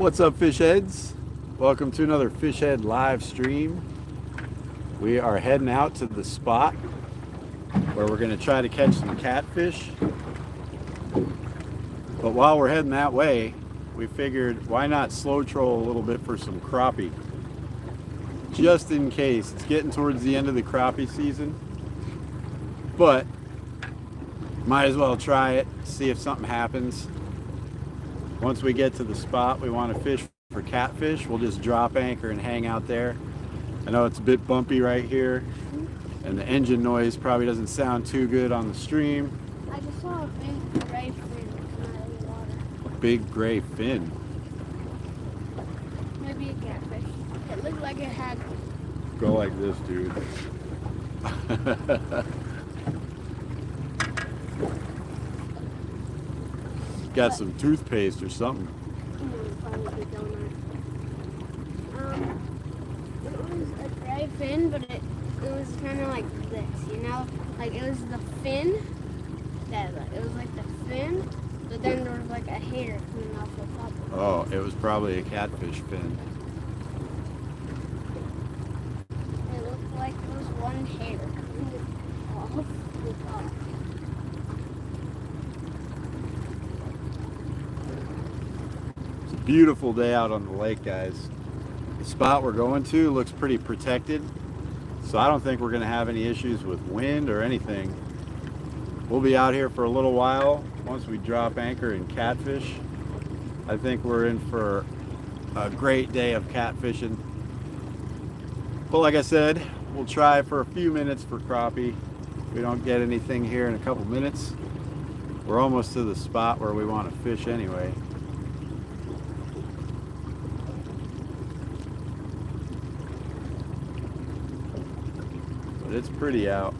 What's up, fish heads? Welcome to another fish head live stream. We are heading out to the spot where we're going to try to catch some catfish. But while we're heading that way, we figured why not slow troll a little bit for some crappie, just in case. It's getting towards the end of the crappie season, but might as well try it, see if something happens. Once we get to the spot we want to fish for catfish, we'll just drop anchor and hang out there. I know it's a bit bumpy right here, and the engine noise probably doesn't sound too good on the stream. I just saw a big gray fin come out of the water. A big gray fin. Maybe a catfish. It looked like it had. Go like this, dude. Got some toothpaste or something. It was a gray fin, but it was kind of like this, you know? Like it was the fin, it was like the fin, but then there was like a hair coming off the top of it. Oh, it was probably a catfish fin. It looked like there was one hair coming off the top. Beautiful day out on the lake, guys. The spot we're going to looks pretty protected, so I don't think we're going to have any issues with wind or anything. We'll be out here for a little while. Once we drop anchor and catfish, I think we're in for a great day of catfishing. But like I said, we'll try for a few minutes for crappie. If we don't get anything here in a couple minutes, we're almost to the spot where we want to fish anyway. It's pretty out.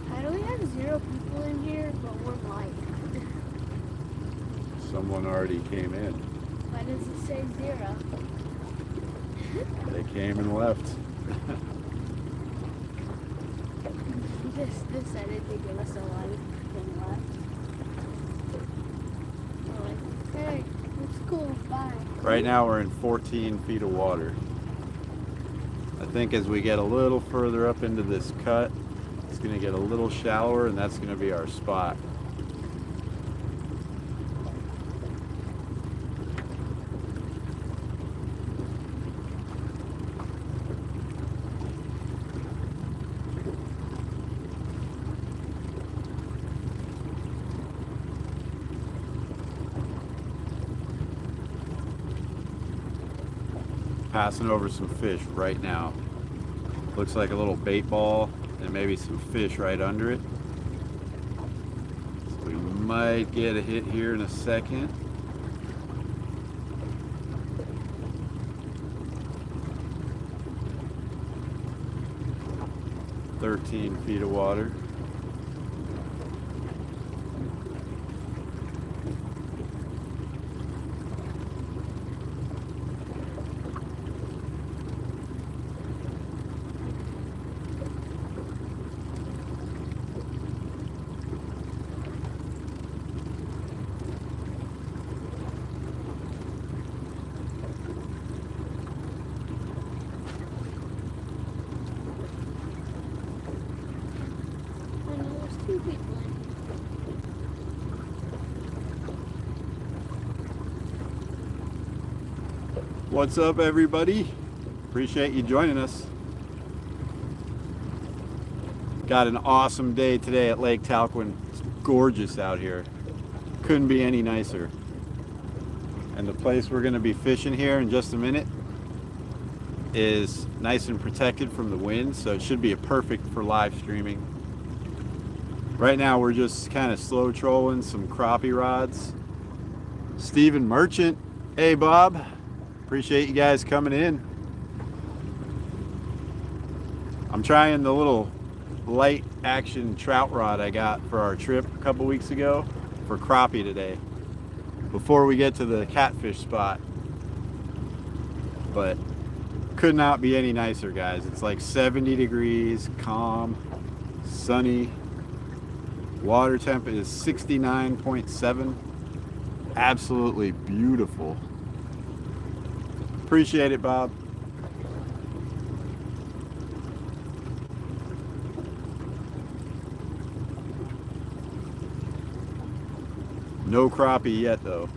How do we have 0 people in here, but we're live? Someone already came in. Why does it say 0? They came and left. This decided to give us a live and left. We're like, hey, it's cool, bye. Right now we're in 14 feet of water. I think as we get a little further up into this cut, it's going to get a little shallower, and that's going to be our spot. Passing over some fish right now. Looks like a little bait ball and maybe some fish right under it. So we might get a hit here in a second. "13 feet of water. I know there's 2 people in here. What's up, everybody? Appreciate you joining us. Got an awesome day today at Lake Talquin. It's gorgeous out here. Couldn't be any nicer. And the place we're going to be fishing here in just a minute is nice and protected from the wind, so it should be perfect for live streaming. Right now we're just kind of slow trolling some crappie rods. Stephen Merchant, hey Bob, appreciate you guys coming in. I'm trying the little light action trout rod I got for our trip a couple weeks ago for crappie today before we get to the catfish spot. But could not be any nicer, guys. It's like 70 degrees, calm, sunny. Water temp is 69.7. absolutely beautiful. Appreciate it, Bob. No crappie yet though.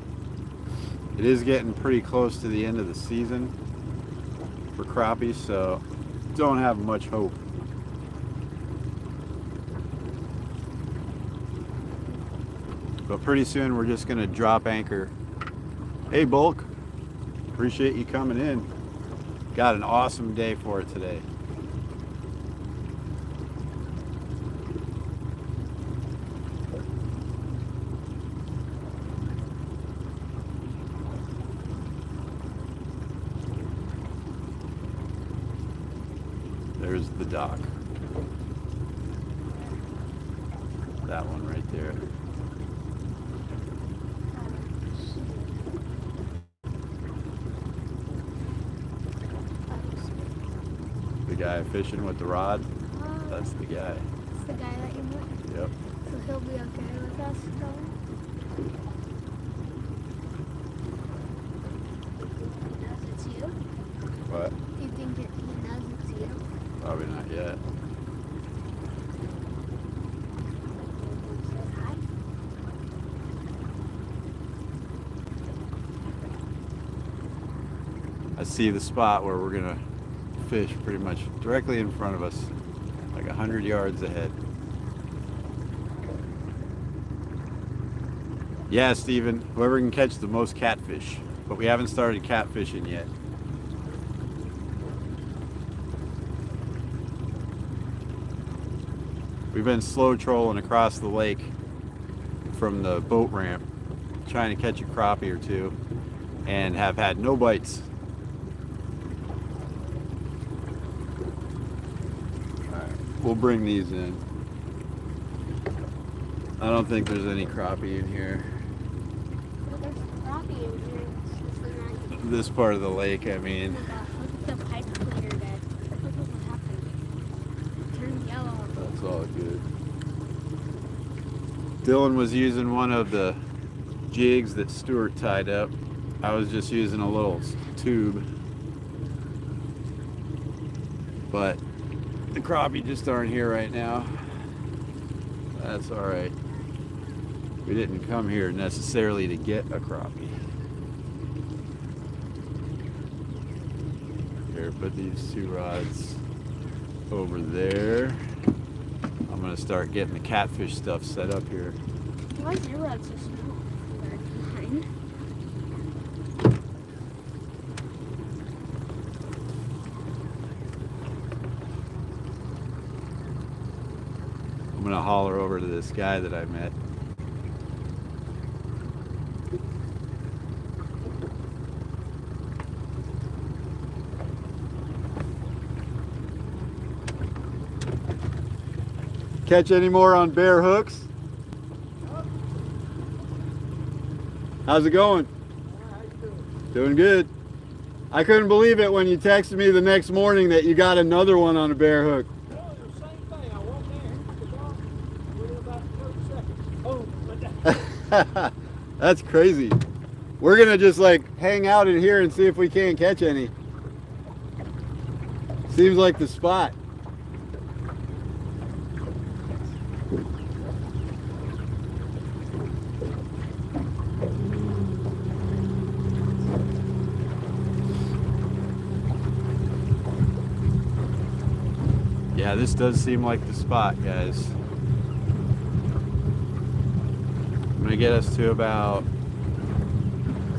It is getting pretty close to the end of the season for crappie, so don't have much hope. But pretty soon we're just gonna drop anchor. Hey Bulk, appreciate you coming in. Got an awesome day for it today. There's the dock. That one right there. The guy fishing with the rod, that's the guy. It's the guy that you met? Yep. So he'll be okay with us going? He knows it's you? What? Do you think he knows it's you? Probably not yet. Says hi? I see the spot where we're gonna fish pretty much directly in front of us, like 100 yards ahead. Yeah, Steven, whoever can catch the most catfish, but we haven't started catfishing yet. We've been slow trolling across the lake from the boat ramp, trying to catch a crappie or two, and have had no bites. We'll bring these in. I don't think there's any crappie in here. Well, there's crappie in here. It's just not. This part of the lake, I Oh mean. my gosh, look at the pipe cleaner dead. Look what happened. It turned yellow. That's all good. Dylan was using one of the jigs that Stuart tied up. I was just using a little tube. But the crappie just aren't here right now. That's all right. We didn't come here necessarily to get a crappie. Here, put these two rods over there. I'm gonna start getting the catfish stuff set up here. Why is your rod so small? Mine. I'm gonna holler over to this guy that I met. Catch any more on bare hooks? How's it going? Doing good. I couldn't believe it when you texted me the next morning that you got another one on a bare hook. That's crazy. We're gonna just like hang out in here and see if we can't catch any. Seems like the spot. Yeah, this does seem like the spot, guys. I'm gonna get us to about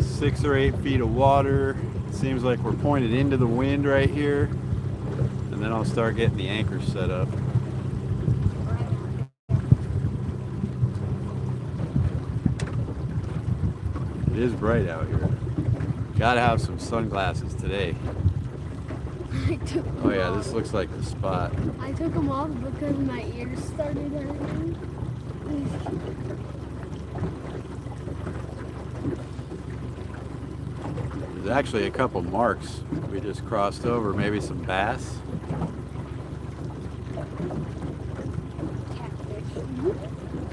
6 or 8 feet of water. Seems like we're pointed into the wind right here. And then I'll start getting the anchor set up. It is bright out here. Gotta have some sunglasses today. Oh yeah, this looks like the spot. I took them off because my ears started hurting. There's actually a couple marks we just crossed over, maybe some bass. Catfish.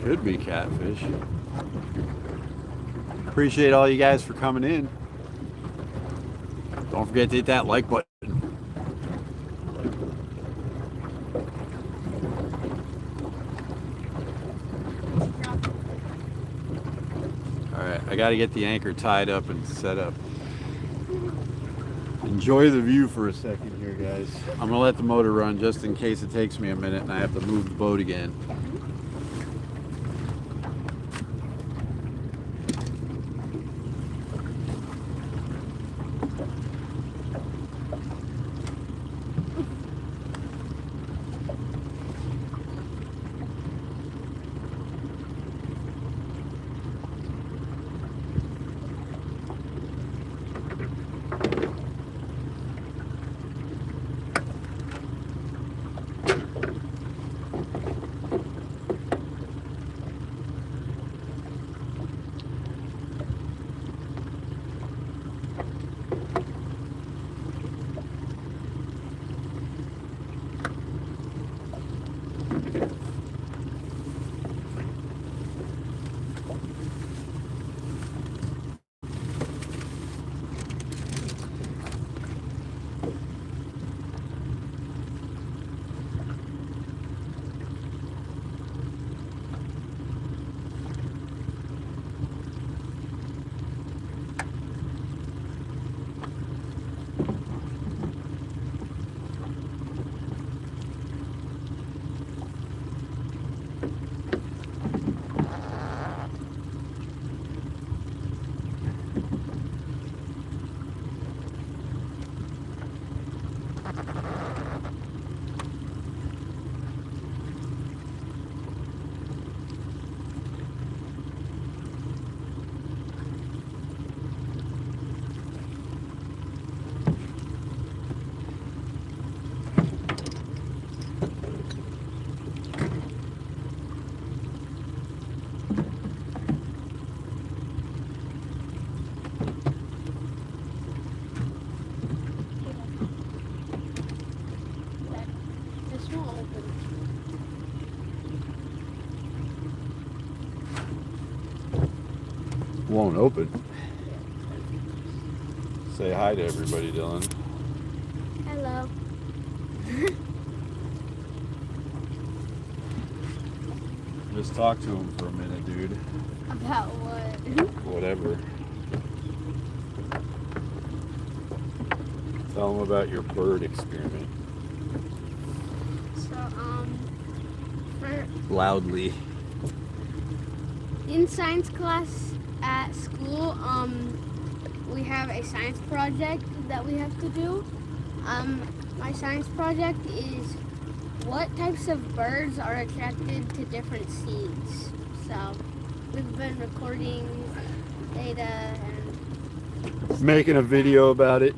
Could be catfish. Appreciate all you guys for coming in. Don't forget to hit that like button. Alright, I gotta get the anchor tied up and set up. Enjoy the view for a second here, guys. I'm gonna let the motor run just in case it takes me a minute and I have to move the boat again. Won't open. Say hi to everybody, Dylan. Hello. Just talk to him for a minute, dude. About what? Whatever. Tell him about your bird experiment. So, for Loudly. in science class at school, we have a science project that we have to do. My science project is what types of birds are attracted to different seeds. So we've been recording data and Making a video about it.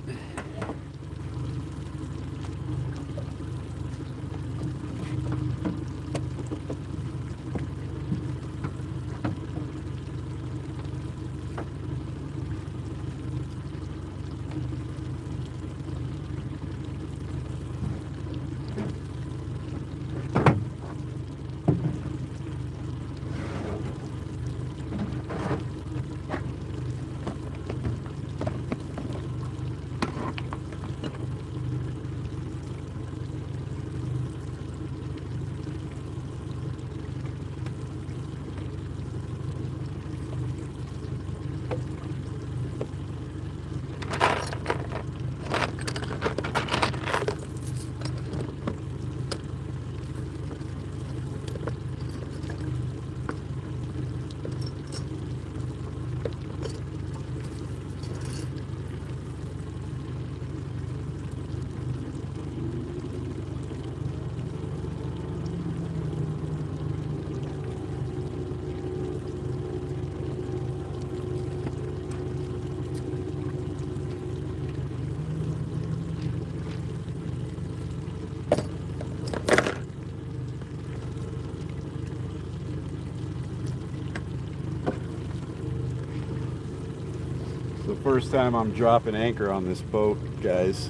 First time I'm dropping anchor on this boat, guys.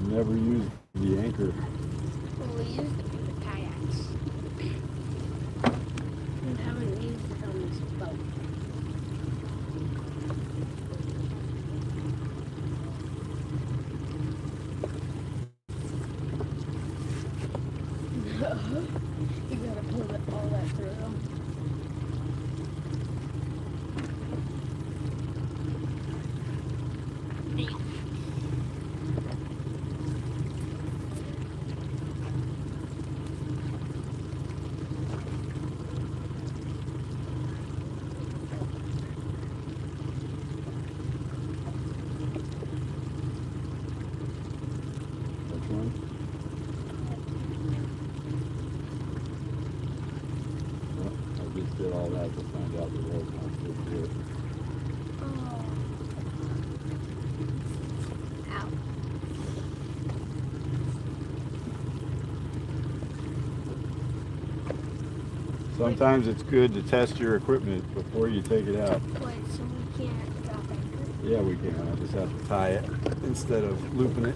Never used the anchor. well, we used it for the kayaks. We haven't used it on this boat. Sometimes it's good to test your equipment before you take it out. Wait, so we can't drop anchor? Yeah, we can. I just have to tie it instead of looping it.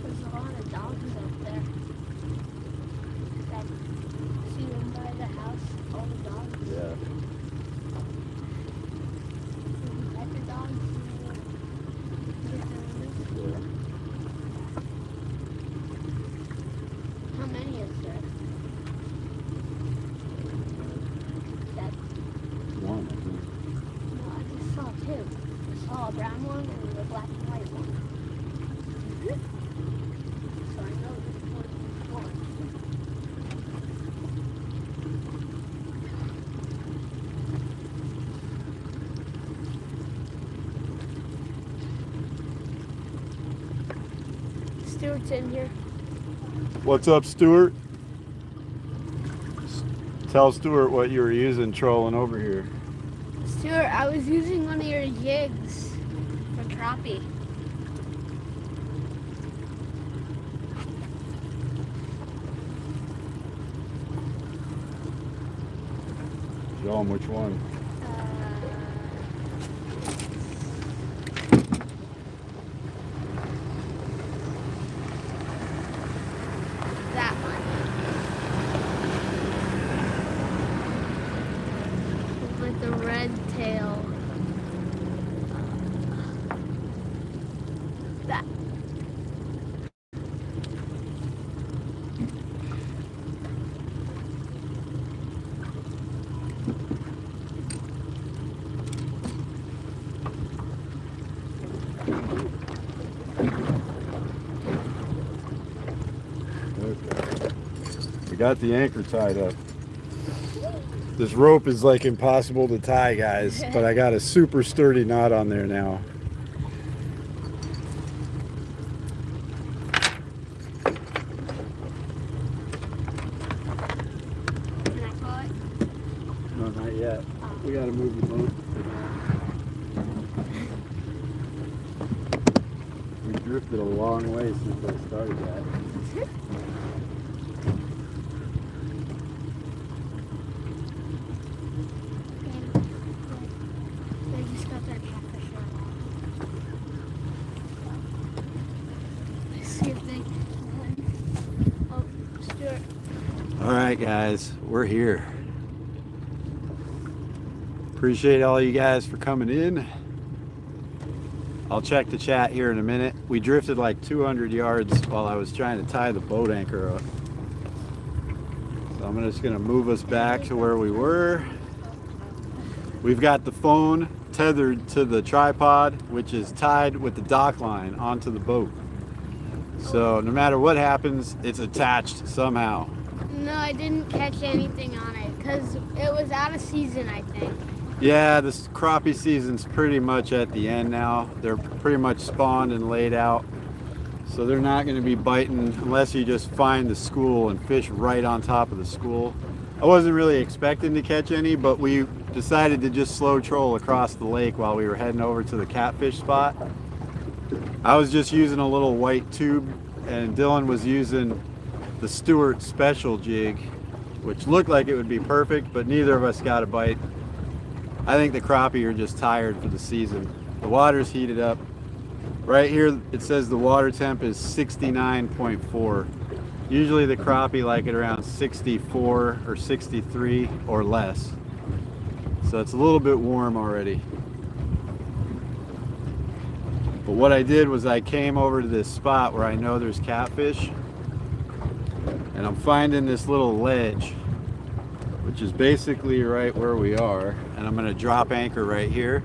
There's a lot of dogs up there. That, see them by the house, all the dogs. Yeah. Pet the dogs. How many is there? That, One, I think. no, I just saw two. I saw a brown one and a black and white one. So I know there's more than one. Stuart's in here. What's up, Stuart? Tell Stuart what you were using trolling over here. Stuart, I was using one of your jigs for crappie. Show him which one. That one. With like the red tail. That. Okay. We got the anchor tied up. This rope is like impossible to tie, guys, but I got a super sturdy knot on there now. Can I call it? No, not yet. We gotta move the boat. We drifted a long way since I started that. They just got their catfish on. Let's see if they can. Oh, Stuart. All right, guys, we're here. Appreciate all you guys for coming in. I'll check the chat here in a minute. We drifted like 200 yards while I was trying to tie the boat anchor up. So I'm just gonna move us back to where we were. We've got the phone tethered to the tripod, which is tied with the dock line onto the boat. So no matter what happens, it's attached somehow. No, I didn't catch anything on it because it was out of season, I think. Yeah, this crappie season's pretty much at the end now. They're pretty much spawned and laid out. So they're not going to be biting unless you just find the school and fish right on top of the school. I wasn't really expecting to catch any, but we decided to just slow troll across the lake while we were heading over to the catfish spot. I was just using a little white tube and Dylan was using the Stewart special jig, which looked like it would be perfect, but neither of us got a bite. I think the crappie are just tired for the season. The water's heated up. Right here it says the water temp is 69.4. Usually the crappie like it around 64 or 63 or less. So it's a little bit warm already. But what I did was I came over to this spot where I know there's catfish, and I'm finding this little ledge, which is basically right where we are, and I'm going to drop anchor right here,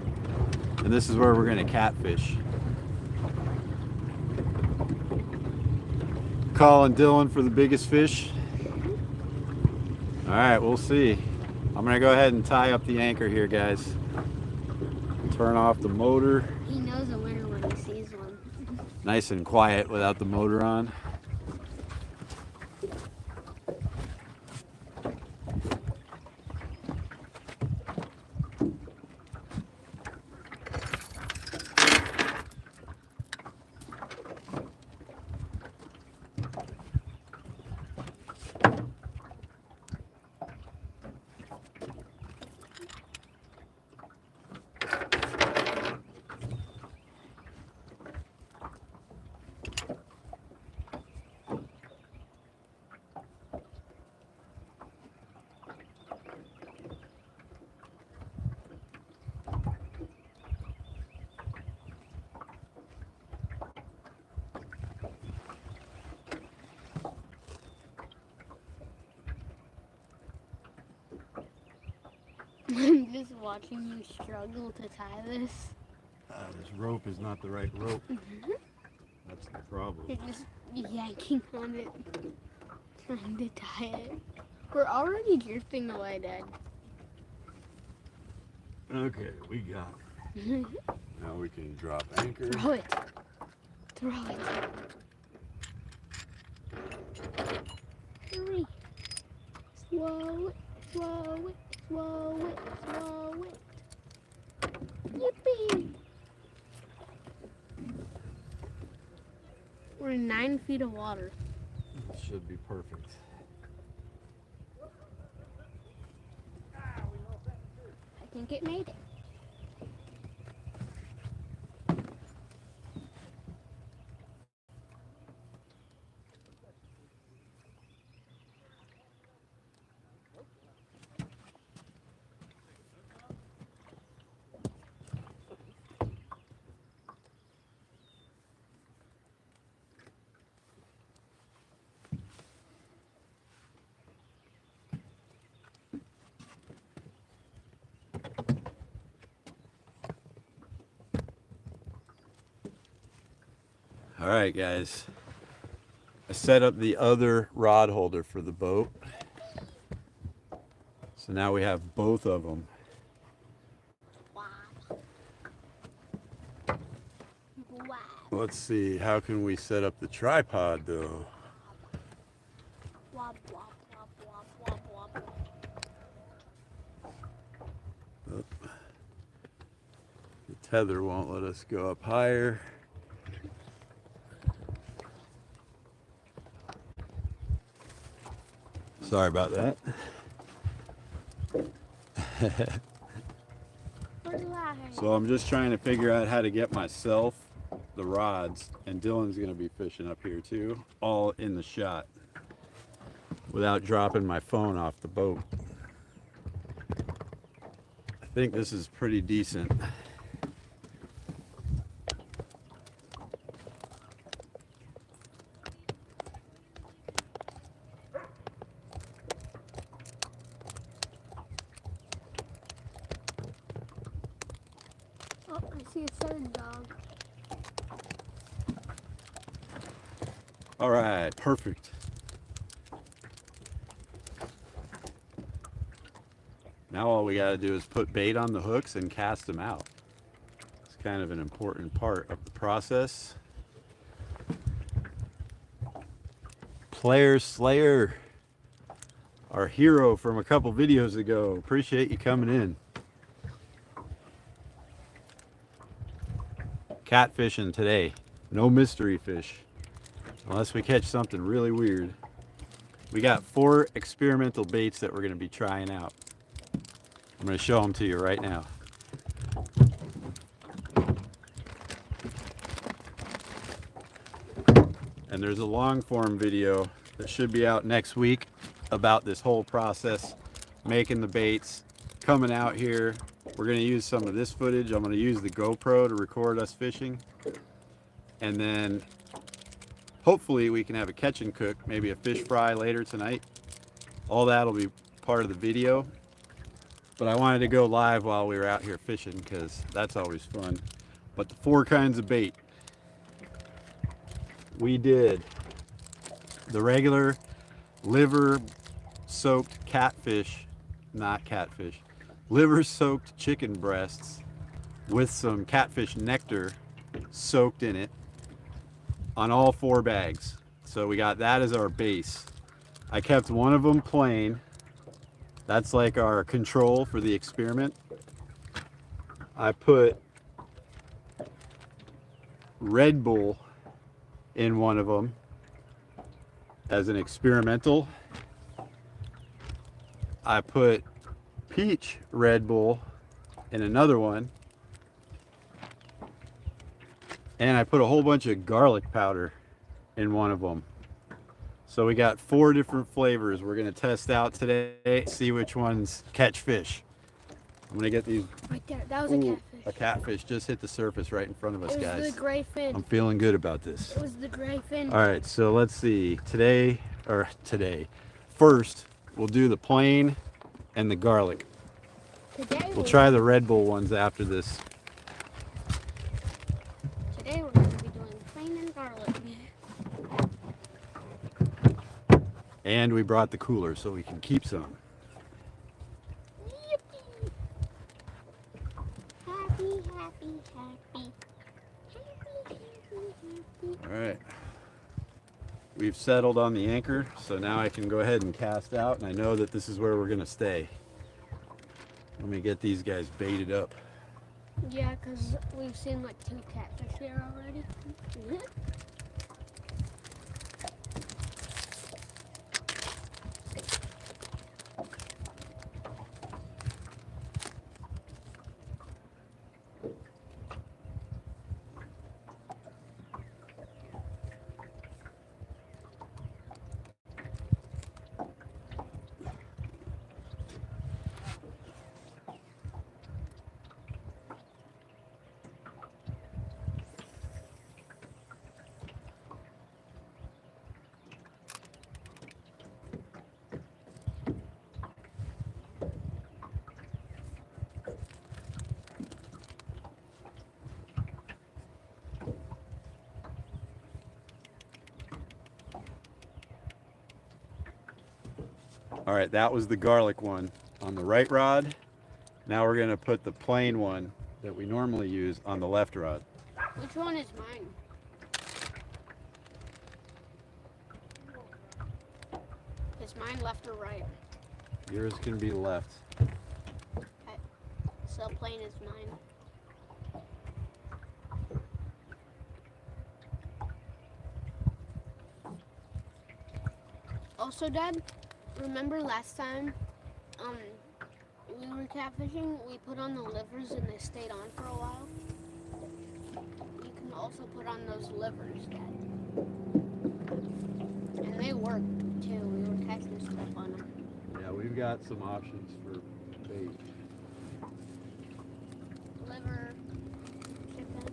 and this is where we're going to catfish. Calling Dylan for the biggest fish. All right, we'll see. I'm going to go ahead and tie up the anchor here, guys. Turn off the motor. He knows a winner when he sees one. Nice and quiet without the motor on. I'm just watching you struggle to tie this. This rope is not the right rope. That's the problem. You're just yanking on it, trying to tie it. We're already drifting away, Dad. Okay, we got it. Now we can drop anchor. Throw it. Throw it. Hurry. Slow it, slow it, slow it, slow it. Yippee! We're in 9 feet of water. It should be perfect. I think it made it. All right, guys. I set up the other rod holder for the boat. So now we have both of them. Wow. Wow. Let's see, how can we set up the tripod though? Wop, wop, wop, wop, wop, wop. Oh. The tether won't let us go up higher. Sorry about that. So I'm just trying to figure out how to get myself the rods, and Dylan's going to be fishing up here too, all in the shot without dropping my phone off the boat. I think this is pretty decent. Oh, I see a third dog. All right, perfect. Now all we got to do is put bait on the hooks and cast them out. It's kind of an important part of the process. Player Slayer, our hero from a couple videos ago. Appreciate you coming in. Catfishing today. No mystery fish. Unless we catch something really weird. We got 4 experimental baits that we're going to be trying out. I'm going to show them to you right now. And there's a long form video that should be out next week about this whole process, making the baits, coming out here. We're going to use some of this footage. I'm going to use the GoPro to record us fishing. And then hopefully we can have a catch and cook, maybe a fish fry later tonight. All that'll be part of the video. But I wanted to go live while we were out here fishing because that's always fun. But the 4 kinds of bait. We did the regular liver soaked catfish, not catfish, liver soaked chicken breasts with some catfish nectar soaked in it on all 4 bags. So we got that as our base. I kept one of them plain. That's like our control for the experiment. I put Red Bull in one of them as an experimental. I put peach Red Bull in another one. And I put a whole bunch of garlic powder in one of them. So we got 4 different flavors we're going to test out today, see which ones catch fish. I'm going to get these. Right there, that was a catfish. A catfish just hit the surface right in front of us, It was guys. the gray fin. I'm feeling good about this. It was the gray fin. All right, so let's see. First, we'll do the plain and the garlic. Today We'll try the Red Bull ones after this. Today we're going to be doing plain and garlic. And we brought the cooler so we can keep some. Yippee! Happy, happy, happy. Happy, happy, happy. All right. We've settled on the anchor, so now I can go ahead and cast out, and I know that this is where we're gonna stay. Let me get these guys baited up. Yeah, because we've seen like 2 catfish here already. All right, that was the garlic one on the right rod. Now we're gonna put the plain one that we normally use on the left rod. Which one is mine? Is mine left or right? Yours can be left. Okay. So plain is mine. Also, Dad, remember last time we were catfishing, we put on the livers and they stayed on for a while? You can also put on those livers, Dad. And they work too. We were catching stuff on them. Yeah, we've got some options for bait. Liver, chicken.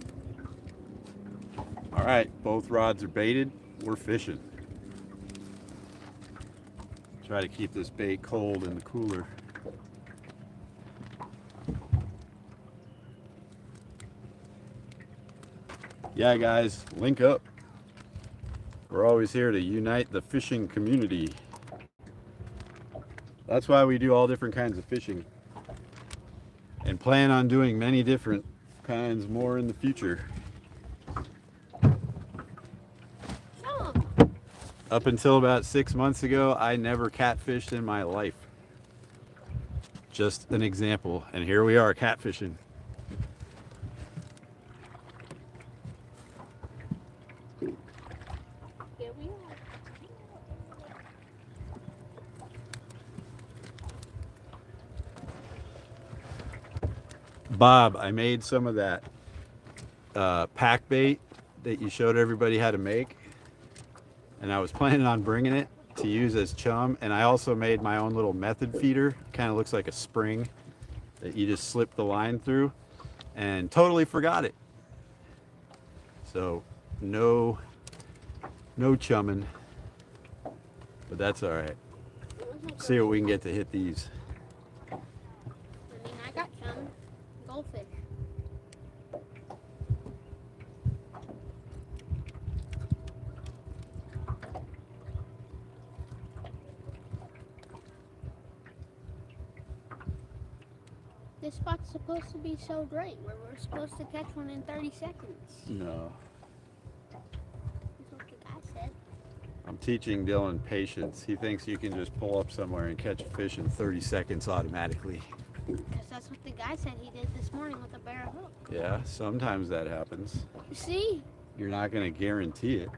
All right, both rods are baited. We're fishing. Try to keep this bait cold in the cooler. Yeah, guys, link up. We're always here to unite the fishing community. That's why we do all different kinds of fishing and plan on doing many different kinds more in the future. Up until about 6 months ago, I never catfished in my life. Just an example, and here we are catfishing. Here we are. Bob, I made some of that pack bait that you showed everybody how to make, and I was planning on bringing it to use as chum, and I also made my own little method feeder. Kind of looks like a spring that you just slip the line through, and totally forgot it. So no chumming, but that's all right. See what we can get to hit these. I mean, I got some goldfish. This spot's supposed to be so great, where we're supposed to catch one in 30 seconds. No. That's what the guy said. I'm teaching Dylan patience. He thinks you can just pull up somewhere and catch a fish in 30 seconds automatically. Because that's what the guy said he did this morning with a barrel hook. Yeah, sometimes that happens. You see? You're not going to guarantee it.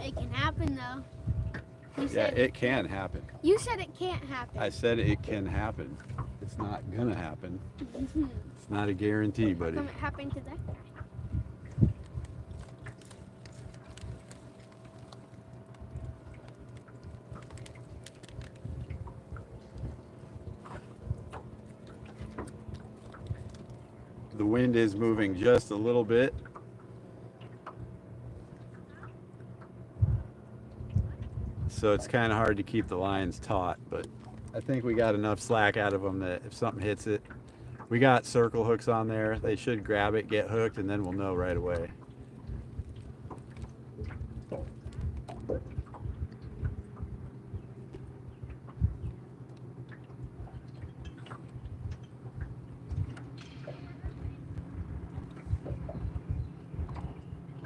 It can happen, though. You Yeah, said, it can happen. You said it can't happen. I said it can happen. It's not going to happen. It's not a guarantee, buddy. Come it happened to that guy. The wind is moving just a little bit. So it's kind of hard to keep the lines taut, but I think we got enough slack out of them that if something hits it, we got circle hooks on there. They should grab it, get hooked, and then we'll know right away.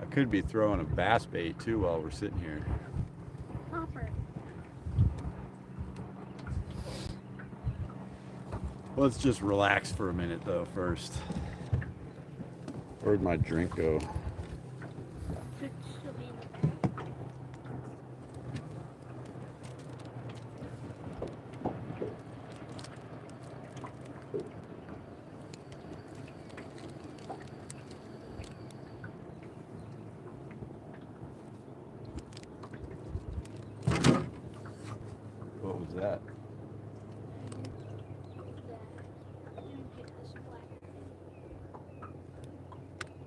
I could be throwing a bass bait too while we're sitting here. Hopper. Let's just relax for a minute though first. Where'd my drink go? Should still be in the bag. What was that?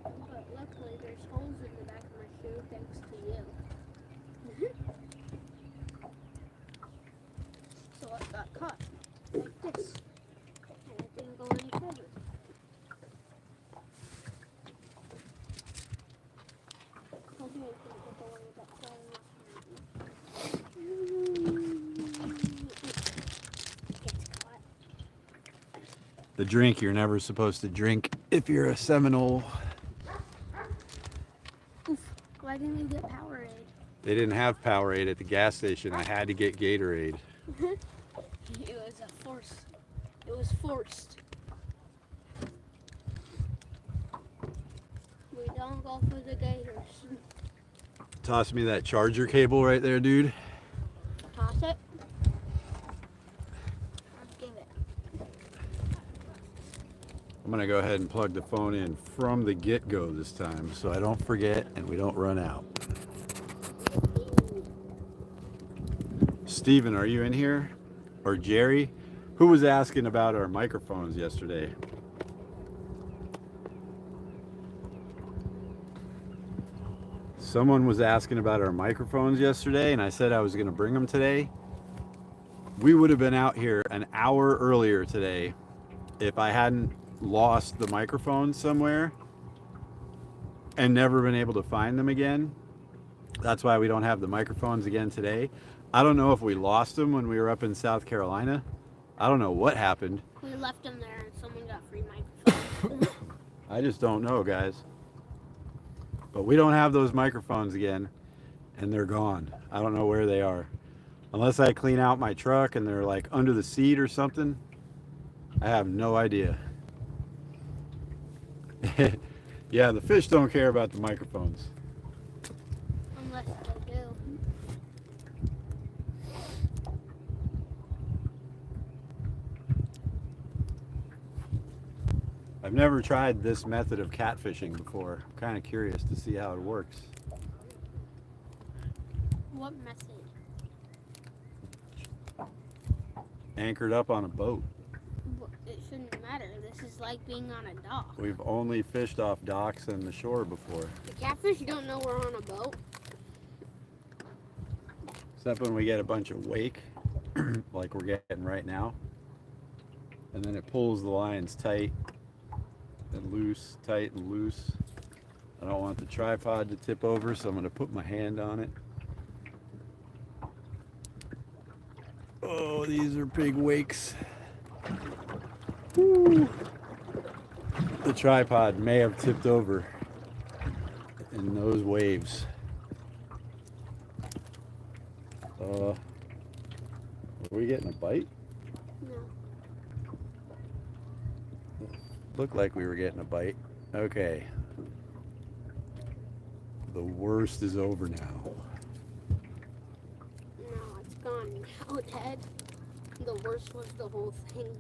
But luckily there's holes in the back of my shoe thanks to you. So it got caught like this. And it didn't go any further. Hope you didn't get the one that falling off. Gets caught. The drink you're never supposed to drink if you're a Seminole. Oof. Why didn't you get Powerade? They didn't have Powerade at the gas station. I had to get Gatorade. It was a force. It was forced. We don't go for the gators. Toss me that charger cable right there, dude. Toss it. Let's give it. I'm gonna go ahead and plug the phone in from the get-go this time so I don't forget and we don't run out. Steven, are you in here? Or Jerry? Who was asking about our microphones yesterday? Someone was asking about our microphones yesterday, and I said I was going to bring them today. We would have been out here an hour earlier today if I hadn't lost the microphones somewhere and never been able to find them again. That's why we don't have the microphones again today. I don't know if we lost them when we were up in South Carolina. I don't know what happened. We left them there and someone got free microphones. I just don't know, guys. But we don't have those microphones again, and they're gone. I don't know where they are. Unless I clean out my truck and they're like under the seat or something. I have no idea. Yeah, the fish don't care about the microphones. Unless they do. I've never tried this method of catfishing before. I'm kind of curious to see how it works. What method? Anchored up on a boat. It shouldn't matter. This is like being on a dock. We've only fished off docks and the shore before. The catfish don't know we're on a boat. Except when we get a bunch of wake, like we're getting right now. And then it pulls the lines tight and loose, tight and loose. I don't want the tripod to tip over, so I'm going to put my hand on it. Oh, these are big wakes. Woo. The tripod may have tipped over in those waves. Are we getting a bite? No. Looked like we were getting a bite. Okay. The worst is over now. No, it's gone now, Dad. The worst was the whole thing.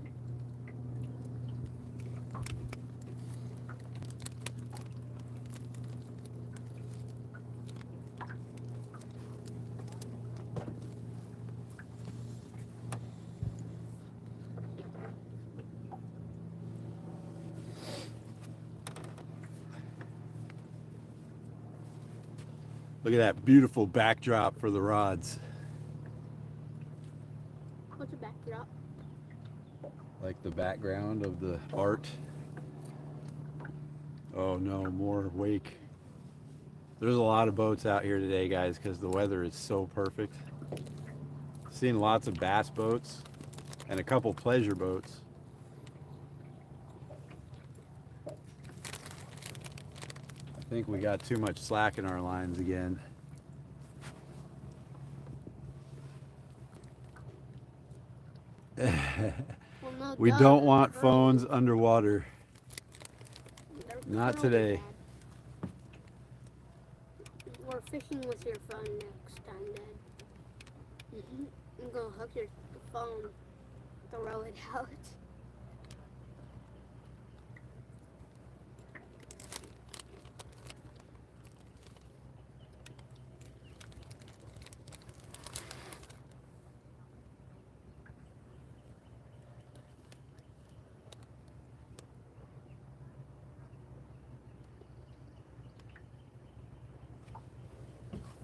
Look at that beautiful backdrop for the rods. What's a back it up. Like the background of the art. Oh no, more wake. There's a lot of boats out here today, guys, because the weather is so perfect. Seen lots of bass boats and a couple pleasure boats. I think we got too much slack in our lines again. Well, no, We duh, don't they're want curly. phones underwater. They're Not curly, today. Dad. We're fishing with your phone next time, Dad. I'm gonna hook your phone, throw it out.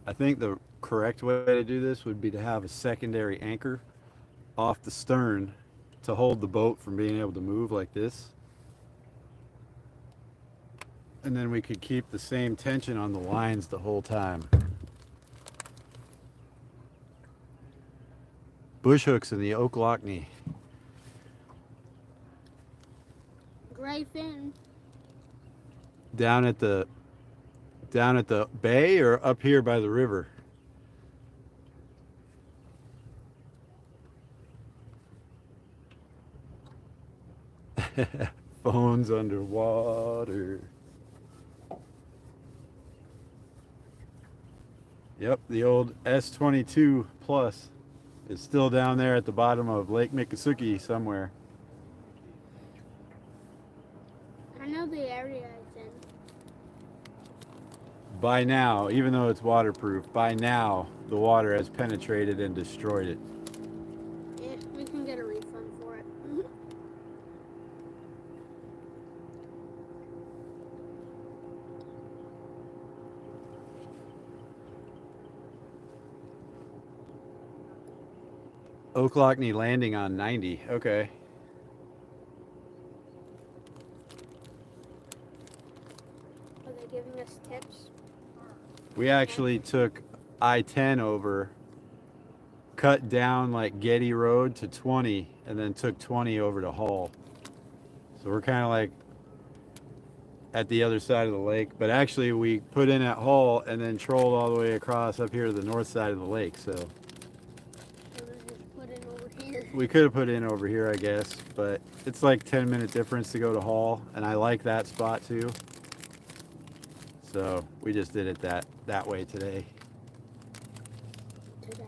I think the correct way to do this would be to have a secondary anchor off the stern to hold the boat from being able to move like this. And then we could keep the same tension on the lines the whole time. Bush hooks in the Oaklockney. Gray fin. Down at the bay or up here by the river? Phones underwater. Yep, the old S22 Plus is still down there at the bottom of Lake Miccosukee somewhere. I know the area it's in. By now, even though it's waterproof, by now the water has penetrated and destroyed it. Yeah, we can get a refund for it. Oaklockney landing on 90. Okay. Are they giving us tips? We actually took I-10 over, cut down like Getty Road to 20, and then took 20 over to Hall. So we're kind of like at the other side of the lake, but actually we put in at Hall and then trolled all the way across up here to the north side of the lake. So Just put it over here. we could have put in over here, I guess, but it's like 10-minute difference to go to Hall, and I like that spot too. So we just did it that way today. Today.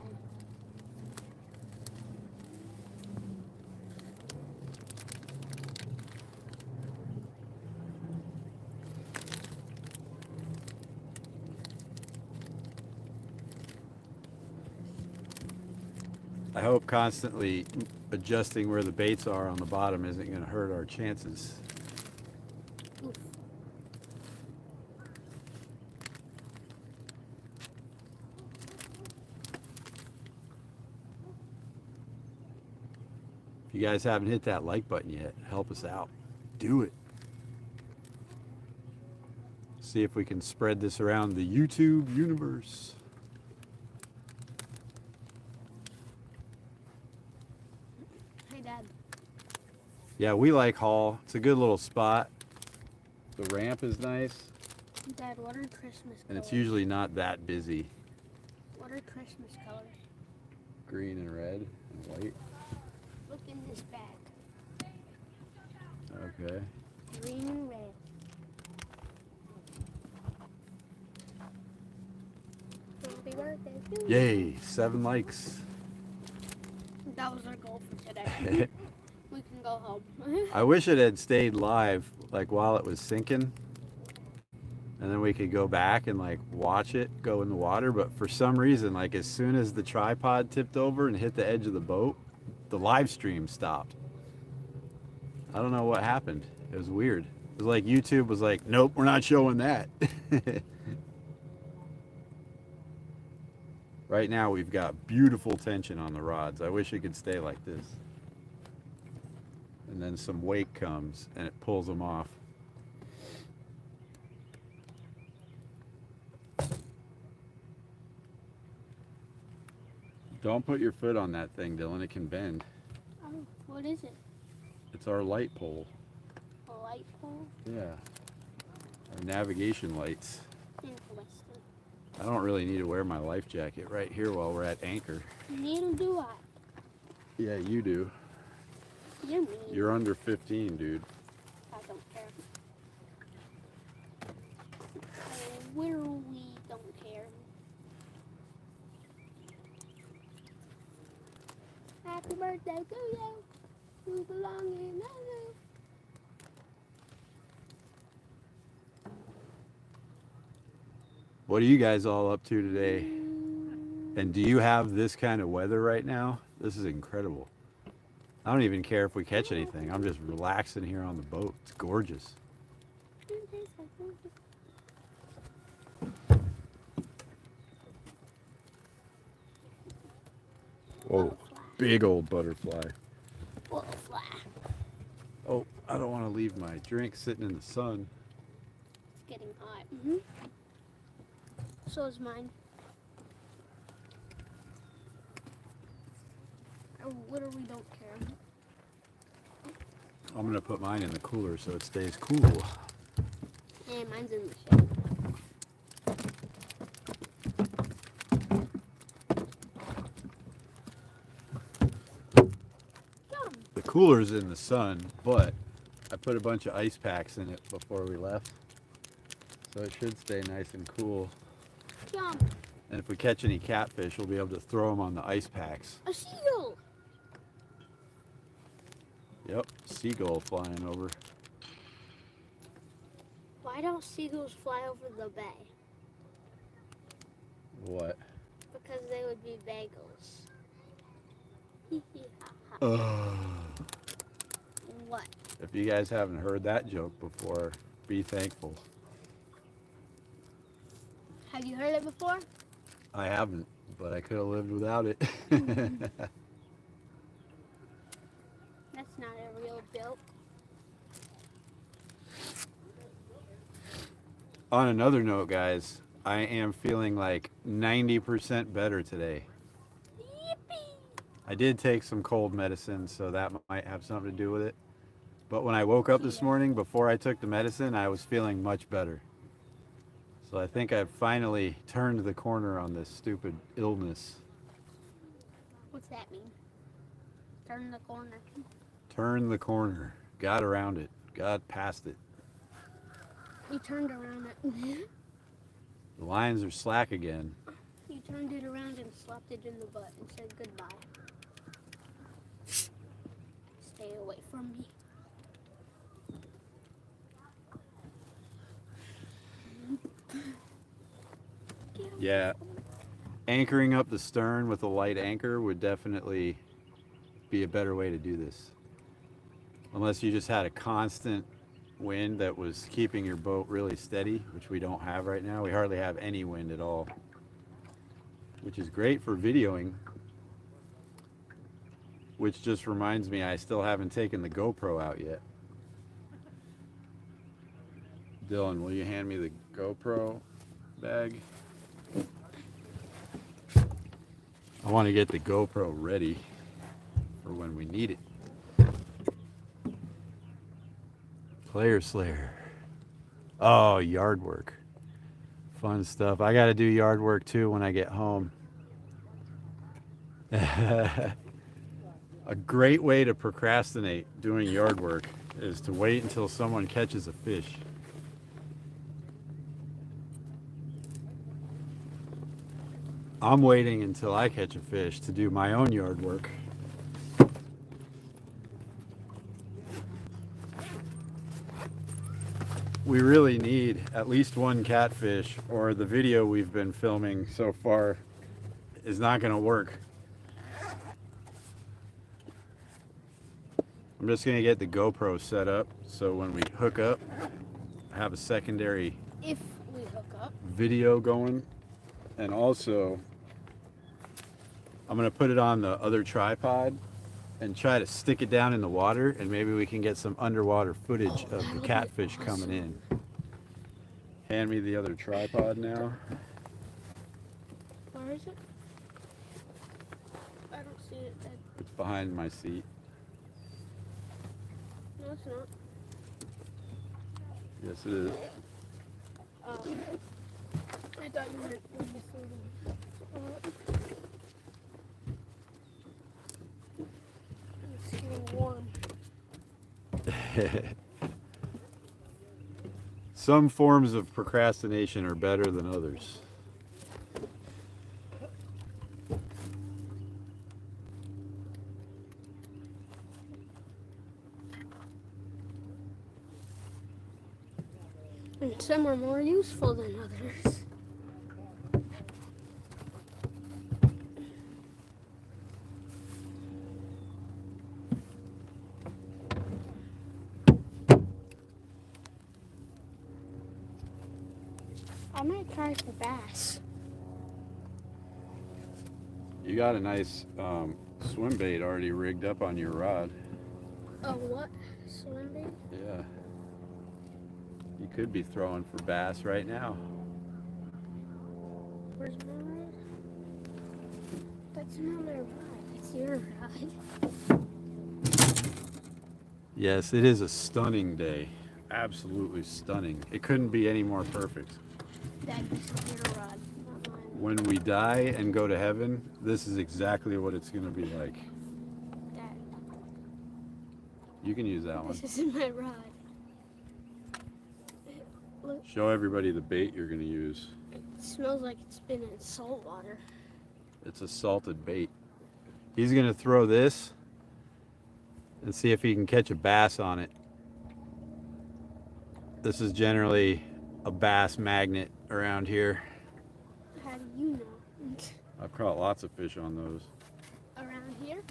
I hope constantly adjusting where the baits are on the bottom isn't going to hurt our chances. Oof. If you guys haven't hit that like button yet, help us out. Do it. See if we can spread this around the YouTube universe. Hey, Dad. Yeah, we like Hall. It's a good little spot. The ramp is nice, Dad, what are Christmas colors? and it's usually not that busy. What are Christmas colors? Green and red and white. Look in this bag. Okay. Green and red. Happy birthday to you. Yay, 7 likes. That was our goal for today. We can go home. I wish it had stayed live like while it was sinking, and then we could go back and like watch it go in the water, but for some reason, like as soon as the tripod tipped over and hit the edge of the boat, the live stream stopped. I don't know what happened. It was weird. It was like YouTube was like, nope, we're not showing that. Right now we've got beautiful tension on the rods. I wish it could stay like this. And then some wake comes and it pulls them off. Don't put your foot on that thing, Dylan. It can bend. Oh, what is it? It's our light pole. A light pole? Yeah. Our navigation lights. Interesting. I don't really need to wear my life jacket right here while we're at anchor. Neither do I. Yeah, you do. You're mean. You're under 15, dude. I don't care. Literally don't care. Happy birthday to you. You belong in heaven. What are you guys all up to today? And do you have this kind of weather right now? This is incredible. I don't even care if we catch anything. I'm just relaxing here on the boat. It's gorgeous. Whoa, big old butterfly. Butterfly. Oh, I don't want to leave my drink sitting in the sun. It's getting hot. So is mine. I literally don't care. I'm going to put mine in the cooler so it stays cool. And mine's in the shade. Yum. The cooler's in the sun, but I put a bunch of ice packs in it before we left. So it should stay nice and cool. Yum. And if we catch any catfish, we'll be able to throw them on the ice packs. A seagull. Yep, seagull flying over. Why don't seagulls fly over the bay? What? Because they would be bagels. What? If you guys haven't heard that joke before, be thankful. Have you heard it before? I haven't, but I could have lived without it. That's not a real joke. On another note, guys, I am feeling like 90% better today. Yippee! I did take some cold medicine, so that might have something to do with it. But when I woke up this morning, before I took the medicine, I was feeling much better. So I think I've finally turned the corner on this stupid illness. What's that mean? Turn the corner. Turn the corner. Got around it. Got past it. You turned around it. The lines are slack again. You turned it around and slapped it in the butt and said goodbye. Stay away from me. Yeah. Anchoring up the stern with a light anchor would definitely be a better way to do this. Unless you just had a constant wind that was keeping your boat really steady, which we don't have right now. We hardly have any wind at all, which is great for videoing. Which just reminds me, I still haven't taken the GoPro out yet. Dylan, will you hand me the GoPro bag? I want to get the GoPro ready for when we need it. Player Slayer. Oh, yard work. Fun stuff. I got to do yard work too when I get home. A great way to procrastinate doing yard work is to wait until someone catches a fish. I'm waiting until I catch a fish to do my own yard work. We really need at least one catfish, or the video we've been filming so far is not going to work. I'm just going to get the GoPro set up so when we hook up, I have a secondary If we hook up. video going. And also, I'm gonna put it on the other tripod and try to stick it down in the water, and maybe we can get some underwater footage of the That'll be catfish coming in. Hand me the other tripod now. Where is it? I don't see it. It's behind my seat. No, it's not. Yes, it is. Oh. I thought you meant when you saw it's getting warm. Some forms of procrastination are better than others. And some are more useful than others. I might try for bass. You got a nice swim bait already rigged up on your rod. Oh, what? Swim bait? Yeah. You could be throwing for bass right now. Where's my rod? That's not my rod. That's your rod. Yes, it is a stunning day. Absolutely stunning. It couldn't be any more perfect. That's your rod, not mine. When we die and go to heaven, this is exactly what it's going to be like. Dad, You can use that one. this isn't my rod. Look, Show everybody the bait you're going to use. it smells like it's been in salt water. It's a salted bait. He's going to throw this and see if he can catch a bass on it. This is generally a bass magnet around here. How do you know? I've caught lots of fish on those. Around here?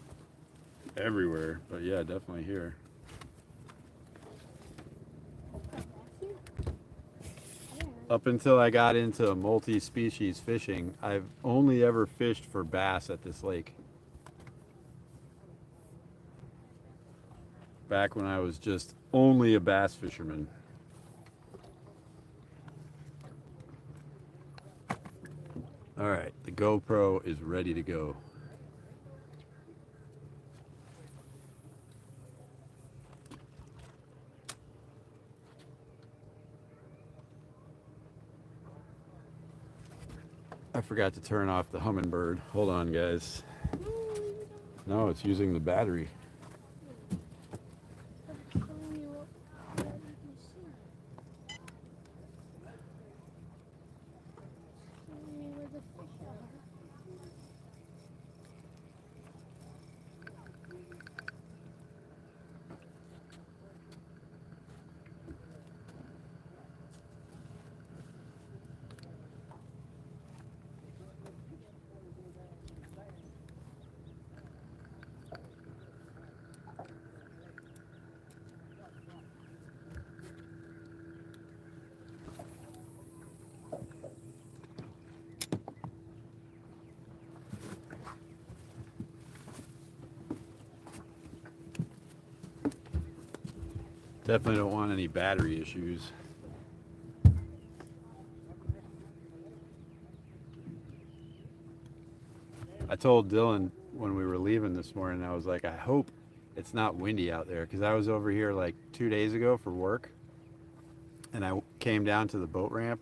Everywhere, but yeah, definitely here. Up until I got into multi-species fishing, I've only ever fished for bass at this lake. Back when I was just only a bass fisherman. All right, the GoPro is ready to go. I forgot to turn off the hummingbird. Hold on, guys. No, it's using the battery. Definitely don't want any battery issues. I told Dylan when we were leaving this morning, I was like, I hope it's not windy out there, because I was over here like 2 days ago for work, and I came down to the boat ramp,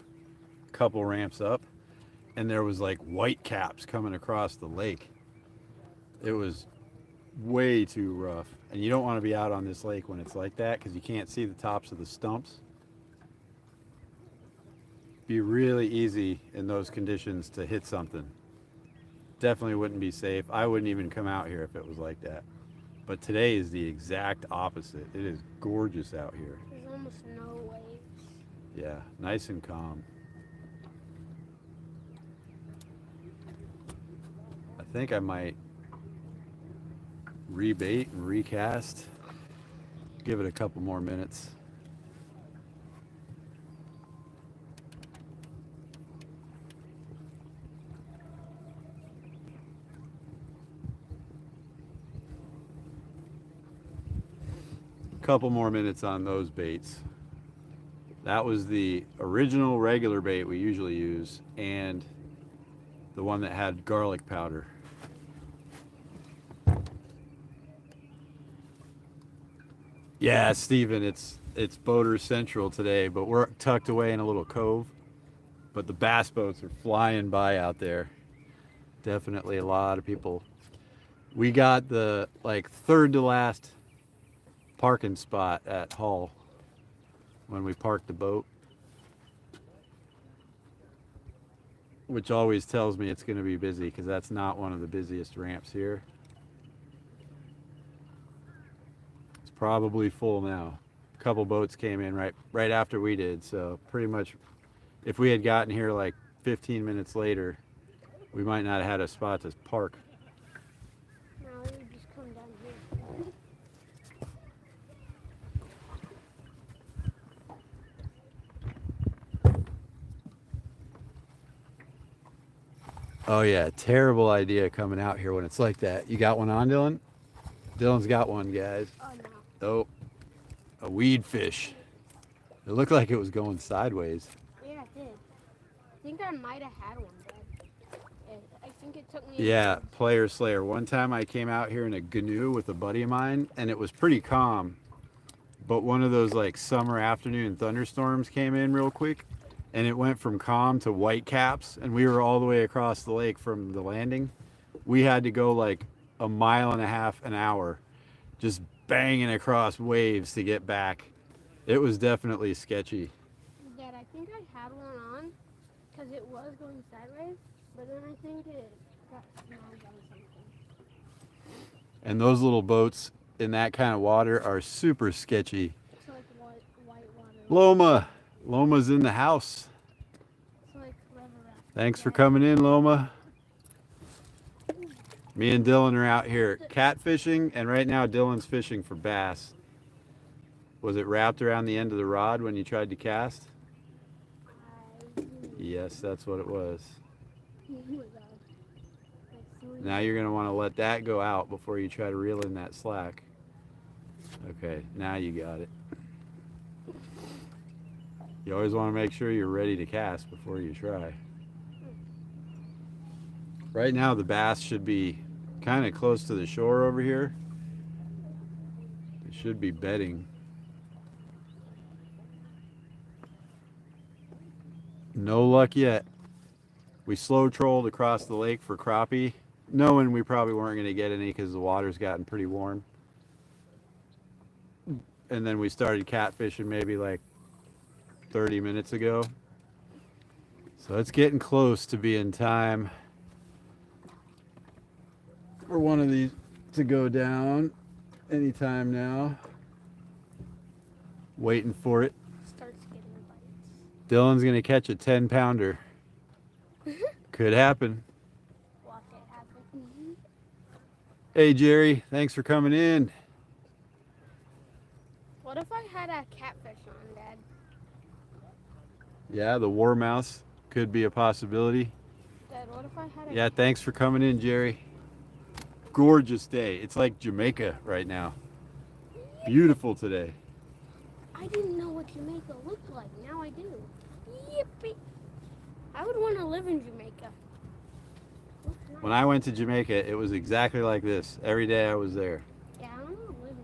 a couple ramps up, and there was like white caps coming across the lake. It was way too rough, and you don't want to be out on this lake when it's like that, because you can't see the tops of the stumps. Be really easy in those conditions to hit something. Definitely wouldn't be safe. I wouldn't even come out here if it was like that. But today is the exact opposite. It is gorgeous out here. There's almost no waves. Yeah, nice and calm. I think I might rebait and recast. Give it a couple more minutes. Couple more minutes on those baits. That was the original regular bait we usually use, and the one that had garlic powder. Yeah, Steven, it's Boater Central today, but we're tucked away in a little cove. But the bass boats are flying by out there. Definitely a lot of people. We got the like third to last parking spot at Hull when we parked the boat, which always tells me it's going to be busy because that's not one of the busiest ramps here. It's probably full now. A couple boats came in right after we did, so pretty much if we had gotten here like 15 minutes later, we might not have had a spot to park. No, you just come down here. Oh yeah, terrible idea coming out here when it's like that. You got one on, Dylan? Dylan's got one, guys. Oh no. Oh, a weed fish. It looked like it was going sideways. Yeah, it did. I think I might have had one, Dad. Yeah, I think it took me. Yeah, player slayer. One time I came out here in a canoe with a buddy of mine, and it was pretty calm. But one of those like summer afternoon thunderstorms came in real quick, and it went from calm to white caps, and we were all the way across the lake from the landing. We had to go like a mile and a half an hour, just banging across waves to get back. It was definitely sketchy. Dad, I think I had one on because it was going sideways, but then I think it got snagged on something. And those little boats in that kind of water are super sketchy. It's like white water. Loma. Loma's in the house. It's like river raft. Thanks for coming in, Loma. Me and Dylan are out here catfishing, and right now Dylan's fishing for bass. Was it wrapped around the end of the rod when you tried to cast? Yes, that's what it was. Now you're going to want to let that go out before you try to reel in that slack. Okay, now you got it. You always want to make sure you're ready to cast before you try. Right now the bass should be kind of close to the shore over here. They should be bedding. No luck yet. We slow trolled across the lake for crappie, knowing we probably weren't going to get any because the water's gotten pretty warm. And then we started catfishing maybe like 30 minutes ago. So it's getting close to being time for one of these to go down anytime now. Waiting for it. Starts getting bites. Dylan's gonna catch a 10-pounder. Could happen. Watch it happen. Hey Jerry, thanks for coming in. What if I had a catfish on, Dad? Yeah, the war mouse could be a possibility. Dad, what if I had a Yeah, thanks for coming in, Jerry. Gorgeous day. It's like Jamaica right now. Beautiful today. I didn't know what Jamaica looked like. Now I do. Yippee! I would want to live in Jamaica. Looks nice. When I went to Jamaica, it was exactly like this. Every day I was there. Yeah, I don't want to live in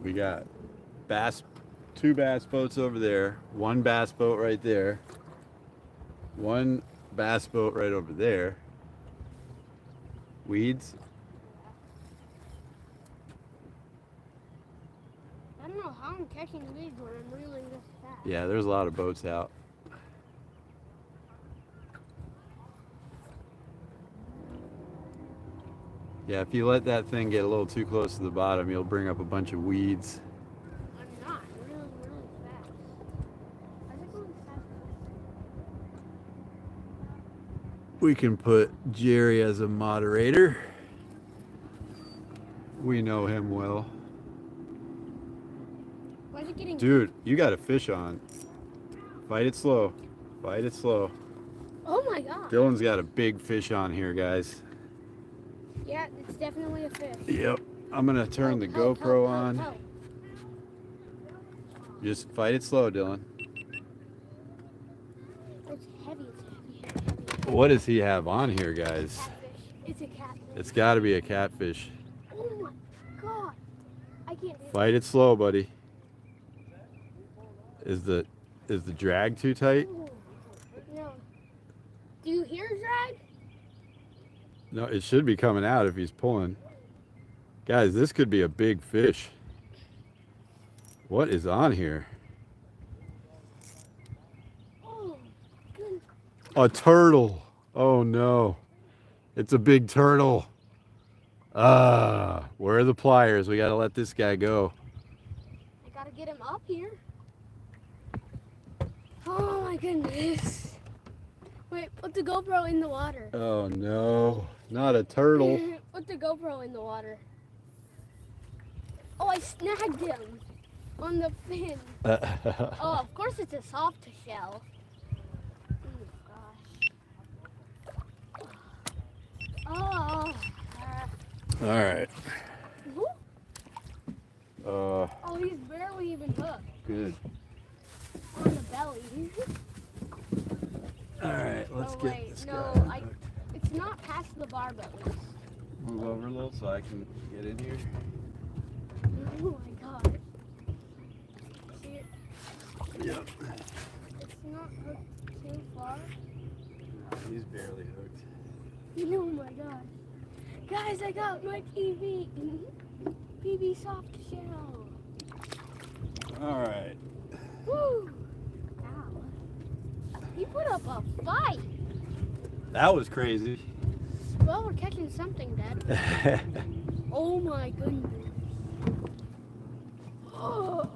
We got two bass boats over there, one bass boat right there, one bass boat right over there. Weeds. I don't know how I'm catching weeds when I'm reeling this fast. Yeah, there's a lot of boats out. Yeah, if you let that thing get a little too close to the bottom, you'll bring up a bunch of weeds. I'm not. I'm reeling really fast. Why is it going fast? We can put Jerry as a moderator. We know him well. Why is it getting? Dude, you got a fish on. Fight it slow. Fight it slow. Oh my god. Dylan's got a big fish on here, guys. Yeah, it's definitely a fish. Yep. I'm gonna turn the GoPro on. Just fight it slow, Dylan. It's heavy, it's heavy. What does he have on here, guys? Catfish. It's a catfish. It's got to be a catfish. Oh my god. I can't do Fight it slow, buddy. Is the drag too tight? No. Do you hear drag? No, it should be coming out if he's pulling. Guys, this could be a big fish. What is on here? Oh, good. A turtle. Oh no. It's a big turtle. Where are the pliers? We gotta let this guy go. I gotta get him up here. Oh my goodness. Wait, put the GoPro in the water. Oh no, not a turtle. Put the GoPro in the water. Oh, I snagged him on the fin. Oh, of course it's a soft shell. Oh gosh. All right. Oh, he's barely even hooked. Good. On the belly. All right, let's get wait, this no, guy. it's not past the barb at least. Move over a little so I can get in here. Oh my god. See it? Yep. It's not hooked too far. He's barely hooked. Oh my god. Guys, I got my PB soft shell. All right. Woo! Ow. He put up a fight. That was crazy. Well, we're catching something, Dad. Oh my goodness. Oh,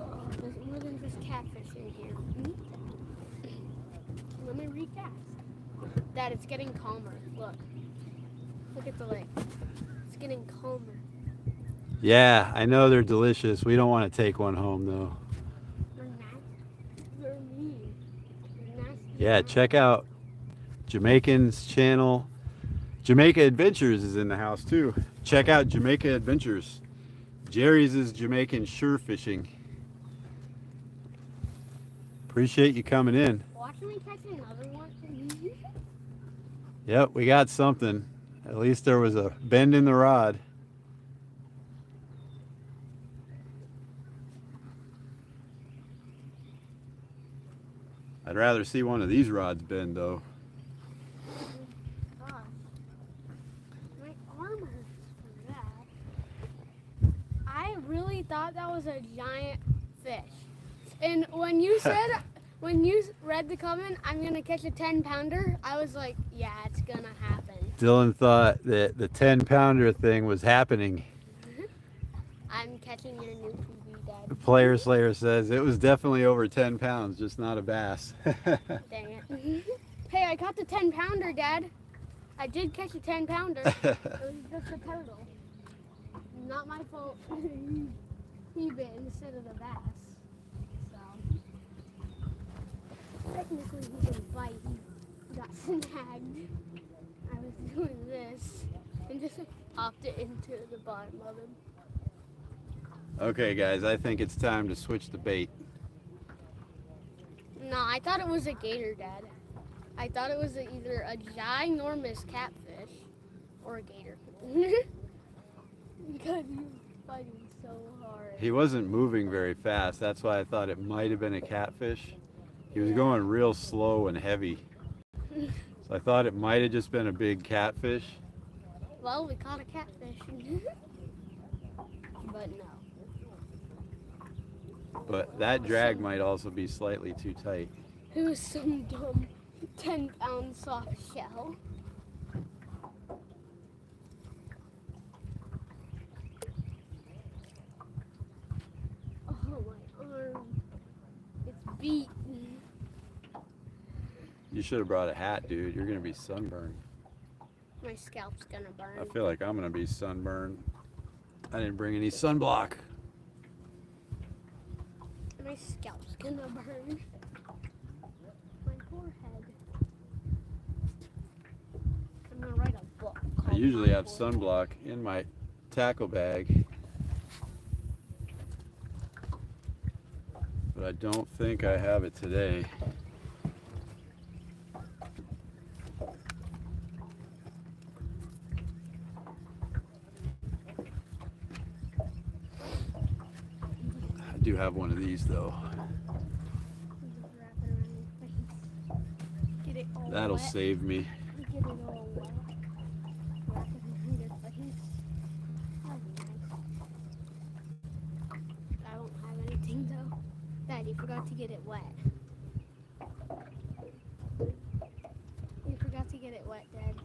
there's more than just catfish in here. Let me recast. Dad, it's getting calmer. Look. Look at the lake. It's getting calmer. Yeah, I know they're delicious. We don't want to take one home though. They're nasty. They're mean. They're nasty. Yeah, check out Jamaican's channel. Jamaica Adventures is in the house too. Check out Jamaica Adventures. Jerry's is Jamaican Sure Fishing. Appreciate you coming in. Watch me catch another one. Yep, we got something. At least there was a bend in the rod. I'd rather see one of these rods bend though. Gosh. My arm hurts from that. I really thought that was a giant fish. And when you said, when you read the comment, I'm going to catch a 10-pounder, I was like, yeah, it's going to happen. Dylan thought that the 10-pounder thing was happening. I'm catching your new PB, Dad. Player Slayer says it was definitely over 10 pounds, just not a bass. Dang it. Hey, I caught the 10-pounder, Dad. I did catch a 10-pounder. It was just a turtle. Not my fault. He bit instead of the bass. So, technically he didn't bite. He got snagged. I was doing this and just popped it into the bottom of him. Okay guys, I think it's time to switch the bait. No, I thought it was a gator, Dad. I thought it was either a ginormous catfish or a gator. Because he was fighting so hard. He wasn't moving very fast, that's why I thought it might have been a catfish. He was going real slow and heavy. So I thought it might have just been a big catfish. Well, we caught a catfish. But no. But that drag might also be slightly too tight. It was some dumb 10-pound soft shell. Oh, my arm. It's beat. You should have brought a hat, dude. You're gonna be sunburned. My scalp's gonna burn. I feel like I'm gonna be sunburned. I didn't bring any sunblock. My scalp's gonna burn. My forehead. I'm gonna write a book. I called usually My have Forehead. sunblock in my tackle bag, but I don't think I have it today. I do have one of these though. Just wrap it around your face. Get it all That'll wet. save me. Get it all wet. Wrap it around your face. That'd be nice. I don't have anything though. Dad, you forgot to get it wet. You forgot to get it wet, Dad.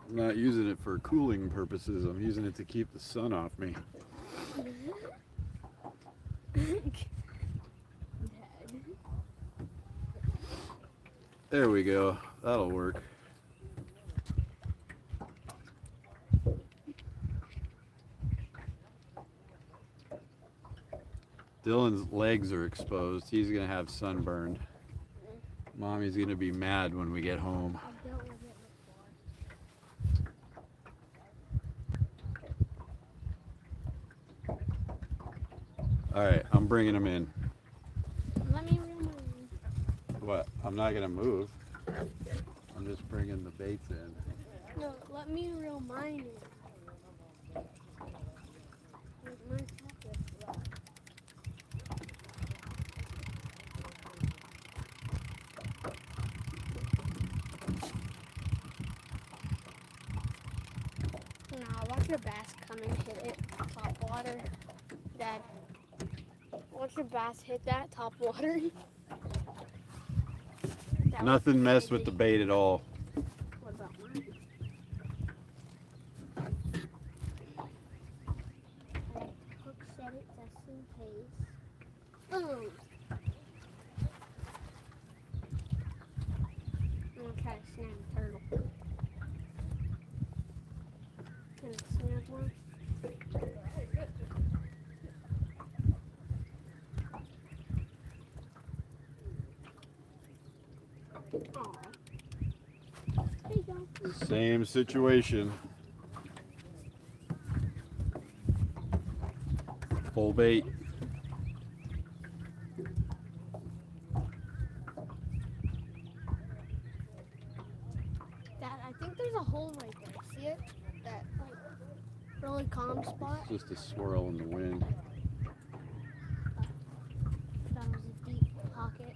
I'm not using it for cooling purposes. I'm using it to keep the sun off me. Dad. There we go. That'll work. Dylan's legs are exposed. He's gonna have sunburned. Mommy's gonna be mad when we get home. I've dealt with it before. All right, I'm bringing him in. Let me remind you. What? I'm not gonna move. I'm just bringing the baits in. No, let me remind you. Like my pocket's wet. Now watch your bass come and hit it top water. Dad, watch your bass hit that top water. That was Nothing messed with the crazy. bait at all. What about mine? Hook set it just in case. Boom. I'm gonna try to snag a turtle. Can I snag one? Aw. There you go. Same situation. Full bait. Dad, I think there's a hole right there. See it? That like really calm spot. It's just a swirl in the wind. That was a deep pocket.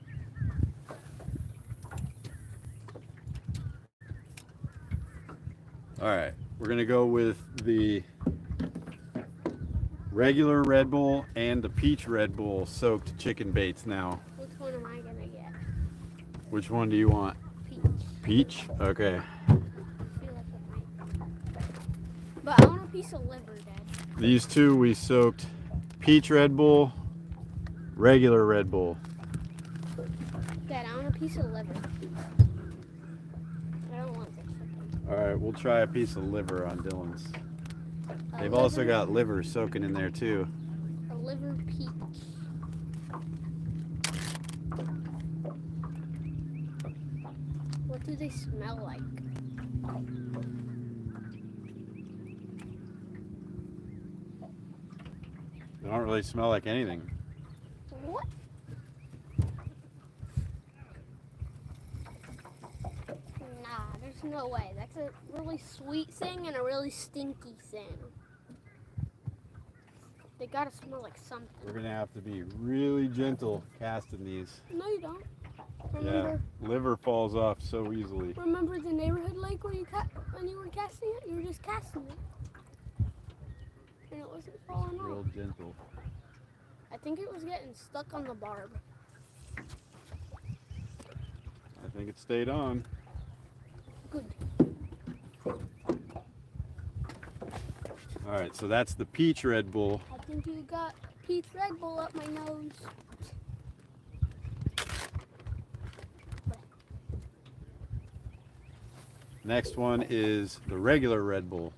All right, we're gonna go with the regular Red Bull and the peach Red Bull soaked chicken baits now. Which one am I gonna get? Which one do you want? Peach. Peach? Okay. I feel like it might. But I want a piece of liver, Dad. These two we soaked peach Red Bull, regular Red Bull. Dad, I want a piece of liver. I don't want the chicken. All right, we'll try a piece of liver on Dylan's. A They've also liver- got liver soaking in there too. a liver peach. What do they smell like? They don't really smell like anything. What? Nah, there's no way. That's a really sweet thing and a really stinky thing. They gotta smell like something. We're gonna have to be really gentle casting these. No, you don't. Yeah, Remember, liver falls off so easily. remember the neighborhood lake where when you were casting it? You were just casting it, and it wasn't falling Real off. gentle. I think it was getting stuck on the barb. I think it stayed on. Good. All right, so that's the peach Red Bull. I think you got peach Red Bull up my nose. Next one is the regular Red Bull.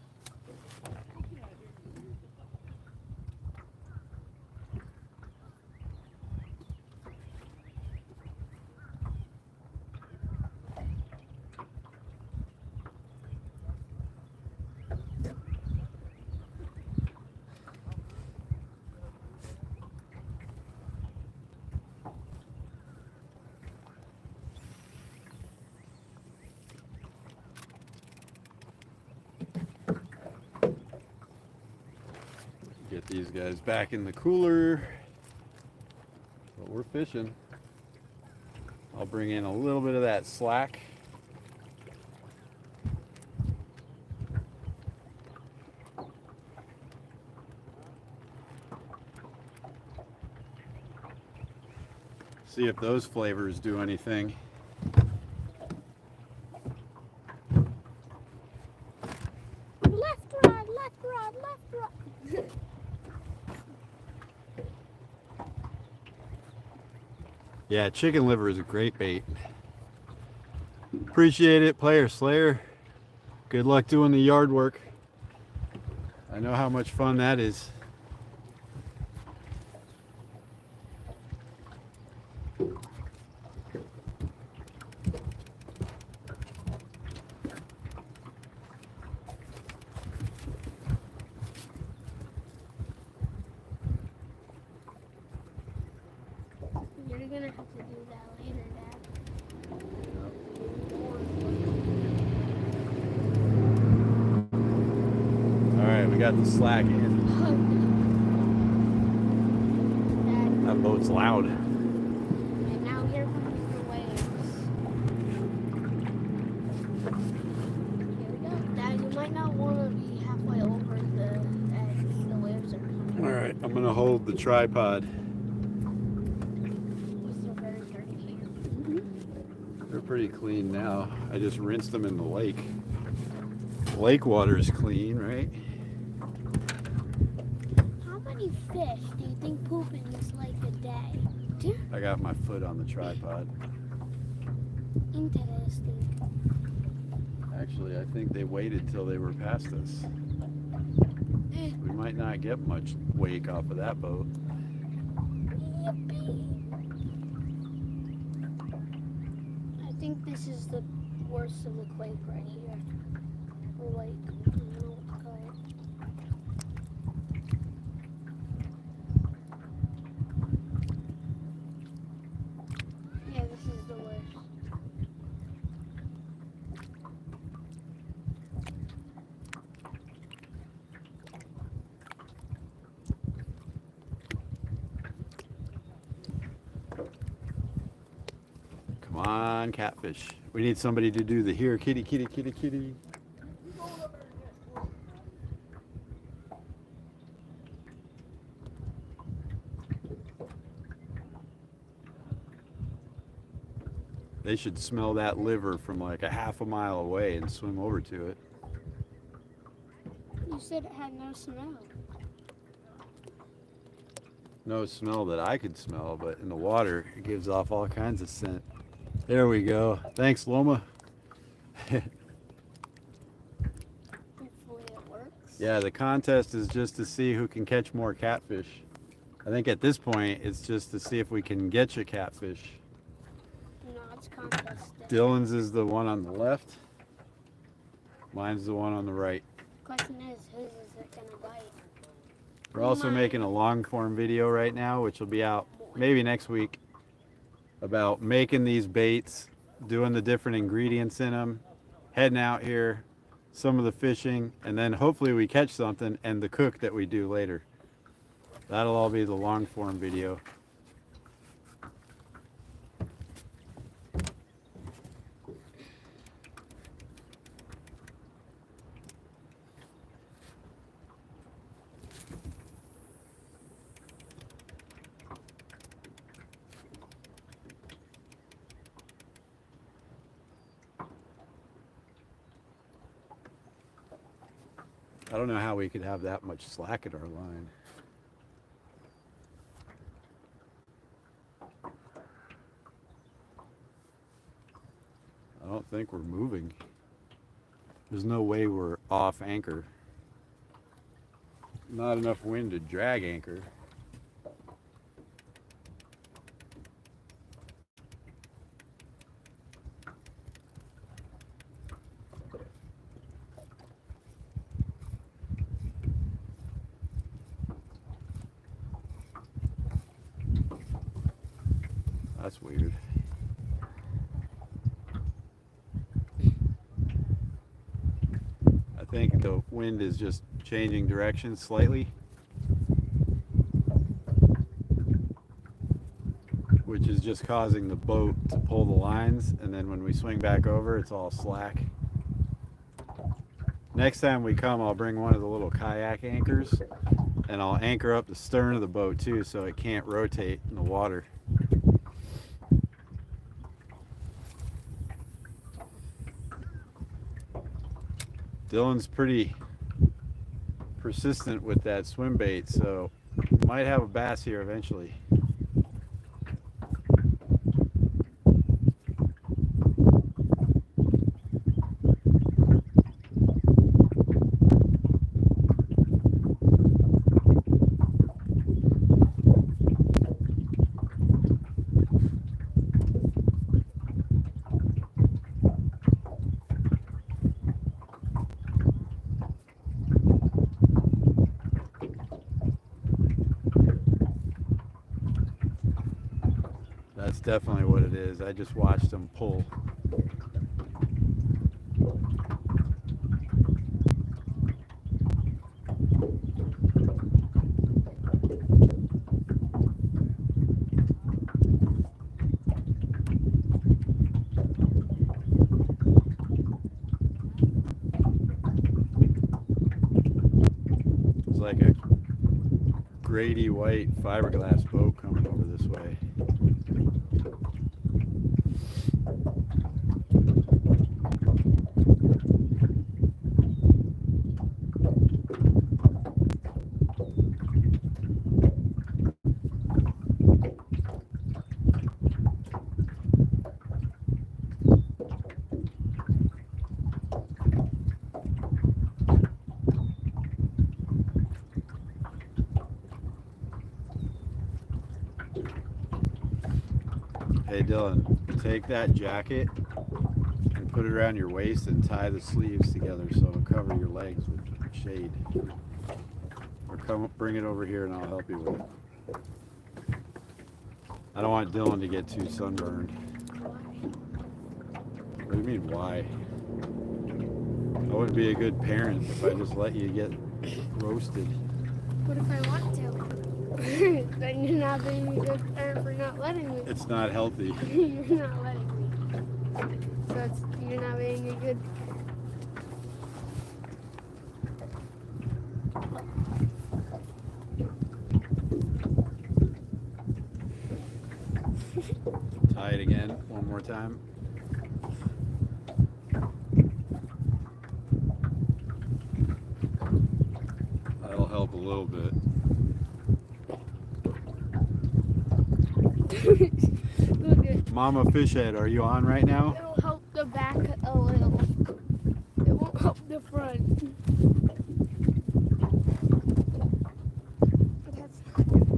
Get these guys back in the cooler. But we're fishing. I'll bring in a little bit of that slack. See if those flavors do anything. Left, right, left, right, left, right. Yeah, chicken liver is a great bait. Appreciate it, Player Slayer. Good luck doing the yard work. I know how much fun that is. You're gonna have to do that later, Dad. Alright, we got the slack in. Dad, That boat's loud. and now here comes the waves. Here we go. Dad, you might not want to be halfway over the edge. The waves are coming. Alright, I'm gonna hold the tripod. These are very dirty. They're pretty clean now. I just rinsed them in the lake. Lake water is clean, right? How many fish do you think poop in this lake a day? I got my foot on the tripod. Interesting. Actually, I think they waited till they were past us. We might not get much wake off of that boat. Yippee. I think this is the worst of the quake right here. Or lake. I don't know what to call it. Yeah, this is the worst. Come on, catfish. We need somebody to do the here, kitty, kitty, kitty, kitty. They should smell that liver from like a half a mile away and swim over to it. You said it had no smell. No smell that I could smell, but in the water, it gives off all kinds of scent. There we go. Thanks, Loma. Hopefully it works. Yeah, the contest is just to see who can catch more catfish. I think at this point, it's just to see if we can get you catfish. No, it's contest day. Dylan's is the one on the left. Mine's the one on the right. Question is, whose is it gonna bite? We're also making a long form video right now, which will be out maybe next week, about making these baits, doing the different ingredients in them, heading out here, some of the fishing, and then hopefully we catch something, and the cook that we do later. That'll all be the long form video. I don't know how we could have that much slack at our line. I don't think we're moving. There's no way we're off anchor. Not enough wind to drag anchor. That's weird. I think the wind is just changing direction slightly, which is just causing the boat to pull the lines, and then when we swing back over, it's all slack. Next time we come, I'll bring one of the little kayak anchors, and I'll anchor up the stern of the boat too, so it can't rotate in the water. Dylan's pretty persistent with that swim bait, so might have a bass here eventually. That's definitely what it is. I just watched him pull. It's like a grady white fiberglass boat coming over this way. Hey Dylan, take that jacket and put it around your waist and tie the sleeves together so it'll cover your legs with shade. Or come bring it over here and I'll help you with it. I don't want Dylan to get too sunburned. What do you mean, why? I wouldn't be a good parent if I just let you get roasted. What if I want to? Then you're not being a good parent for not letting me. It's not healthy. You're not letting me. So you're not being a good Tie it again, one more time. That'll help a little bit. Mama Fishhead, are you on right now? It'll help the back a little. It won't help the front. That's not gonna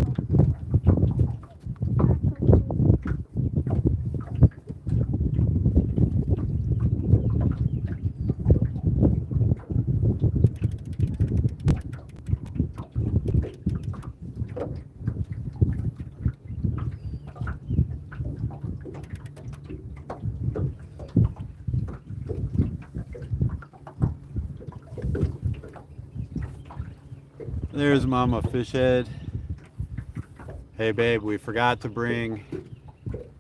There's Mama Fishhead. Hey babe, we forgot to bring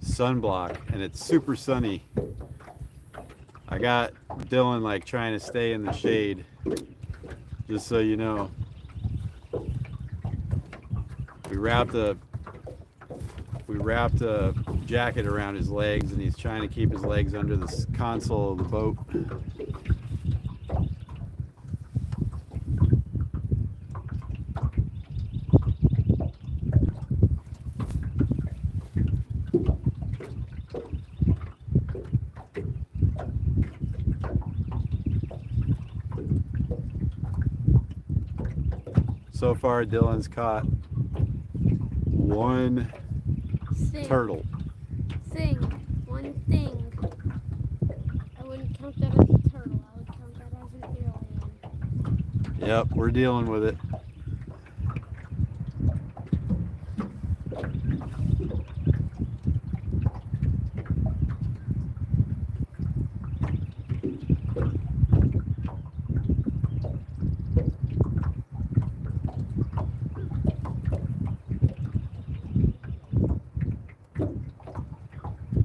sunblock and it's super sunny. I got Dylan like trying to stay in the shade, just so you know. We wrapped a jacket around his legs and he's trying to keep his legs under the console of the boat. So far, Dylan's caught one turtle. One thing. I wouldn't count that as a turtle. I would count that as an alien. Yep, we're dealing with it.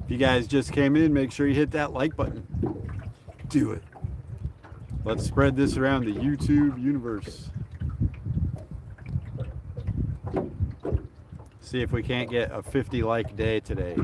If you guys just came in, make sure you hit that like button. Do it. Let's spread this around the YouTube universe. See if we can't get a 50 like day today.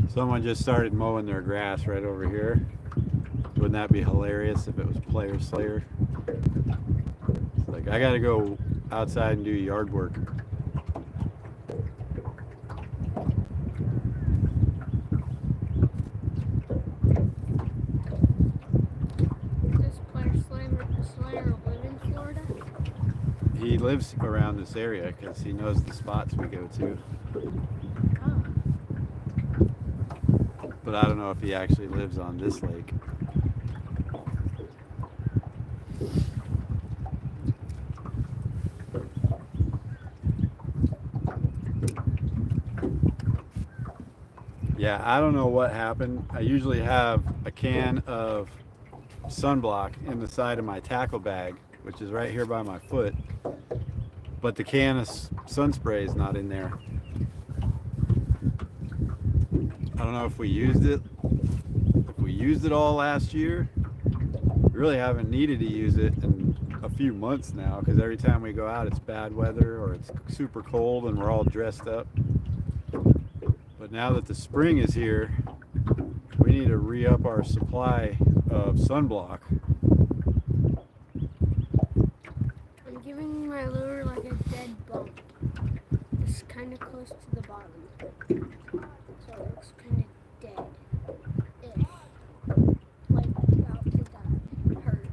Someone just started mowing their grass right over here. Wouldn't that be hilarious if it was Player Slayer? It's like, I gotta go outside and do yard work. Does Player Slayer live in Florida? He lives around this area because he knows the spots we go to. Oh. But I don't know if he actually lives on this lake. Yeah, I don't know what happened. I usually have a can of sunblock in the side of my tackle bag, which is right here by my foot. But the can of sun spray is not in there. I don't know if we used it. If we used it all last year, we really haven't needed to use it in a few months now because every time we go out it's bad weather or it's super cold and we're all dressed up. But now that the spring is here, we need to re-up our supply of sunblock. I'm giving my lure like a dead bump. It's kind of close to the bottom. So it looks kind of dead-ish. Like about to die. Hurt.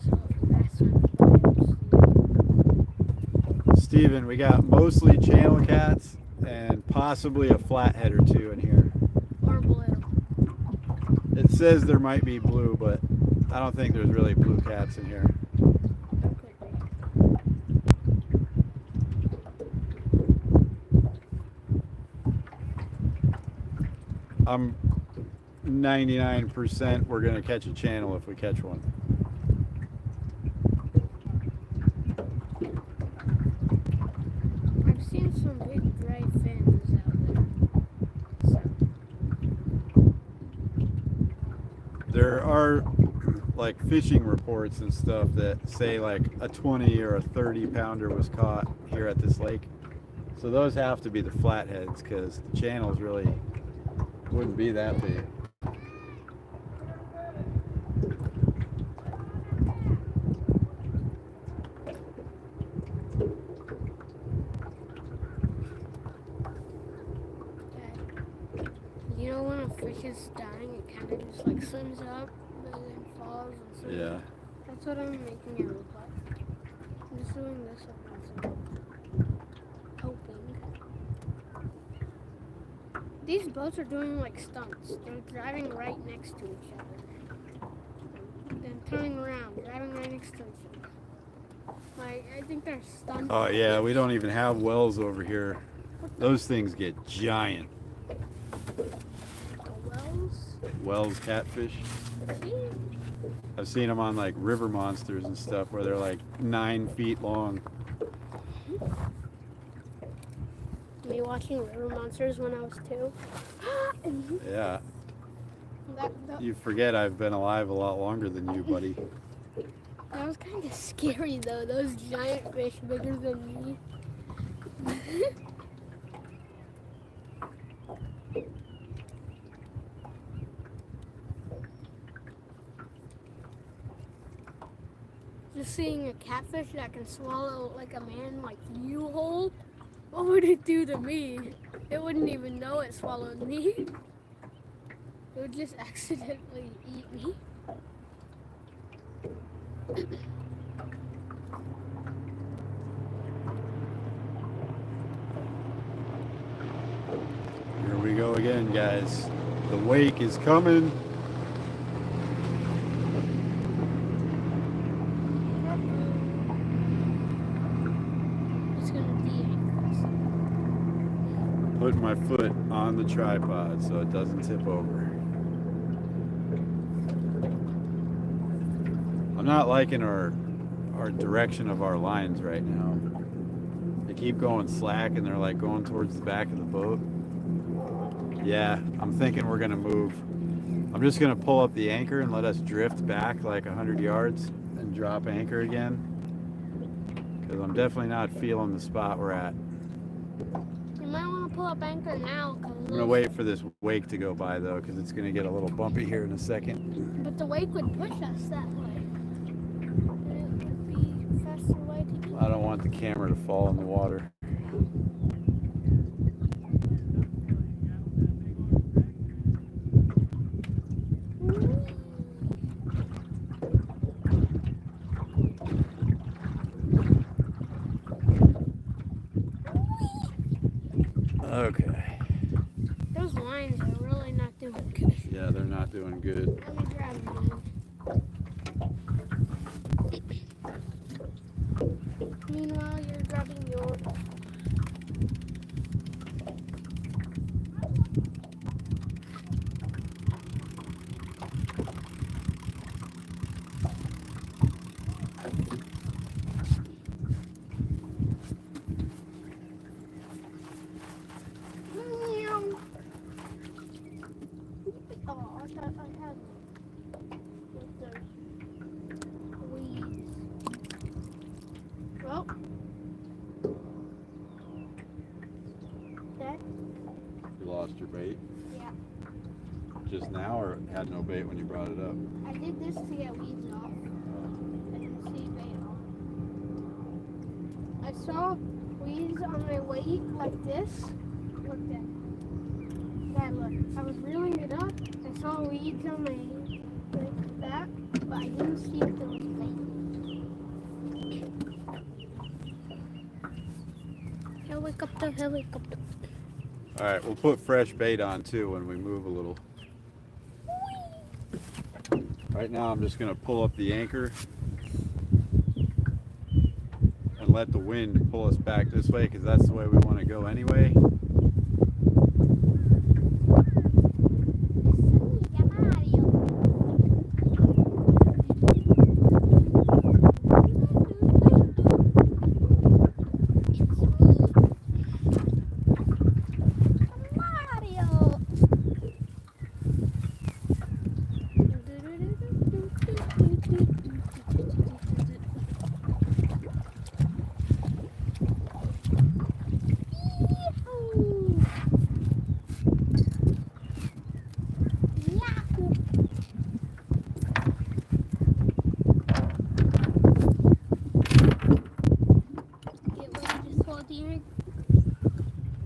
So that's what Steven, we got mostly channel cats and possibly a flathead or two in here. or blue. It says there might be blue, but I don't think there's really blue cats in here. Could be. I'm 99% we're gonna catch a channel if we catch one. I've seen some big gray fins out there. So, There are like fishing reports and stuff that say like a 20 or a 30 pounder was caught here at this lake. So those have to be the flatheads because the channels really wouldn't be that big. you know when a fish is dying, it kind of just like swims up and then falls and swims. Yeah. That's what I'm making it look like. I'm just doing this up and hoping. These boats are doing like stunts. They're driving right next to each other. Then turning around, driving right next to each other. Like, I think they're stunts. Oh yeah, we don't even have wells over here. Those things get giant. Wells? Wells catfish. See? I've seen them on like river monsters and stuff where they're like 9 feet long. Me watching River Monsters when I was 2. Yeah. That You forget I've been alive a lot longer than you, buddy. was kind of scary though. Those giant fish bigger than me. Just seeing a catfish that can swallow like a man like you whole, what would it do to me? It wouldn't even know it swallowed me. It would just accidentally eat me. Here we go again, guys. The wake is coming. It's gonna de-anchor us. Putting my foot on the tripod so it doesn't tip over. I'm not liking our direction of our lines right now. They keep going slack and they're like going towards the back of the boat. Yeah, I'm thinking we're gonna move. I'm just gonna pull up the anchor and let us drift back like 100 yards and drop anchor again. Because I'm definitely not feeling the spot we're at. You might want to pull up anchor now. I'm gonna wait for this wake to go by though, because it's gonna get a little bumpy here in a second. But the wake would push us that way. And it would be a faster way to do I don't want the camera to fall in the water. Okay. Those lines are really not doing good. Yeah, they're not doing good. Let me grab mine. Meanwhile, you're grabbing yours. Oh, I thought I had with those weeds. Well, that, You lost your bait yeah. just now, or had no bait when you brought it up? I did this to get weeds off. I didn't see bait off. I saw weeds on my weight like this. Look at that. Yeah, look. I was reeling it up. I saw weeds on my like that, but I didn't see if there was bait. Helicopter, helicopter. All right, we'll put fresh bait on too when we move a little. Right now I'm just gonna pull up the anchor and let the wind pull us back this way, because that's the way we want to go anyway.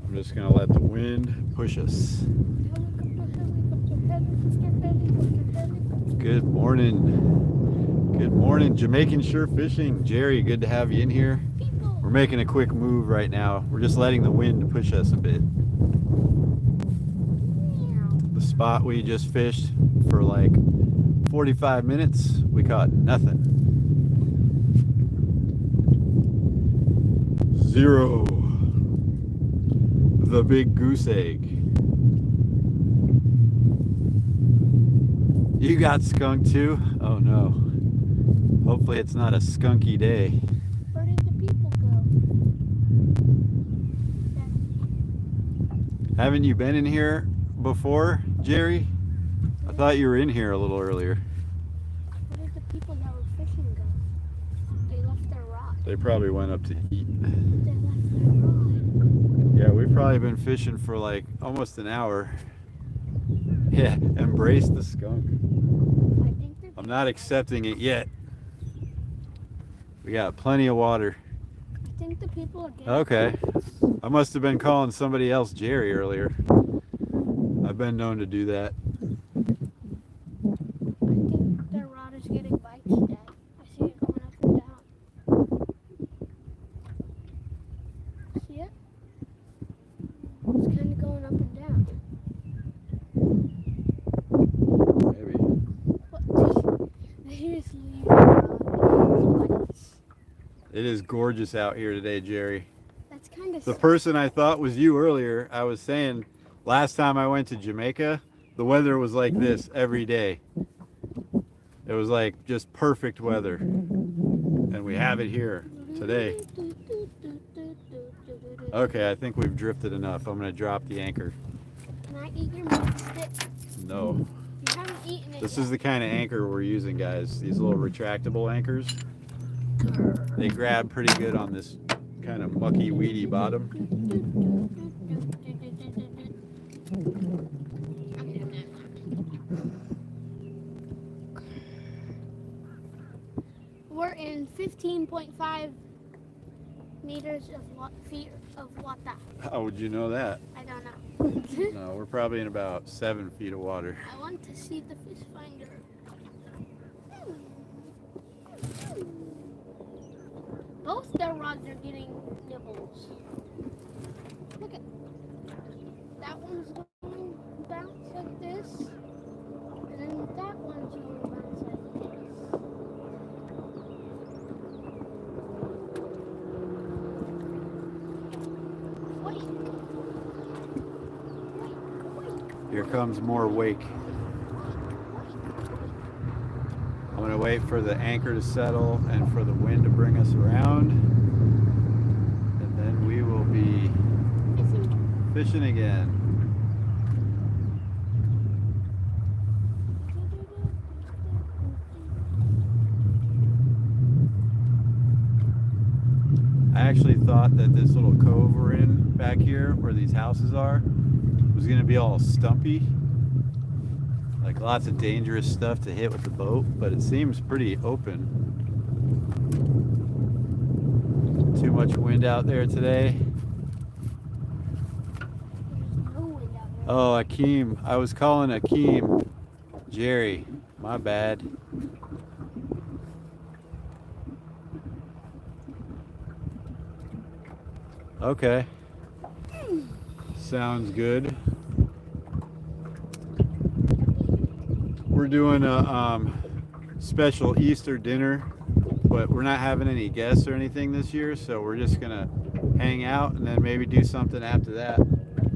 I'm just gonna let the wind push us. Good morning. Good morning, Jamaican Shore Fishing. Jerry, good to have you in here. We're making a quick move right now. We're just letting the wind push us a bit. spot we just fished for like 45 minutes. We caught nothing. Zero. The big goose egg. You got skunked too? Oh no. Hopefully it's not a skunky day. Where did the people go? Haven't you been in here before, Jerry? I thought you were in here a little earlier. Where did the people that were fishing go? They left their rod. They probably went up to eat. They left their rod. Yeah, we've probably been fishing for like almost an hour. Yeah, embrace the skunk. I think I'm not accepting it yet. We got plenty of water. I think the people are getting Okay. I must have been calling somebody else Jerry earlier. I've been known to do that. I think their rod is getting bites, Dad. I see it going up and down. See it? It's kind of going up and down. Maybe. What? They just leave their rod. It is gorgeous out here today, Jerry. That's kind of The person I thought was you earlier, I was saying last time I went to Jamaica, the weather was like this every day. It was like just perfect weather. And we have it here today. Okay, I think we've drifted enough. I'm going to drop the anchor. Can I eat your meat stick? No. You haven't eaten it This yet. is the kind of anchor we're using, guys. These little retractable anchors. They grab pretty good on this kind of mucky, weedy bottom. We're in 15.5 meters of feet of water. How would you know that? I don't know. No, we're probably in about 7 feet of water. I want to see the fish finder. Both their rods are getting nibbles. Look at that one's going bounce like this, and then that one's going bounce like this. Wait. Here comes more wake. I'm going to wait for the anchor to settle and for the wind to bring us around. And then we will be fishing again. I actually thought that this little cove we're in back here, where these houses are, was going to be all stumpy. Like lots of dangerous stuff to hit with the boat, but it seems pretty open. Too much wind out there today. There's no wind out there. Oh, Akeem. I was calling Akeem Jerry. My bad. Okay. Sounds good. We're doing a special Easter dinner, but we're not having any guests or anything this year, so we're just gonna hang out and then maybe do something after that.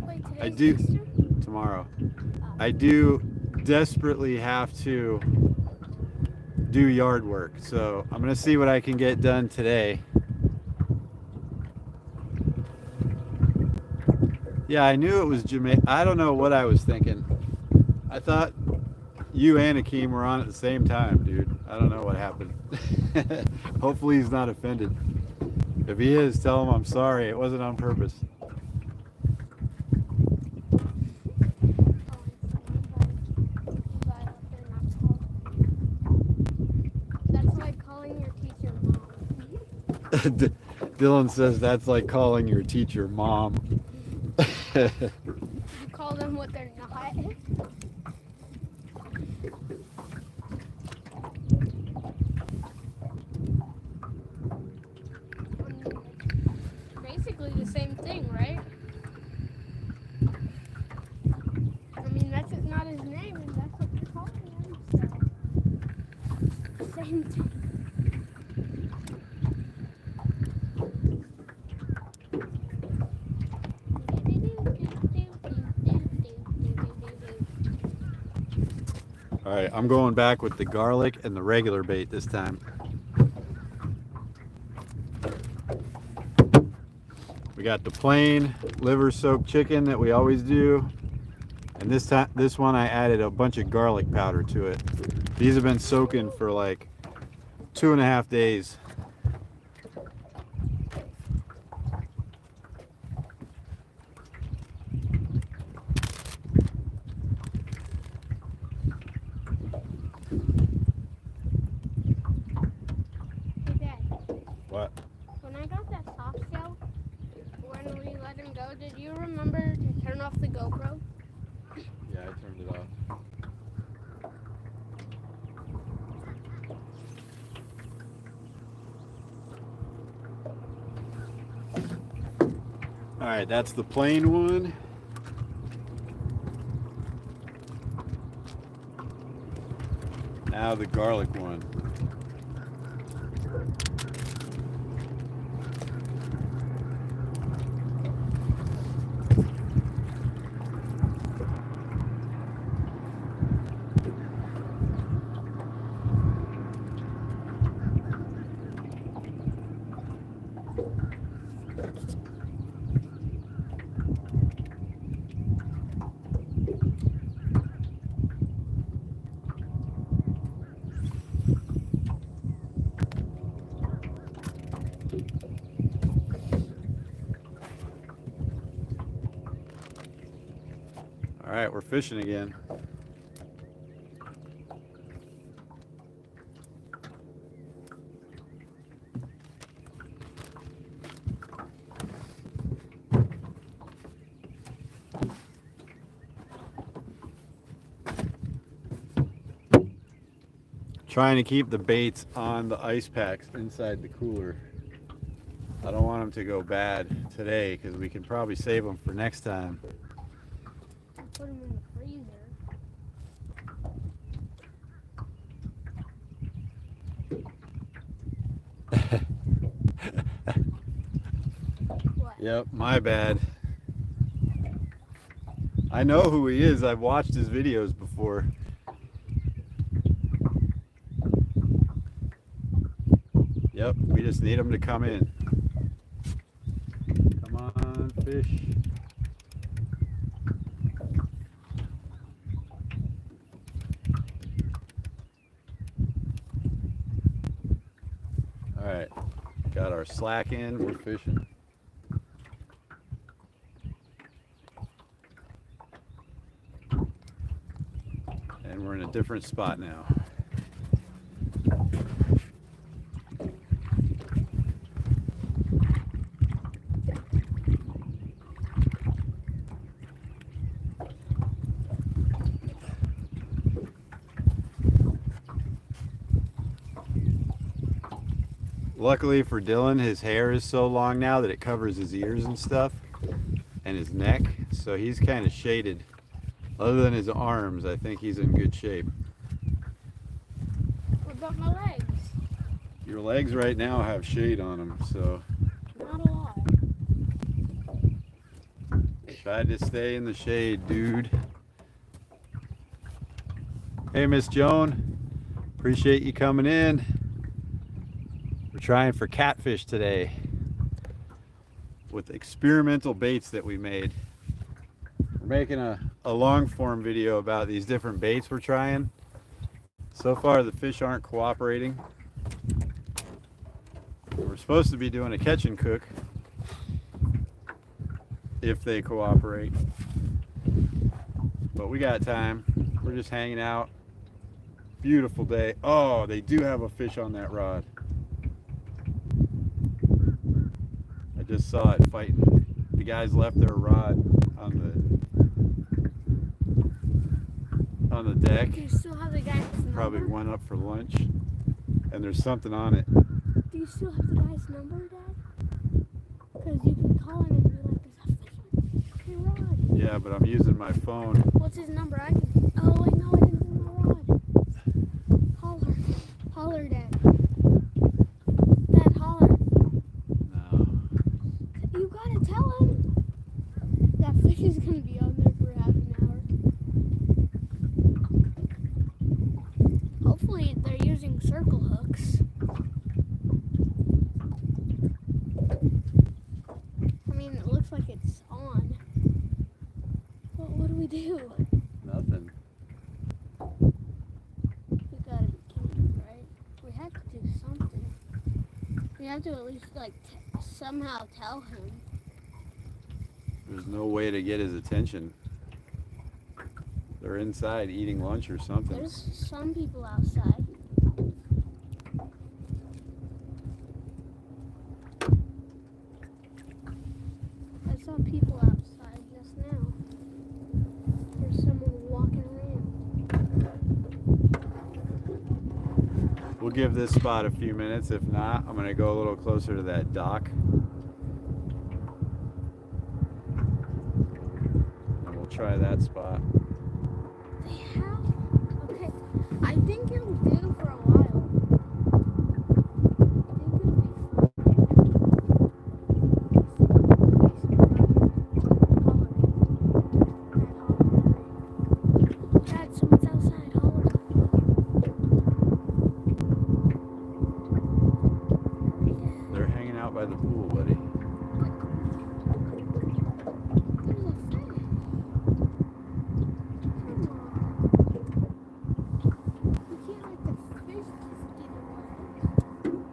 Wait, today's I do Easter? tomorrow. I do desperately have to do yard work, so I'm gonna see what I can get done today. Yeah, I knew it was Jamaica. I don't know what I was thinking. I thought you and Akeem were on at the same time, dude. I don't know what happened. Hopefully he's not offended. If he is, tell him I'm sorry. It wasn't on purpose. That's like calling your teacher mom. Dylan says that's like calling your teacher mom. You call them what they're not. Basically the same thing, right? I mean, that's not as All right, I'm going back with the garlic and the regular bait this time. We got the plain liver soaked chicken that we always do. And this one I added a bunch of garlic powder to it. These have been soaking for like 2.5 days. Hey, Dad. What? When I got that soft shell, when we let him go, did you remember to turn off the GoPro? Yeah, I turned it off. All right, that's the plain one. Now the garlic one. All right, we're fishing again. Trying to keep the baits on the ice packs inside the cooler. I don't want them to go bad today because we can probably save them for next time. Put them in the freezer. What? Yep, my bad. I know who he is. I've watched his videos before. Yep, we just need him to come in. Come on, fish. All right, got our slack in, we're fishing. And we're in a different spot now. Luckily for Dylan, his hair is so long now that it covers his ears and stuff and his neck, so he's kind of shaded. Other than his arms, I think he's in good shape. What about my legs? Your legs right now have shade on them, so Not a lot. try to stay in the shade, dude. Hey, Miss Joan, appreciate you coming in. We're trying for catfish today with experimental baits that we made. We're making a long form video about these different baits we're trying. So far the fish aren't cooperating. We're supposed to be doing a catch and cook if they cooperate, but we got time. We're just hanging out. Beautiful day. Oh, they do have a fish on that rod. I just saw it fighting. The guys left their rod on the deck. Do you still have the guy's number? Probably went up for lunch, and there's something on it. Do you still have the guy's number, Dad? Because you can call him and be like, there's a fish on your rod. Yeah, but I'm using my phone. What's his number? I can. Oh, wait, no, I didn't bring my rod. Call her. Holler, Dad. Dad, holler. No. You gotta tell him. That fish is gonna be on there for half an hour. Hopefully they're using circle hooks. I mean, it looks like it's on. But what do we do? Nothing. We gotta keep, right? We have to do something. We have to at least, like, somehow tell him. There's no way to get his attention. They're inside eating lunch or something. There's some people outside. I saw people outside just now. There's someone walking around. We'll give this spot a few minutes. If not, I'm going to go a little closer to that dock. And we'll try that spot. They have? Okay. I think it'll do for a while. I think it'll be fun. Dad, someone's outside. Holler. They're hanging out by the pool, buddy. There's a fish. Come on. You can't let the fish just get away. Okay.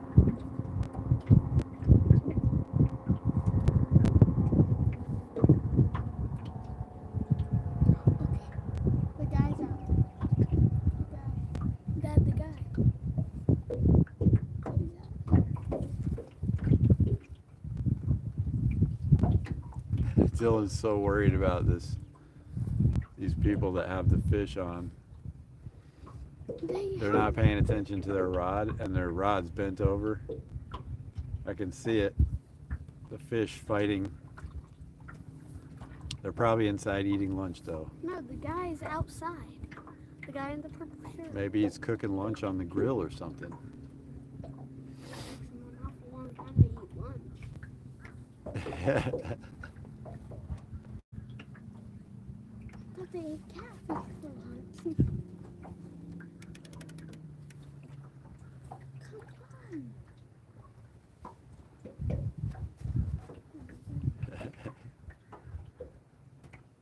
The guy's out. Dad, the guy. He's out. Dylan's so worried about this. These people that have the fish on. They're not paying attention to their rod, and their rod's bent over. I can see it. The fish fighting. They're probably inside eating lunch, though. No, the guy's outside. The guy in the purple shirt. Maybe he's cooking lunch on the grill or something. Takes him an awful long time to eat lunch. But they ate catfish for lunch. Come on.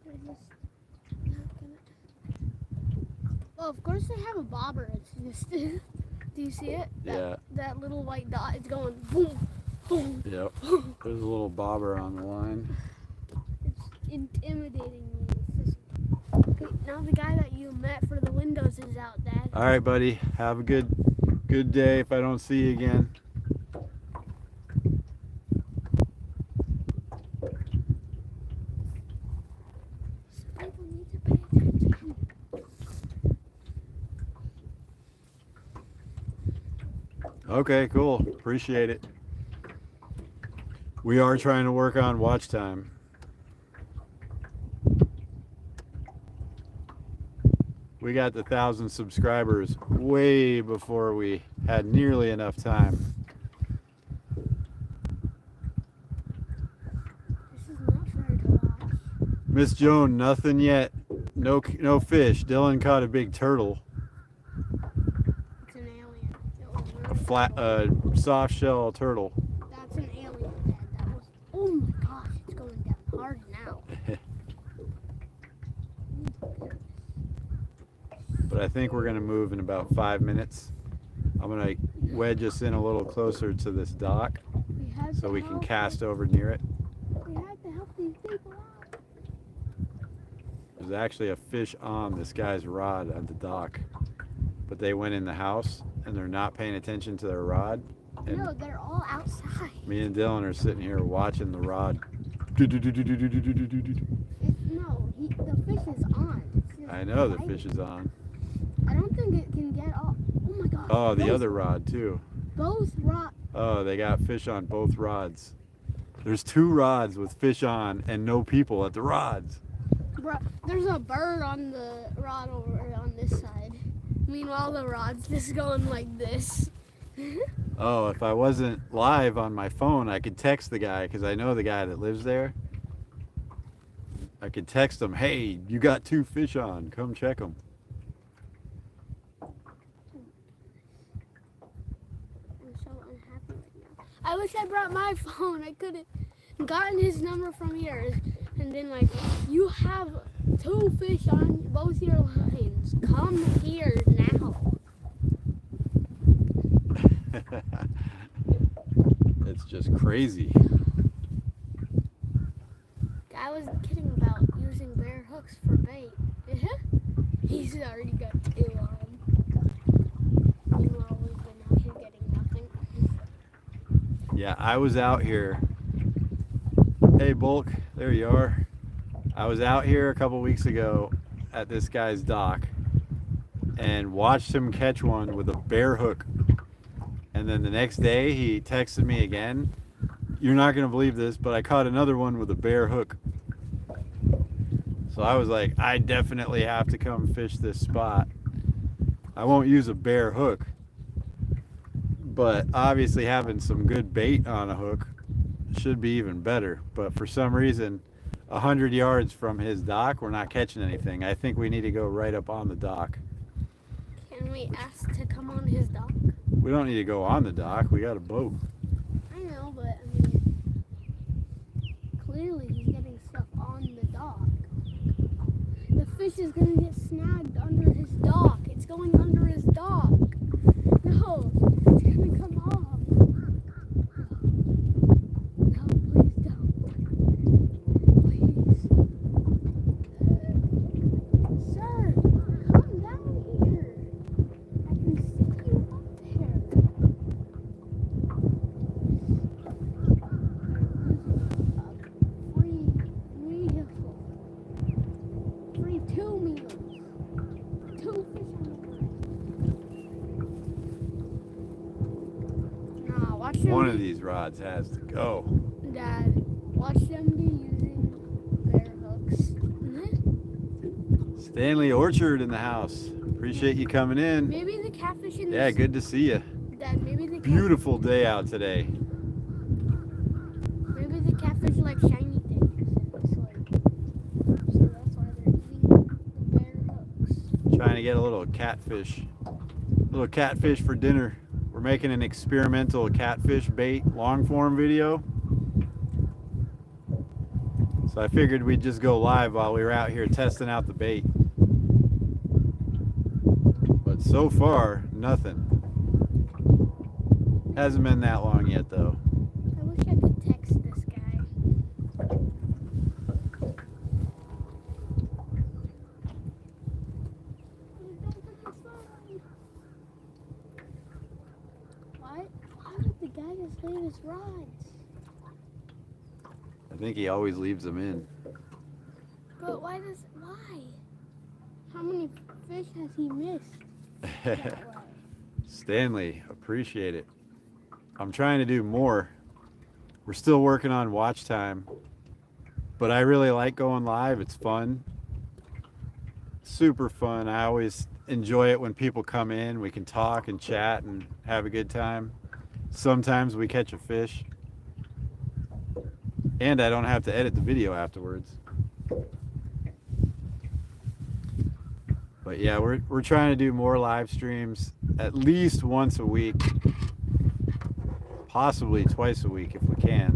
They're just not gonna. Well, of course they have a bobber. It's just. Do you see it? Yeah. That little white dot is going boom, boom. Yep. There's a little bobber on the line. It's intimidating me. It's just. Okay, now the guy that you met for the windows is out, Dad. All right, buddy. Have a good day if I don't see you again. People need to pay attention. Okay, cool. Appreciate it. We are trying to work on watch time. We got the 1,000 subscribers way before we had nearly enough time. This is not fair to watch. Miss Joan, nothing yet. No fish. Dylan caught a big turtle. It's an alien. It was A really flat, cool. soft shell turtle. That's an alien, Dad. That was. Oh my gosh, it's going down hard now. But I think we're gonna move in about 5 minutes. I'm gonna wedge us in a little closer to this dock We had so to we can help cast over near it. We had to help these people out. There's actually a fish on this guy's rod at the dock, but they went in the house and they're not paying attention to their rod. And No, they're all outside. me and Dylan are sitting here watching the rod. No, the fish is on. It's just I know the fighting. fish is on. I don't think it can get off. Oh my god. Oh, the Both- other rod too. Both rock. Oh, they got fish on both rods. There's 2 rods with fish on and no people at the rods. There's a bird on the rod over on this side. Meanwhile, the rod's just going like this. Oh, if I wasn't live on my phone, I could text the guy because I know the guy that lives there. I could text him, hey, you got 2 fish on. Come check them. I'm so unhappy right now. I wish I brought my phone. I could have gotten his number from here. And then, like, you have 2 fish on both your lines. Come here now. It's just crazy. I was kidding about using bare hooks for bait. He's already got 2 on. Meanwhile, we've been out here getting nothing. Yeah, I was out here. Hey, Bulk, there you are. I was out here a couple weeks ago at this guy's dock and watched him catch one with a bare hook. And then the next day he texted me again. You're not going to believe this, but I caught another one with a bare hook. So I was like, I definitely have to come fish this spot. I won't use a bare hook, but obviously having some good bait on a hook should be even better. But for some reason, 100 yards from his dock, we're not catching anything. I think we need to go right up on the dock. Can we ask to come on his dock? We don't need to go on the dock. We got a boat. I know, but I mean, clearly he's getting stuff on the dock. The fish is gonna get snagged under his dock. It's going under his dock. No, it's gonna come off. No, please don't. Please. Sir, come down here. I can see you up there. Free meal. Free 2 meals. 2 fish on the way. Nah, watch them. One of these rods has to go. Dad, watch them be using bare hooks. Stanley Orchard in the house. Appreciate you coming in. Maybe the catfish in Yeah, this. good to see you. Dad, maybe the Beautiful day out today. Maybe the catfish like shiny things. It's like, so that's why they're eating the bare hooks. Trying to get a little catfish for dinner. We're making an experimental catfish bait long form video. So I figured we'd just go live while we were out here testing out the bait. But so far, nothing. Hasn't been that long yet though. I wish I could text this guy. Why would the guy just leave his rods? I think he always leaves them in. But why? How many fish has he missed? that way? Stanley, appreciate it. I'm trying to do more. We're still working on watch time, but I really like going live. It's fun. Super fun. I always enjoy it when people come in. We can talk and chat and have a good time. Sometimes we catch a fish. And I don't have to edit the video afterwards. But yeah, we're trying to do more live streams at least once a week. Possibly twice a week if we can.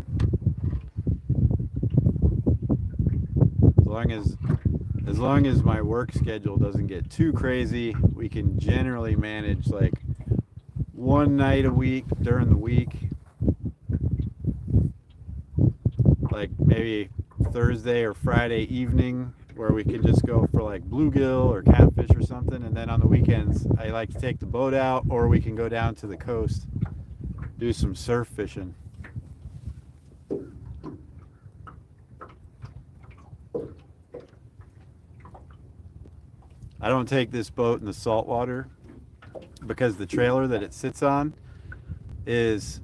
As long as my work schedule doesn't get too crazy, we can generally manage like one night a week during the week. Like maybe Thursday or Friday evening where we can just go for like bluegill or catfish or something, and then on the weekends I like to take the boat out, or we can go down to the coast, do some surf fishing. I don't take this boat in the saltwater because the trailer that it sits on is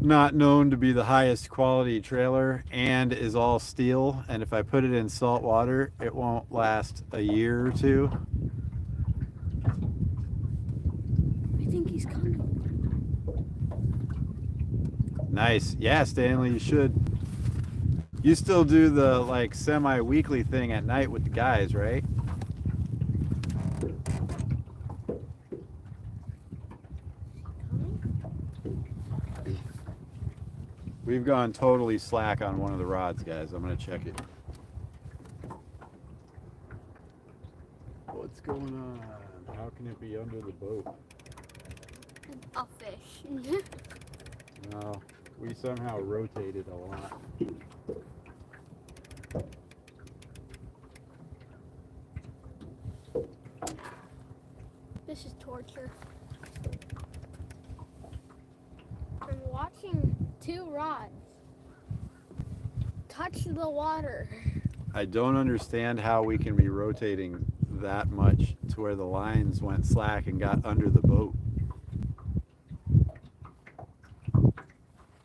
not known to be the highest quality trailer and is all steel, and if I put it in salt water it won't last a year or two. He's coming. Nice. Yeah, Stanley, you should. You still do the like semi-weekly thing at night with the guys, right? We've gone totally slack on one of the rods, guys. I'm gonna check it. What's going on? How can it be under the boat? A fish. No, we somehow rotated a lot. This is torture. I'm watching 2 rods touch the water. I don't understand how we can be rotating that much to where the lines went slack and got under the boat.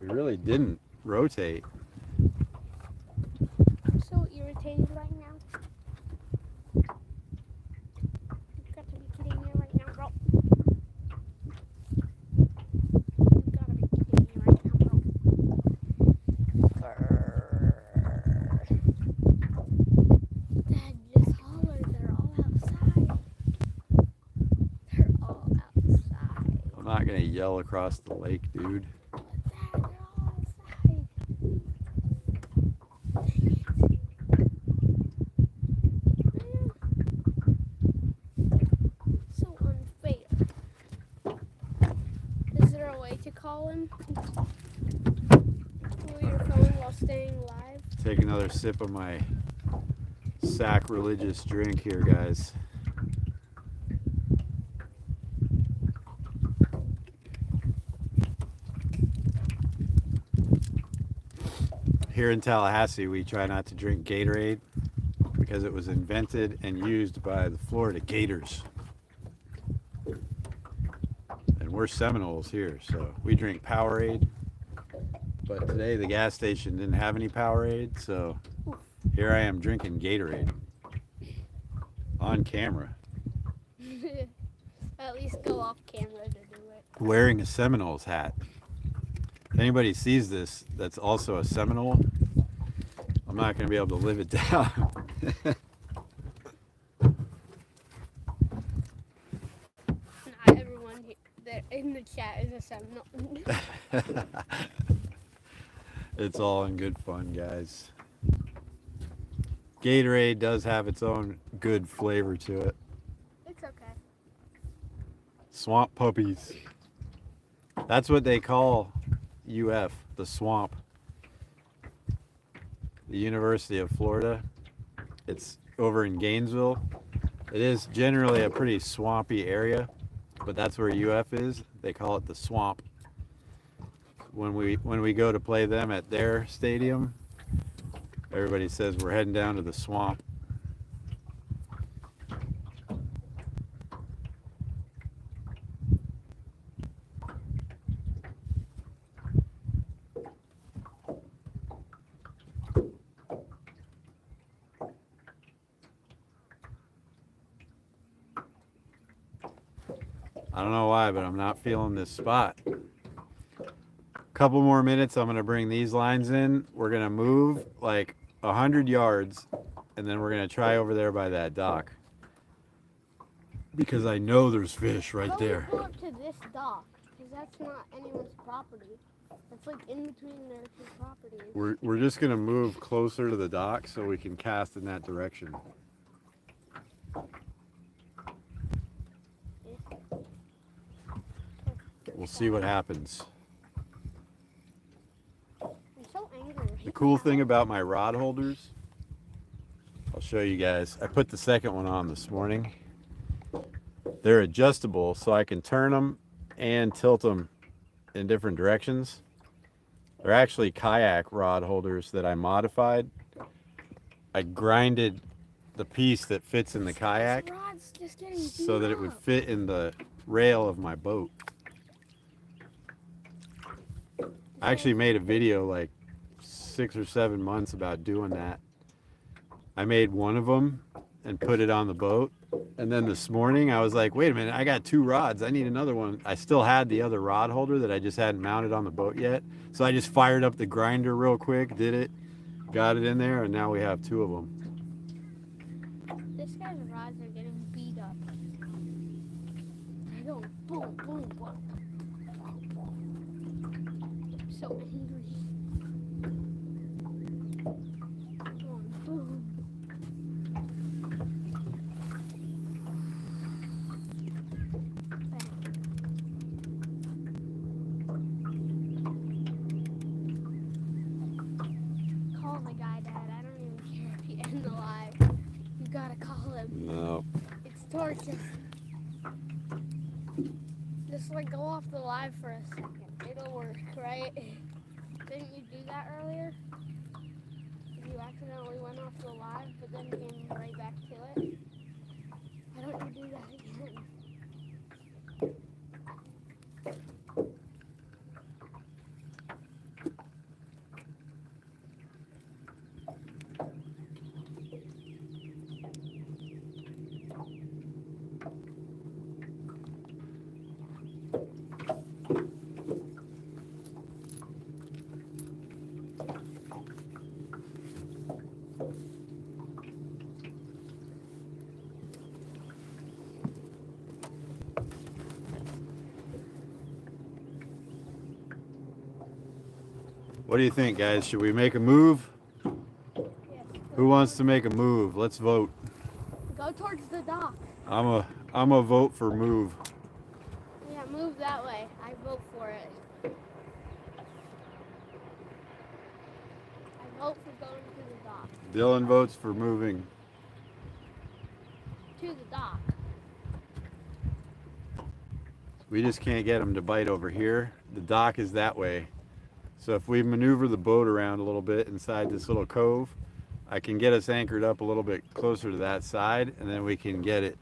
We really didn't rotate. I'm so irritated right now. You've got to be kidding me right now, bro. You've got to be kidding me right now, bro. Dad just hollered. They're all outside. They're all outside. I'm not gonna yell across the lake, dude. But Dad, they're all outside. So unfair. Is there a way to call him through your phone while staying live? Take another sip of my sacrilegious drink here, guys. Here in Tallahassee, we try not to drink Gatorade because it was invented and used by the Florida Gators. And we're Seminoles here, so we drink Powerade. But today the gas station didn't have any Powerade, so here I am drinking Gatorade on camera, At least go off camera to do it. wearing a Seminoles hat. If anybody sees this that's also a Seminole, I'm not going to be able to live it down. Not everyone that in the chat is a Seminole. It's all in good fun, guys. Gatorade does have its own good flavor to it. It's okay. Swamp puppies. That's what they call UF, the swamp. The University of Florida. It's over in Gainesville. It is generally a pretty swampy area, but that's where UF is. They call it the swamp. When we go to play them at their stadium, everybody says we're heading down to the swamp. I don't know why, but I'm not feeling this spot. Couple more minutes, I'm gonna bring these lines in. We're gonna move like 100 yards, and then we're gonna try over there by that dock, because I know there's fish right Don't there. go up to this dock, because that's not anyone's property. That's like in between their 2 properties. We're just gonna move closer to the dock so we can cast in that direction. We'll see what happens. I'm so angry. The cool thing about my rod holders, I'll show you guys. I put the second one on this morning. They're adjustable, so I can turn them and tilt them in different directions. They're actually kayak rod holders that I modified. I grinded the piece that fits in the kayak This rod's just getting so that it would beat up. fit in the rail of my boat. I actually made a video like 6 or 7 months about doing that. I made one of them and put it on the boat. And then this morning I was like, wait a minute, I got 2 rods. I need another one. I still had the other rod holder that I just hadn't mounted on the boat yet. So I just fired up the grinder real quick, did it, got it in there, and now we have 2 of them. This guy's rods are getting beat up. They're going boom, boom, boom. I'm so angry. Going boom. Call the guy, Dad. I don't even care if he ends alive. You gotta call him. No. It's torture. Just like go off the live for a second. It'll work, right? Didn't you do that earlier? You accidentally went off the live, but then came right back to it. Why don't you do that again? What do you think, guys? Should we make a move? Yes. Who wants to make a move? Let's vote. Go towards the dock. I'm a vote for move. Yeah, move that way. I vote for it. I vote for going to the dock. Dylan votes for moving. To the dock. We just can't get them to bite over here. The dock is that way. So if we maneuver the boat around a little bit inside this little cove, I can get us anchored up a little bit closer to that side, and then we can get it.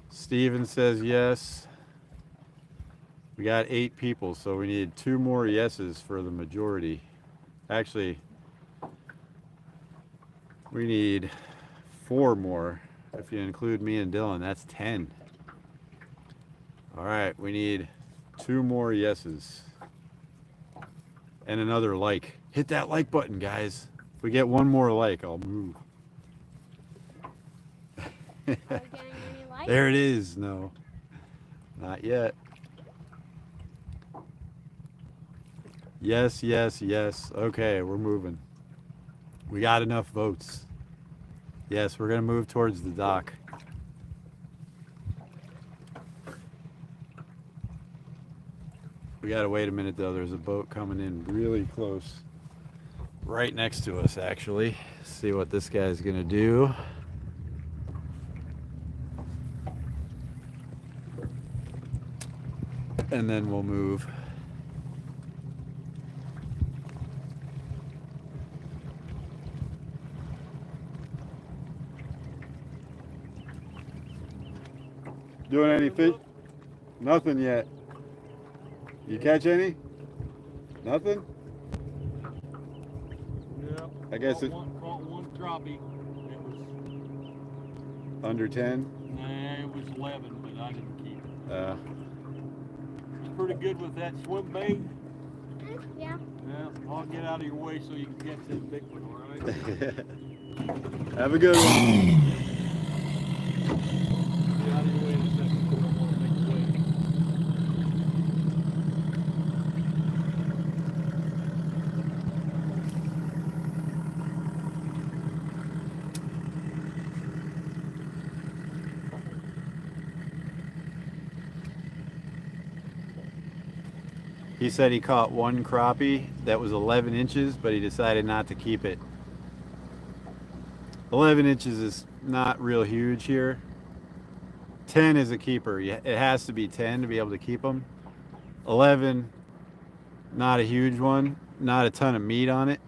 Steven says yes. We got 8 people, so we need 2 more yeses for the majority. Actually, we need 4 more. If you include me and Dylan, that's 10. All right, we need 2 more yeses. And another like. Hit that like button, guys. If we get 1 more like, I'll move. Are we getting any likes? There it is. No, not yet. Yes, yes, yes. Okay, we're moving. We got enough votes. Yes, we're going to move towards the dock. We got to wait a minute, though. There's a boat coming in really close. Right next to us, actually. See what this guy's going to do. And then we'll move. Doing any fish? Nothing yet. You catch any? Nothing? Yeah. I guess it Caught one crappie. It was under 10. Nah, it was 11, but I didn't keep it. Uh, It's pretty good with that swim bait. Yeah. Yeah, I'll get out of your way so you can catch that big one, all right? have a good one. Get out of your way in a second. I don't want to make you wait. He said he caught 1 crappie that was 11 inches, but he decided not to keep it. 11 inches is not real huge here. 10 is a keeper. It has to be 10 to be able to keep them. 11, not a huge one, not a ton of meat on it.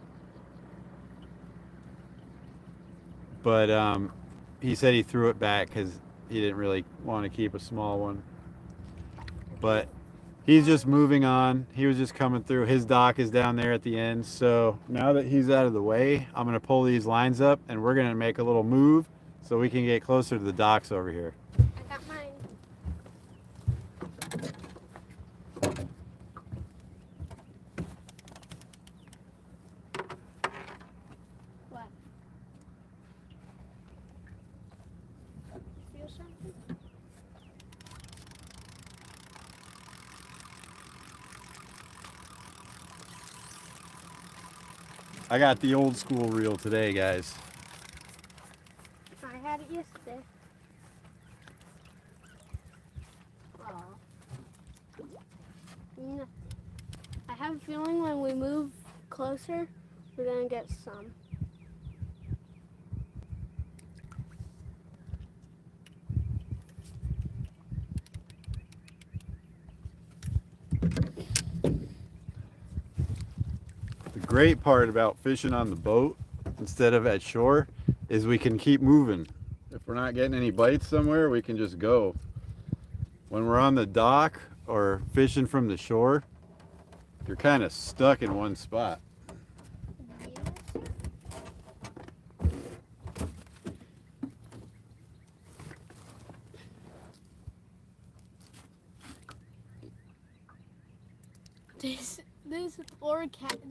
But he said he threw it back because he didn't really want to keep a small one. But He's just moving on. He was just coming through. His dock is down there at the end. So now that he's out of the way, I'm going to pull these lines up and we're going to make a little move so we can get closer to the docks over here. I got mine. What? Feel something? I got the old school reel today, guys. I had it yesterday. Oh. I have a feeling when we move closer, we're gonna get some. The great part about fishing on the boat instead of at shore is we can keep moving. If we're not getting any bites somewhere, we can just go. When we're on the dock or fishing from the shore, you're kind of stuck in one spot.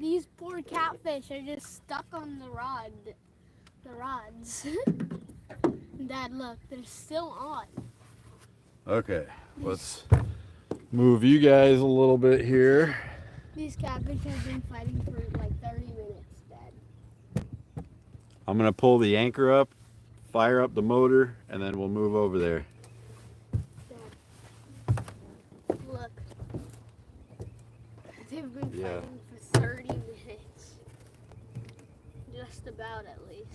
These poor catfish are just stuck on the rods. Dad, look, they're still on. Okay, let's move you guys a little bit here. These catfish have been fighting for like 30 minutes, Dad. I'm gonna pull the anchor up, fire up the motor, and then we'll move over there. Dad, look. They've been Yeah. fighting for 30 minutes. Just about, at least.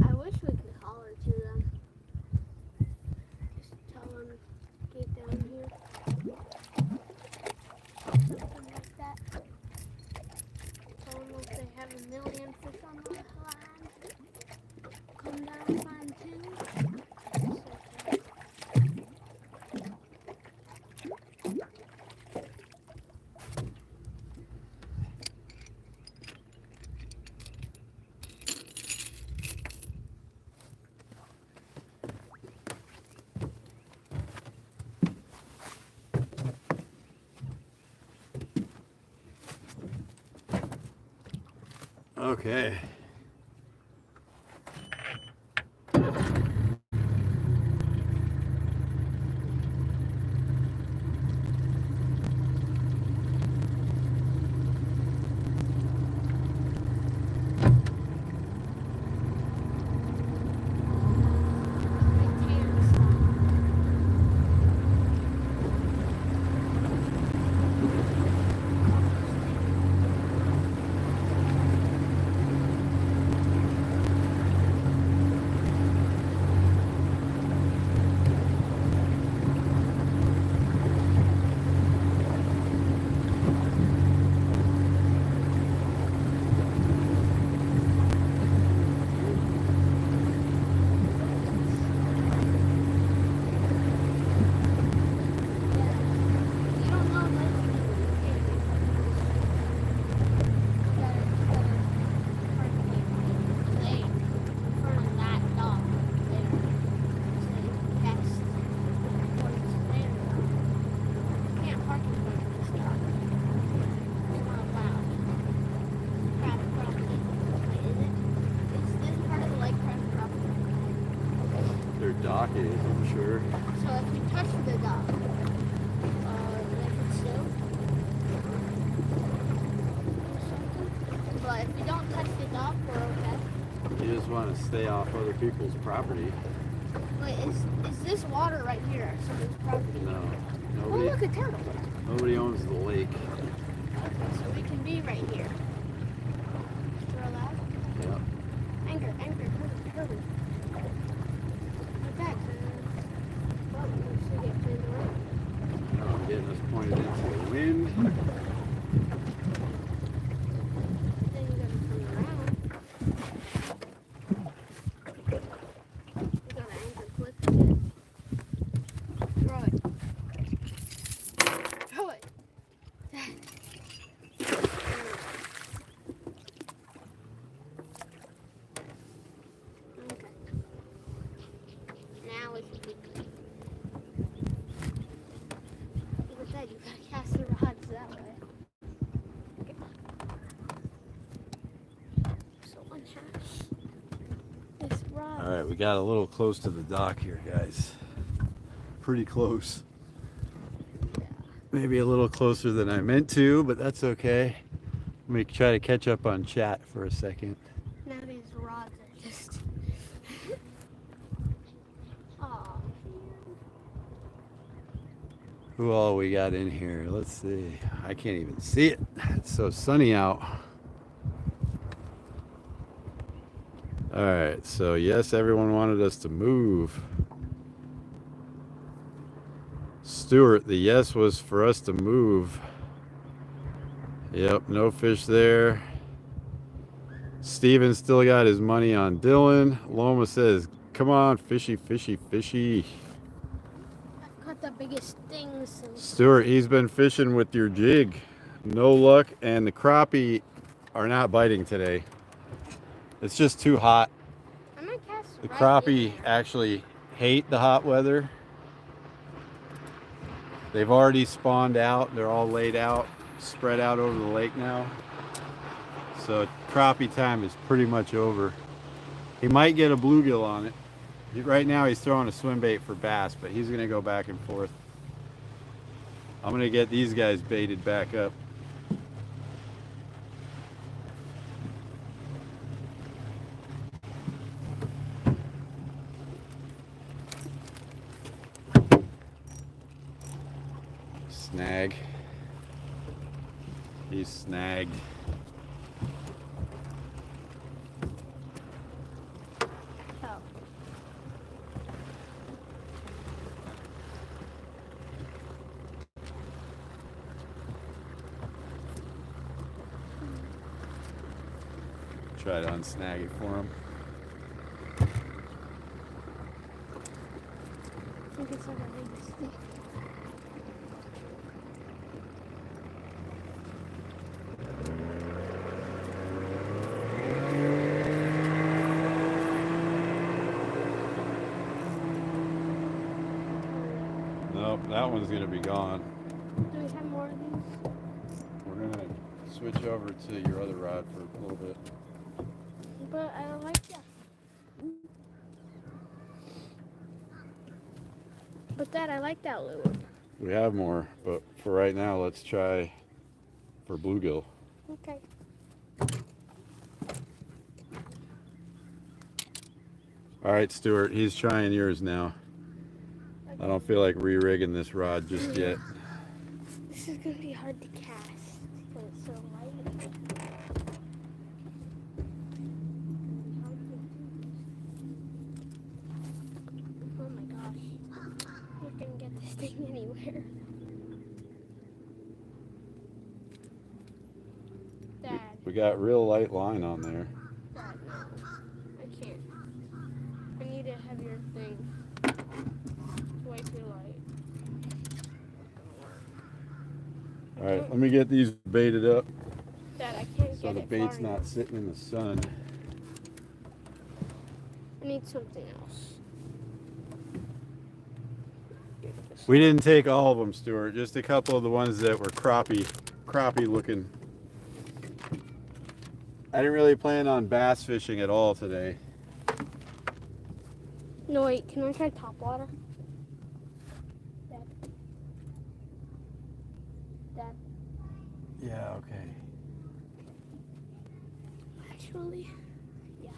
I wish we could holler to them. Just tell them, get down here. Something like that. Tell them if they have a million fish on the line. Come down and find two. Okay. Dock is, I'm sure. So if you touch the dock, they can still do something. But if you don't touch the dock, we're okay. You just want to stay off other people's property. Wait, is this water right here someone's property? No. Oh, Nobody, look, a turtle. nobody owns the lake. Okay, so we can be right here. We're allowed? Yep. Anchor, hurry. Back. Well, we should get cleaned away. Getting us pointed into the wind. rod. All right, we got a little close to the dock here, guys. Pretty close. Maybe a little closer than I meant to, but that's okay. Let me try to catch up on chat for a second. Now these rods are just. Aw. Who all we got in here? Let's see. I can't even see it. It's so sunny out. All right, so yes, everyone wanted us to move. Stuart, the yes was for us to move. Yep, no fish there. Steven still got his money on Dylan. Loma says, come on, fishy, fishy, fishy. I've caught the biggest things since. Stuart, he's been fishing with your jig. No luck, and the crappie are not biting today. It's just too hot. I might cast The right crappie in there. actually hate the hot weather. They've already spawned out. They're all laid out, spread out over the lake now. So crappie time is pretty much over. He might get a bluegill on it. Right now he's throwing a swim bait for bass, but he's gonna go back and forth. I'm gonna get these guys baited back up. Snag. He's snagged. Oh. Try to unsnag it for him. I think it's like a big stick. Nope, that one's gonna be gone. Do we have more of these? We're gonna switch over to your other rod for a little bit. But I don't like that. But Dad, I like that lure. We have more, but for right now, let's try for bluegill. Okay. All right, Stuart, he's trying yours now. I don't feel like re-rigging this rod just yet. This is gonna be hard to cast because it's so light. Oh my gosh. You can get this thing anywhere. Dad, We got real light line on there. Dad, no. I can't. I need a heavier thing. It's way too light. All right, let me get these baited up Dad, I can't so get the it bait's far not enough. sitting in the sun. I need something else. We didn't take all of them, Stuart. Just a couple of the ones that were crappie looking. I didn't really plan on bass fishing at all today. No, wait, can I try top water? Dad. Dad. Yeah, okay. Actually, yeah.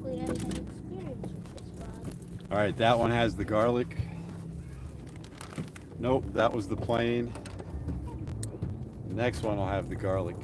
We had experience with this rod. All right, that one has the garlic. Nope, that was the plain. The next one will have the garlic.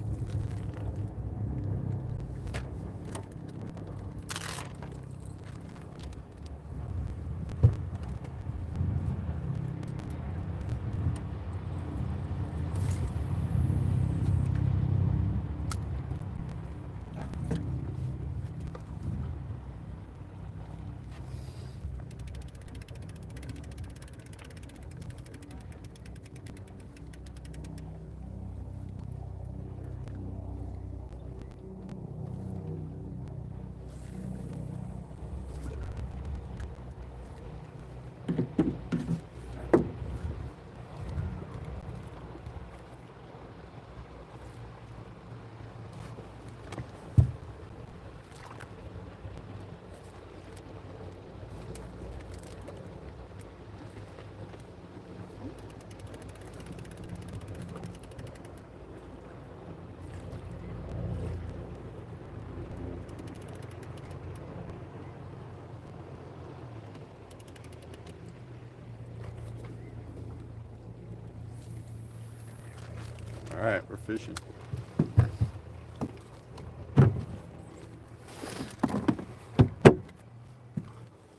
All right, we're fishing.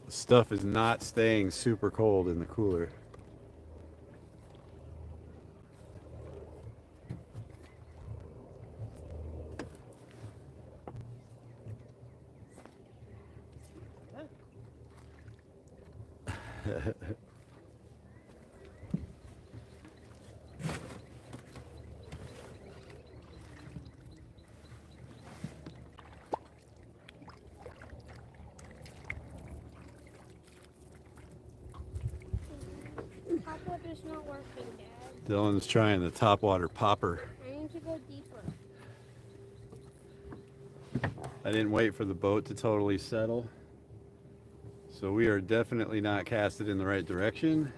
The stuff is not staying super cold in the cooler. Top water's not working, Dad. Dylan's trying the topwater popper. I need to go deeper. I didn't wait for the boat to totally settle. So we are definitely not casted in the right direction.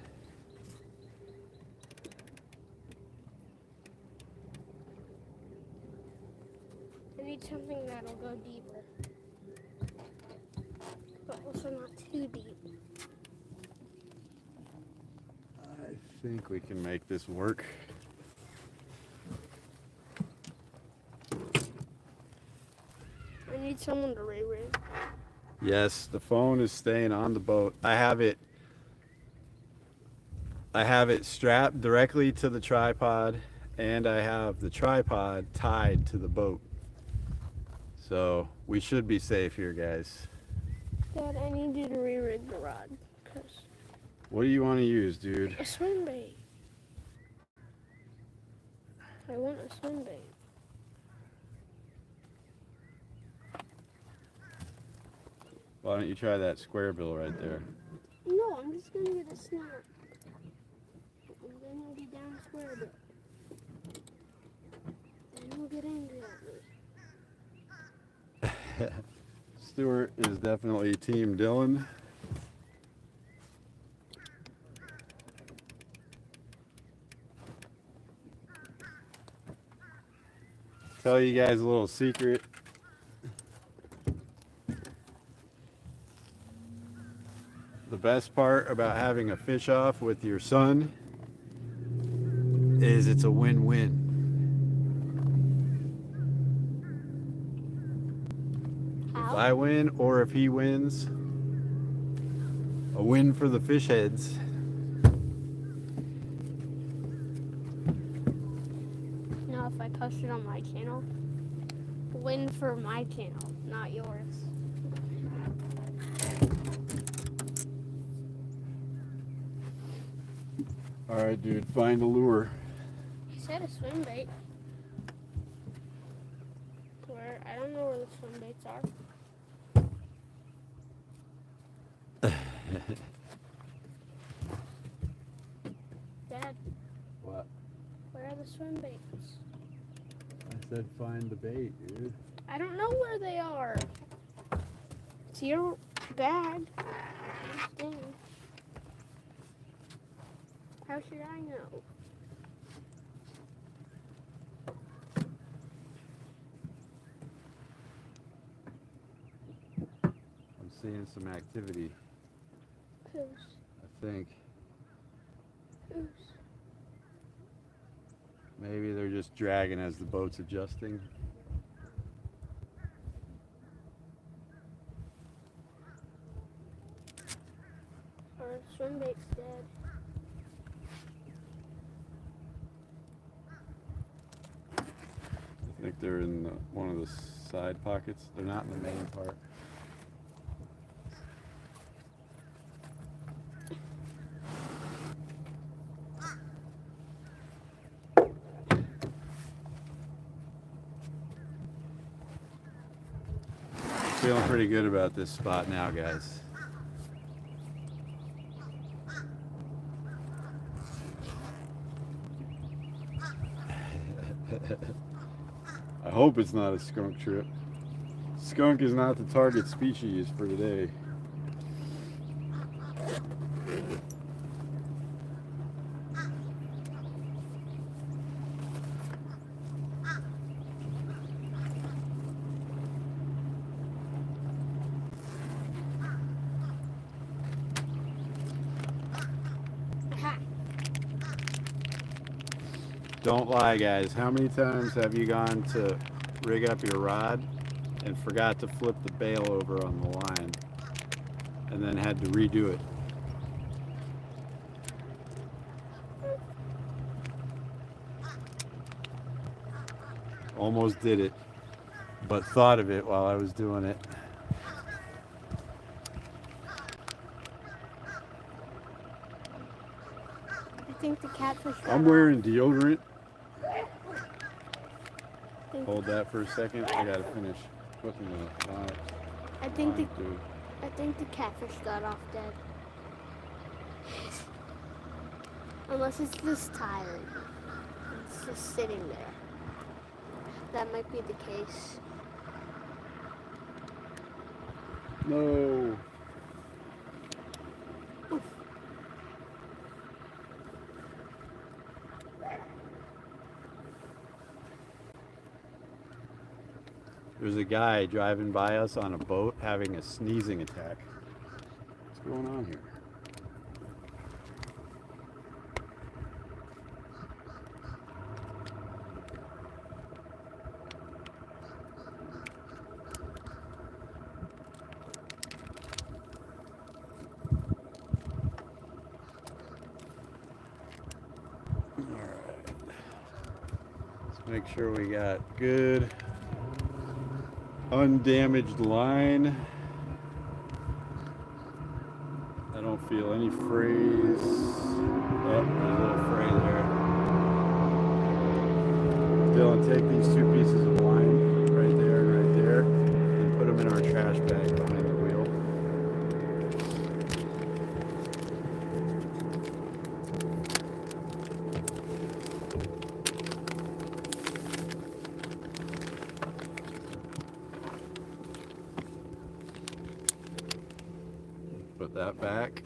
I need something that'll go deeper. But also not too deep. I think we can make this work. I need someone to re-rig. Yes, the phone is staying on the boat. I have it strapped directly to the tripod, and I have the tripod tied to the boat. So we should be safe here, guys. Dad, I need you to re-rig the rod. Cause What do you want to use, dude? a swim bait. I want a swim bait. Why don't you try that square bill right there? No, I'm just gonna get a snap. And then he'll be down square bit. Then he'll get angry at me. Stuart is definitely Team Dylan. Tell you guys a little secret. The best part about having a fish off with your son is it's a win-win. If How? I win or if he wins, a win for the fish heads. No, if I post it on my channel, win for my channel, not yours. All right, dude, find a lure. He said a swim bait. Where I don't know where the swim baits are. Dad, What? where are the swim baits? I said find the bait, dude. I don't know where they are. It's your bag. I understand. How should I know? I'm seeing some activity, Who's? I think. Who's? Maybe they're just dragging as the boat's adjusting. Our swim bait's dead. I think they're in one of the side pockets. They're not in the main part. Feeling pretty good about this spot now, guys. I hope it's not a skunk trip. Skunk is not the target species for today. Aha. Don't lie, guys. How many times have you gone to rig up your rod and forgot to flip the bail over on the line and then had to redo it? Almost did it, but thought of it while I was doing it. I think the catfish got I'm off. wearing deodorant. I think- Hold that for a second. I gotta finish putting the I think the line through. I think the catfish got off dead. Unless it's just tired. It's just sitting there. That might be the case. No. There's a guy driving by us on a boat having a sneezing attack. What's going on here? Alright. Let's make sure we got good undamaged line. I don't feel any frays. Oh, there's a little fray there. Dylan, take these two pieces of line right there and right there and put them in our trash bag behind the wheel. Put that back.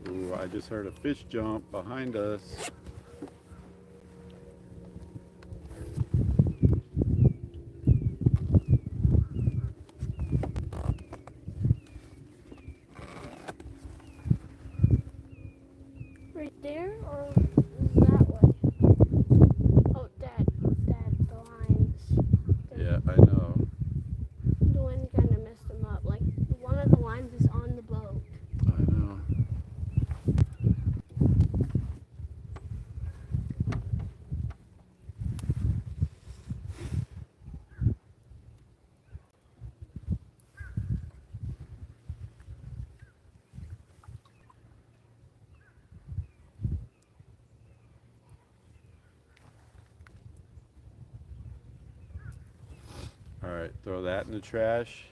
Ooh, I just heard a fish jump behind us. Right there or that way? Oh, Dad, the lines. Yeah, I know. The wind kind of messed them up. Like, one of the lines is on the boat. I know. All right, throw that in the trash.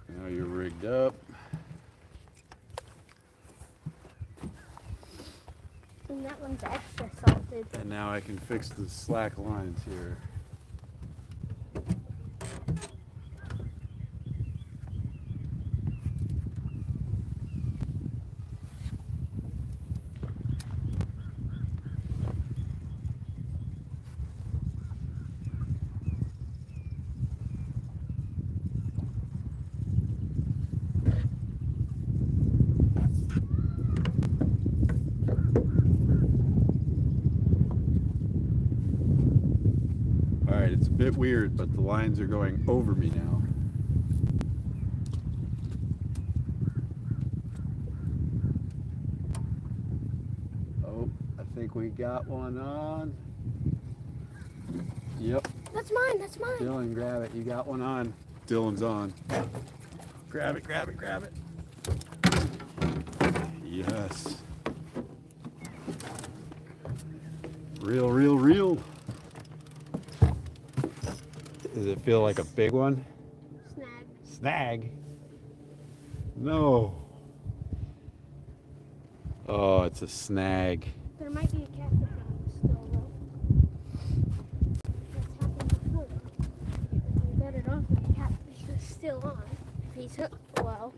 Now you're rigged up. And that one's extra salted. And now I can fix the slack lines here. All right, it's a bit weird, but the lines are going over me now. Oh, I think we got one on. Yep, That's mine, that's mine. Dylan, grab it. You got one on. Dylan's on. Grab it, grab it, grab it. Yes. Reel, reel, reel. Does it feel like a big one? Snag. Snag? No. Oh, it's a snag. There might be a catfish on it still, though. That's happened before. You got it off and the catfish is still on. If he's hooked well.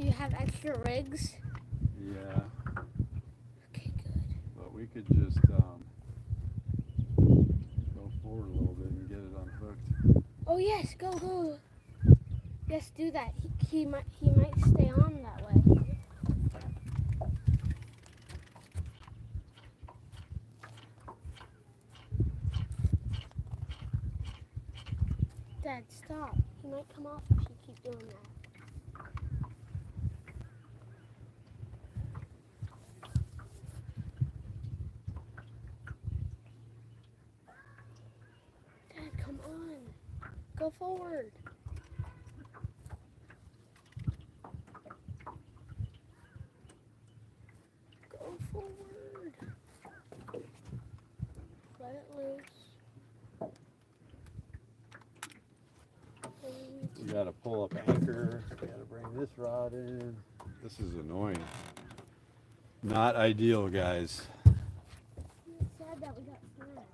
Do you have extra rigs? Yeah, Okay, good. but we could just go forward a little bit and get it unhooked. Oh yes, go. Yes, do that. He might stay on that way. Dad, stop. He might come off if you keep doing that. Dad, come on. Go forward. Go forward. Let it loose. You gotta pull up anchor. You gotta bring this rod in. This is annoying. Not ideal, guys. It's sad that we got snagged.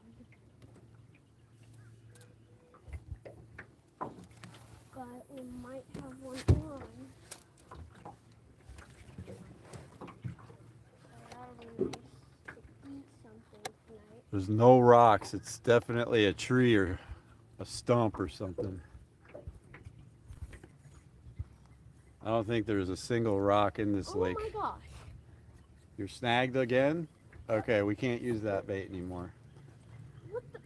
But we might have one on. So that'll be nice to eat something tonight. There's no rocks. It's definitely a tree or a stump or something. I don't think there's a single rock in this lake. Oh my gosh. You're snagged again? Okay, we can't use that bait anymore. What the?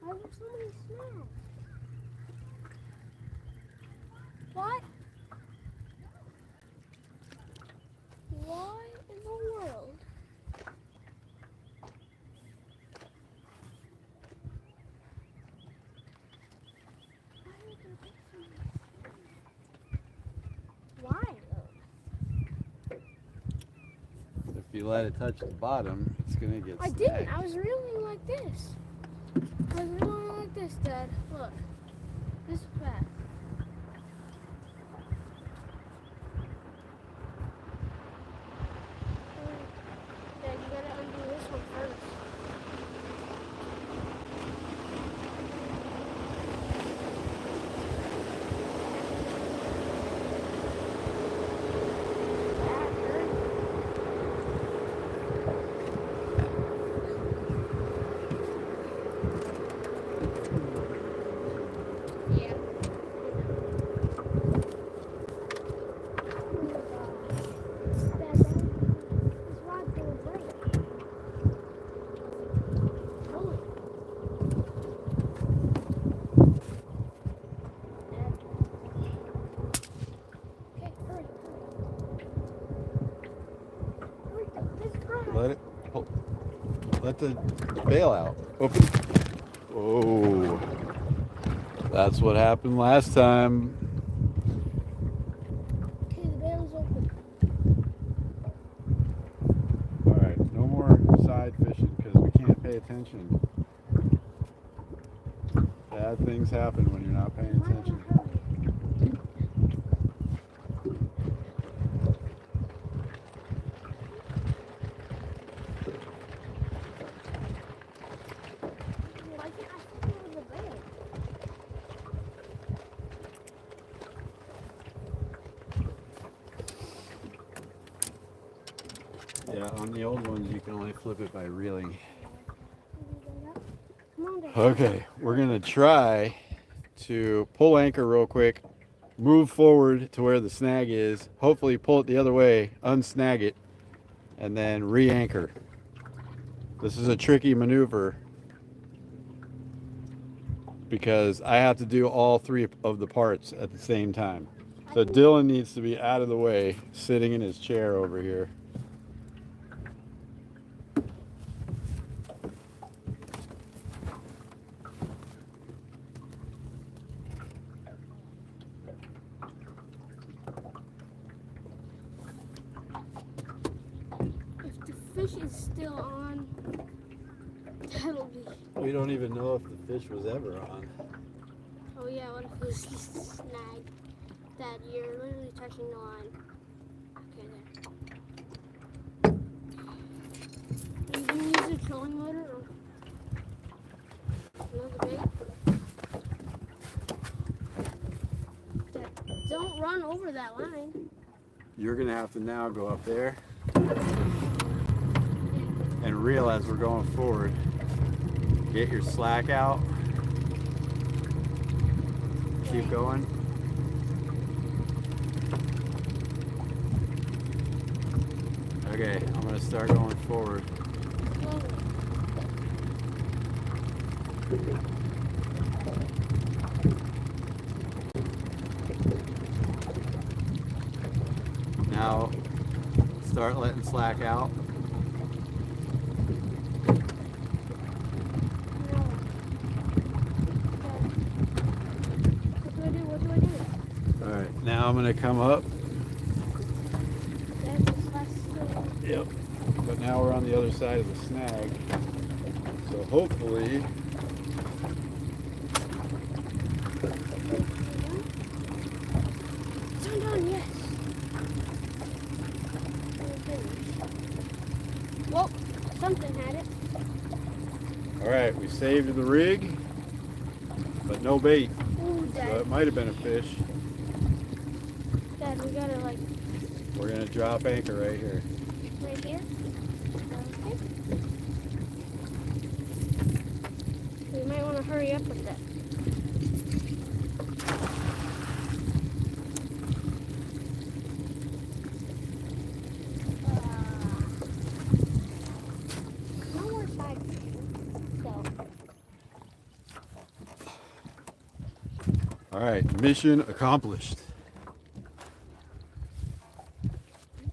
Why are there so many snags? What? Why in the world? Why are there so many snags? Why though? If you let it touch the bottom, it's gonna get I snagged. didn't. I was reeling like this. I was reeling like this, Dad. Look. This fast. Dad, you gotta undo this one first. That hurt. Yeah. Let it pull. Let the bail out. Open. Oh, that's what happened last time. Okay, the bail is open. All right, no more side fishing because we can't pay attention. Bad things happen when you're not paying attention. Why can't I fish over the bail? Yeah, on the old ones you can only flip it by reeling. Come on, Dad. Okay, we're gonna try to pull anchor real quick, move forward to where the snag is, hopefully pull it the other way, unsnag it, and then re-anchor. This is a tricky maneuver because I have to do all three of the parts at the same time. So Dylan needs to be out of the way, sitting in his chair over here. If the fish is still on, that'll be. We don't even know if the fish was ever on. Oh yeah, what if it was just snagged? Dad, you're literally touching the line. Okay, there. Are you gonna use the trolling motor or another bait? Dad, don't run over that line. You're gonna have to now go up there and reel as we're going forward. Get your slack out. Keep going. Okay, I'm gonna start going forward. Now start letting slack out. What do I do? All right, now I'm gonna come up. Yep. But now we're on the other side of the snag. So hopefully Turn on, yes. Well, something had it. all right, we saved the rig, but no bait. Ooh, So Dad. it might have been a fish. Dad, we gotta like We're gonna drop anchor right here. right here. Okay. We might want to hurry up with that. No more side fishing, so. All right, mission accomplished.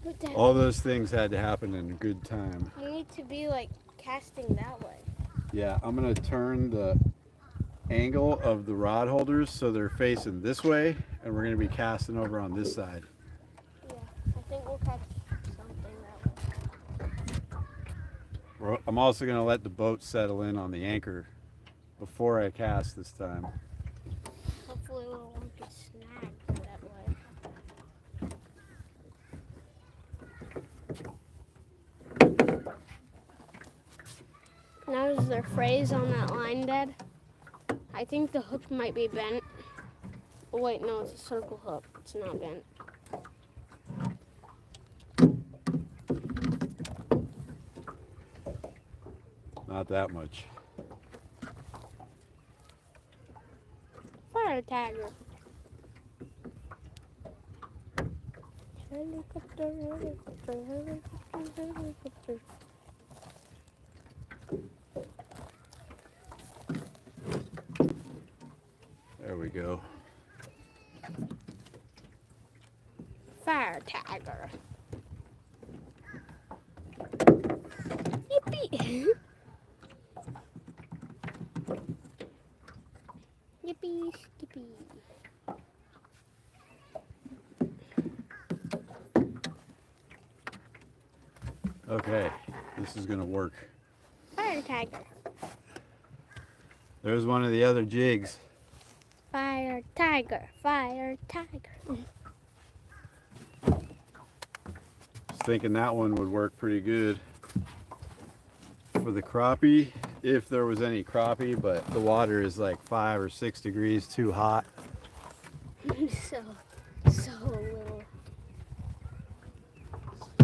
But Dad, All those things had to happen in a good time. you need to be like casting that way. Yeah, I'm gonna turn the angle of the rod holders so they're facing this way, and we're gonna be casting over on this side. Yeah, I think we'll catch something that way. I'm also gonna let the boat settle in on the anchor before I cast this time. Hopefully we won't get snagged that way. Now is there phrase on that line, Dad? I think the hook might be bent. Oh wait, no, it's a circle hook. It's not bent. Not that much. Fire tagger. Helicopter, helicopter, helicopter, helicopter. There we go. Fire tagger. Yippee! Yippee skippy. Okay, this is gonna work. Fire tiger. There's one of the other jigs. Fire tiger. Fire tiger. Just thinking that one would work pretty good for the crappie, if there was any crappie, but the water is like 5 or 6 degrees too hot. so little.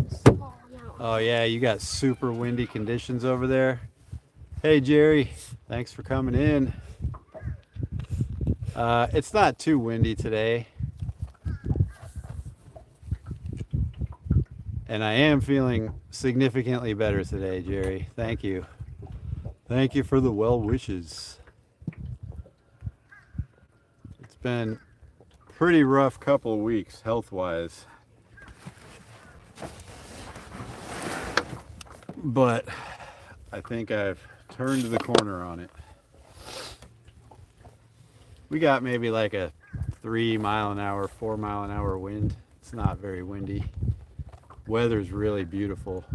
Small amount. Oh yeah, you got super windy conditions over there. Hey Jerry, thanks for coming in. It's not too windy today. And I am feeling significantly better today, Jerry. Thank you. Thank you for the well wishes. It's been a pretty rough couple of weeks health-wise. But I think I've turned the corner on it. We got maybe like a 3 mile an hour, 4 mile an hour wind. It's not very windy. Weather's really beautiful.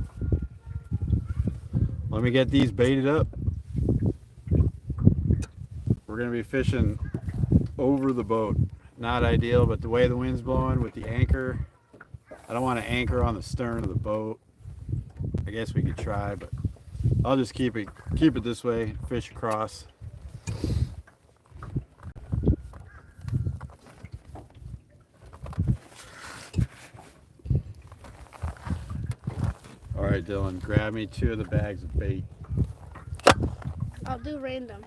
Let me get these baited up. We're gonna be fishing over the boat. Not ideal, but the way the wind's blowing with the anchor, I don't want to anchor on the stern of the boat. I guess we could try, but I'll just keep it this way, fish across. right, Dylan, grab me 2 of the bags of bait. I'll do random.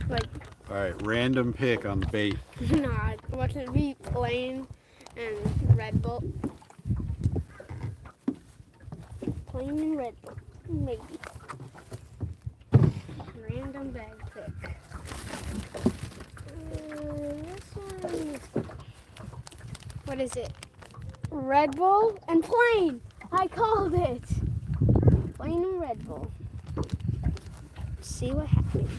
Like, All right, random pick on the bait. nah, I want it to be plain and Red Bull. Plain and Red Bull, maybe. Random bag pick. This one. What is it? Red Bull and plain. I called it. Plain and Red Bull. See what happens.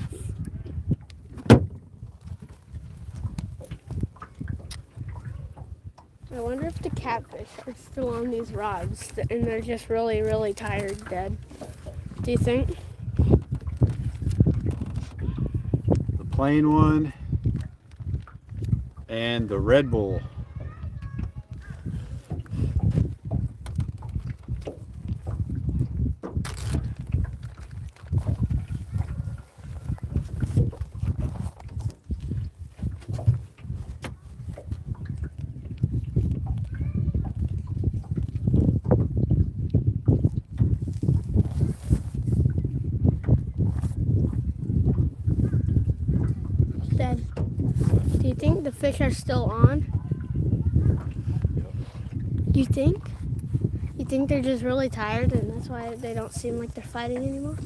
I wonder if the catfish are still on these rods and they're just really, really tired, dead. Do you think? The plain one and the Red Bull. Dead. Do you think the fish are still on? You think? You think they're just really tired and that's why they don't seem like they're fighting anymore?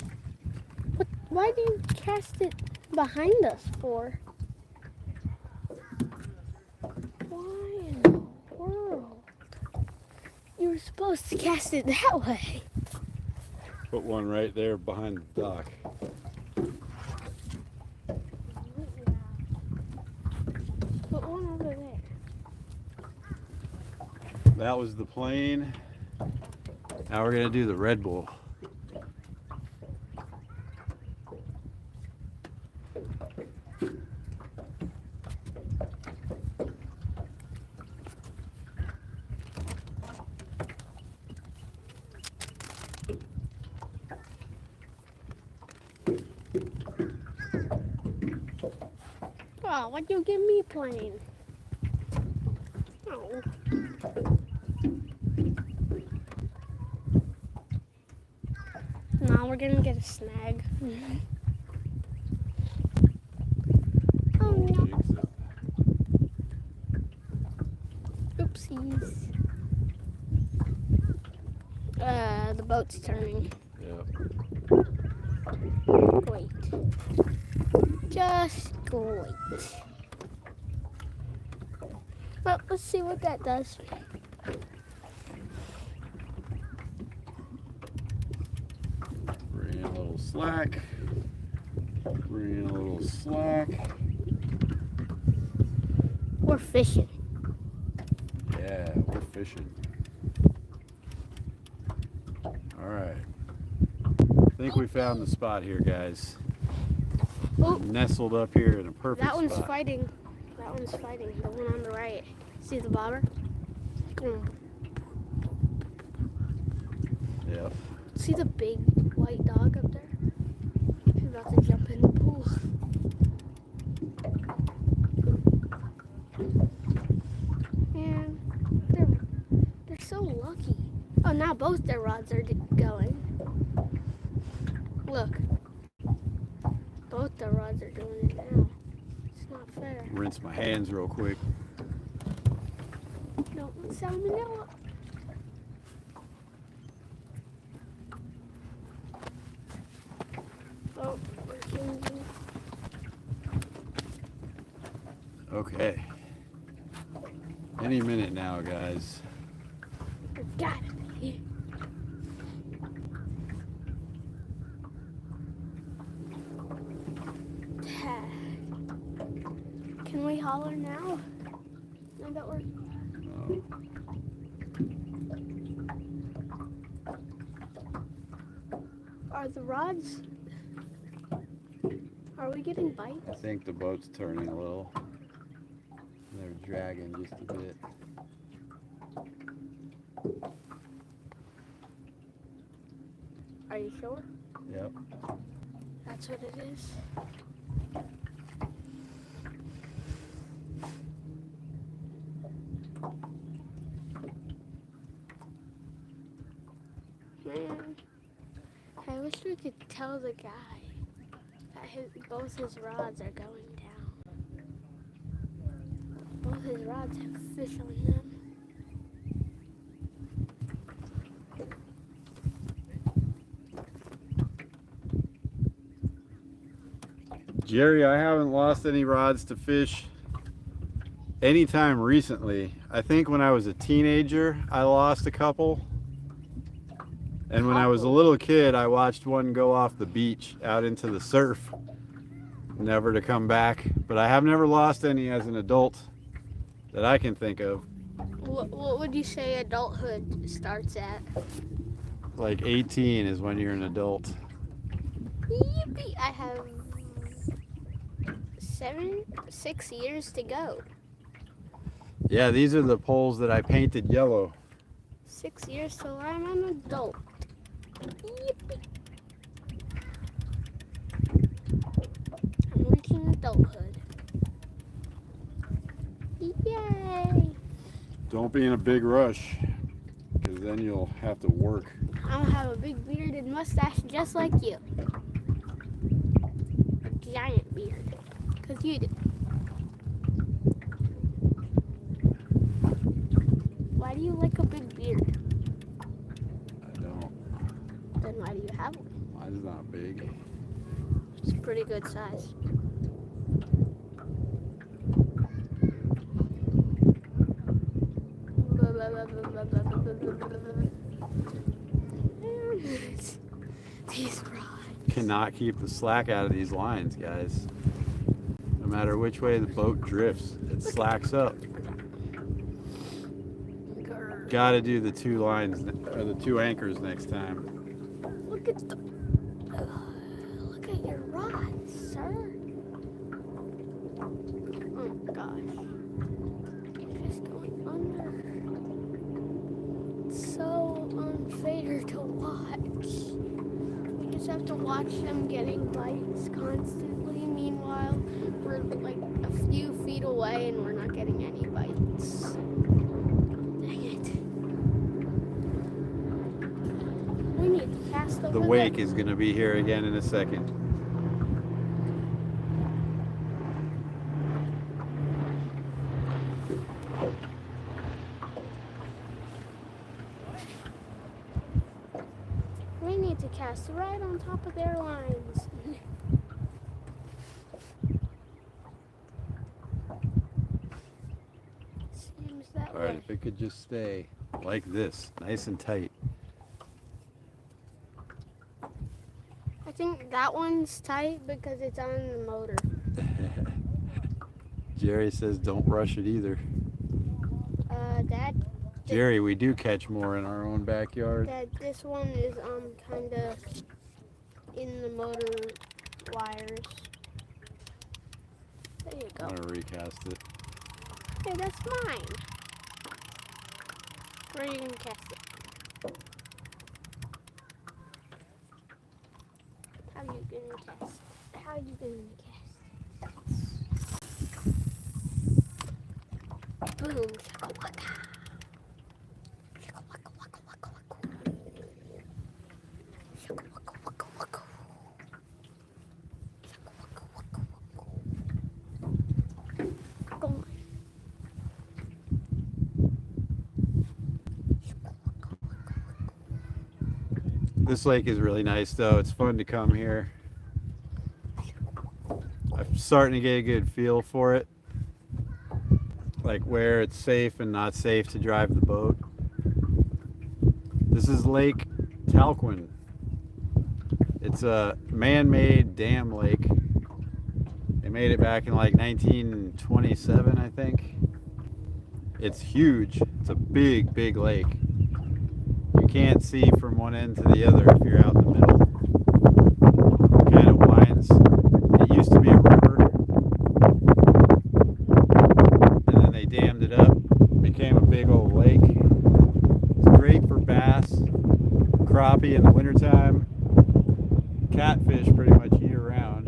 What? Why do you cast it behind us for? Why in the world? You were supposed to cast it that way. Put one right there behind the dock. Put one over there. That was the plain. Now we're gonna do the Red Bull. Oh, why'd you give me plain? Oh. Now we're gonna get a snag. Oh no. Oopsies. The boat's turning. Yep. Wait. Just wait. Well, let's see what that does. Bring in a little slack. Bring in a little slack. We're fishing. Yeah, we're fishing. All right. I think we found the spot here, guys. Oh, Nestled up here in a perfect that one's spot. fighting. That one's fighting. The one on the right. See the bobber? Yep. See the big white dog up there? He's about to jump in the pool. Man, they're so lucky. Oh, now both their rods are going. Look. Both their rods are doing it now. It's not fair. Rinse my hands real quick. Don't want salmonella. Oh, we're changing. Okay. Any minute now, guys. It gotta be. Can we holler now? Now that we're... No. Are the rods... Are we getting bites? I think the boat's turning a little. They're dragging just a bit. Are you sure? Yep. That's what it is. man. I wish we could tell the guy that both his rods are going down. Both his rods have fish on them. Jerry, I haven't lost any rods to fish anytime recently. I think when I was a teenager, I lost a couple. And when I was a little kid, I watched one go off the beach out into the surf, never to come back. But I have never lost any as an adult that I can think of. What would you say adulthood starts at? Like 18 is when you're an adult. Yippee! I have 6 years to go. Yeah, these are the poles that I painted yellow. 6 years till I'm an adult. Yippee! I'm reaching adulthood. Yay! Don't be in a big rush, because then you'll have to work. I'll have a big beard and mustache just like you. A giant beard, because you do. Why do you like a big beard? I don't. Then why do you have one? Mine's not big. It's a pretty good size. These rods. Cannot keep the slack out of these lines, guys. No matter which way the boat drifts, it slacks up. Gotta do the 2 lines, or the 2 anchors next time. Look at your rods, sir. Oh my gosh. You're just going under. It's so unfair to watch. We just have to watch them getting bites constantly. Meanwhile, we're like a few feet away and we're not getting any bites. Dang it. We need to cast over The wake is gonna be here again in a second. We need to cast right on top of their lines. Seems that All right, way. if it could just stay like this, nice and tight. I think that one's tight because it's on the motor. Jerry says don't rush it either. Dad, Jerry, we do catch more in our own backyard. this one is kind of in the motor wires. There you go. I'm gonna recast it. Hey, that's mine. Where are you gonna cast it? How you gonna cast it? How you gonna cast it? Boom. Shakalaka. Shakalaka, waka, waka, waka. Shakalaka, waka, waka. Shakalaka, waka, waka. Go on. This lake is really nice though. It's fun to come here. I'm starting to get a good feel for it. Like where it's safe and not safe to drive the boat. This is Lake Talquin. It's a man-made dam lake. They made it back in like 1927, I think. It's huge. It's a big, big lake. You can't see from one end to the other if you're out in the middle. It kind of winds. It used to be a river, and then they dammed it up. Became a big old lake. It's great for bass, crappie in the wintertime, catfish pretty much year-round.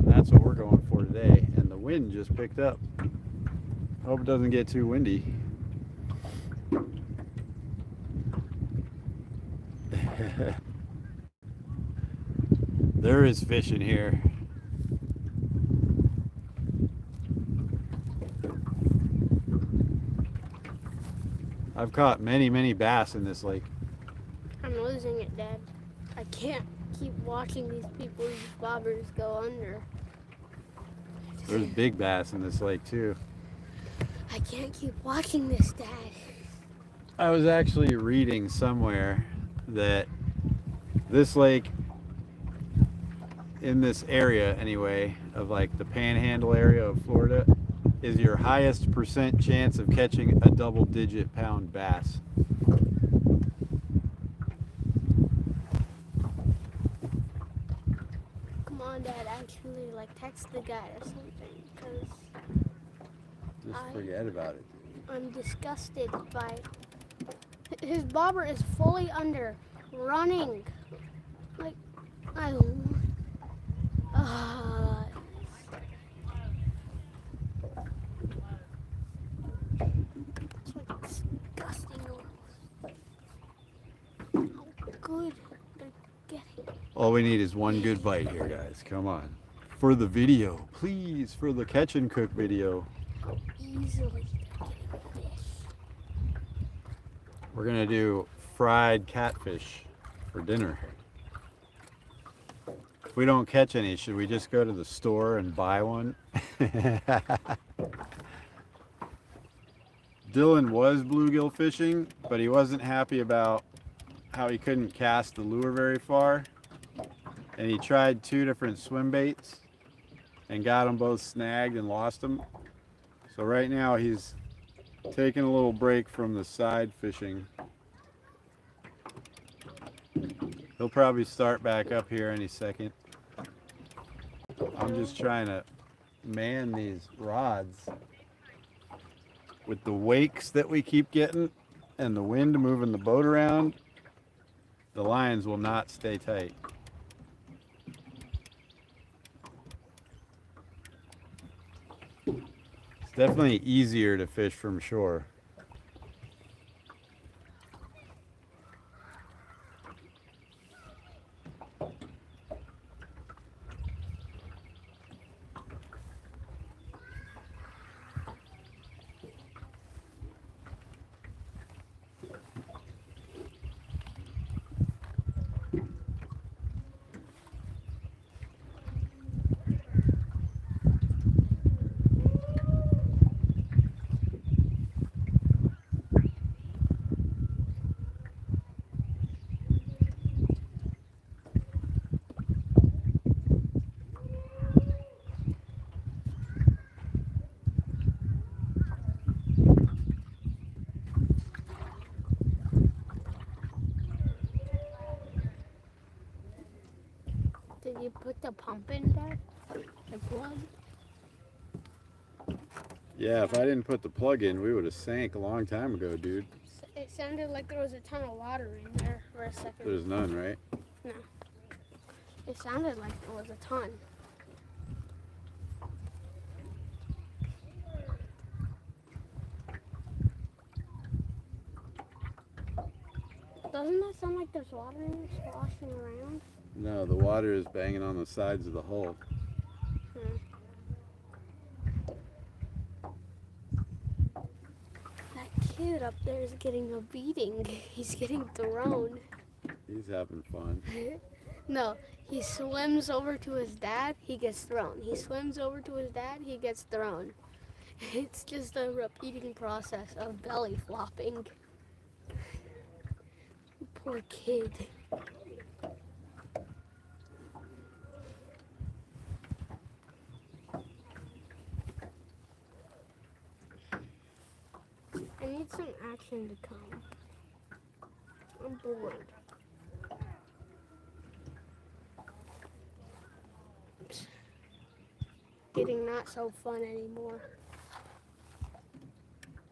That's what we're going for today. And the wind just picked up. Hope it doesn't get too windy. There is fish in here. I've caught many, many bass in this lake. I'm losing it, Dad. I can't keep watching these people's bobbers go under. There's big bass in this lake too. I can't keep watching this, Dad. I was actually reading somewhere that this lake, in this area anyway, of like the panhandle area of Florida, is your highest % chance of catching a double-digit pound bass. Come on, Dad. Actually, like, text the guy or something, because Just forget about it. I'm disgusted by... His bobber is fully under, running. Like, I... It's like disgusting. How good they're getting. All we need is one good bite here, guys. Come on. For the video, please, for the catch and cook video. How easily they're getting fish. We're gonna do fried catfish for dinner. If we don't catch any, should we just go to the store and buy one? Dylan was bluegill fishing, but he wasn't happy about how he couldn't cast the lure very far. And he tried 2 different swim baits and got them both snagged and lost them. So right now he's taking a little break from the side fishing. He'll probably start back up here any second. I'm just trying to man these rods. With the wakes that we keep getting and the wind moving the boat around, the lines will not stay tight. It's definitely easier to fish from shore. Did you put the pump in, Dad? The plug? Yeah, if I didn't put the plug in, we would have sank a long time ago, dude. It sounded like there was a ton of water in there for a second. There's none, right? No. It sounded like there was a ton. Doesn't that sound like there's water in there sloshing around? No, the water is banging on the sides of the hull. That kid up there is getting a beating. He's getting thrown. He's having fun. No, he swims over to his dad, he gets thrown. He swims over to his dad, he gets thrown. It's just a repeating process of belly flopping. Poor kid. I need some action to come. I'm bored. Getting not so fun anymore.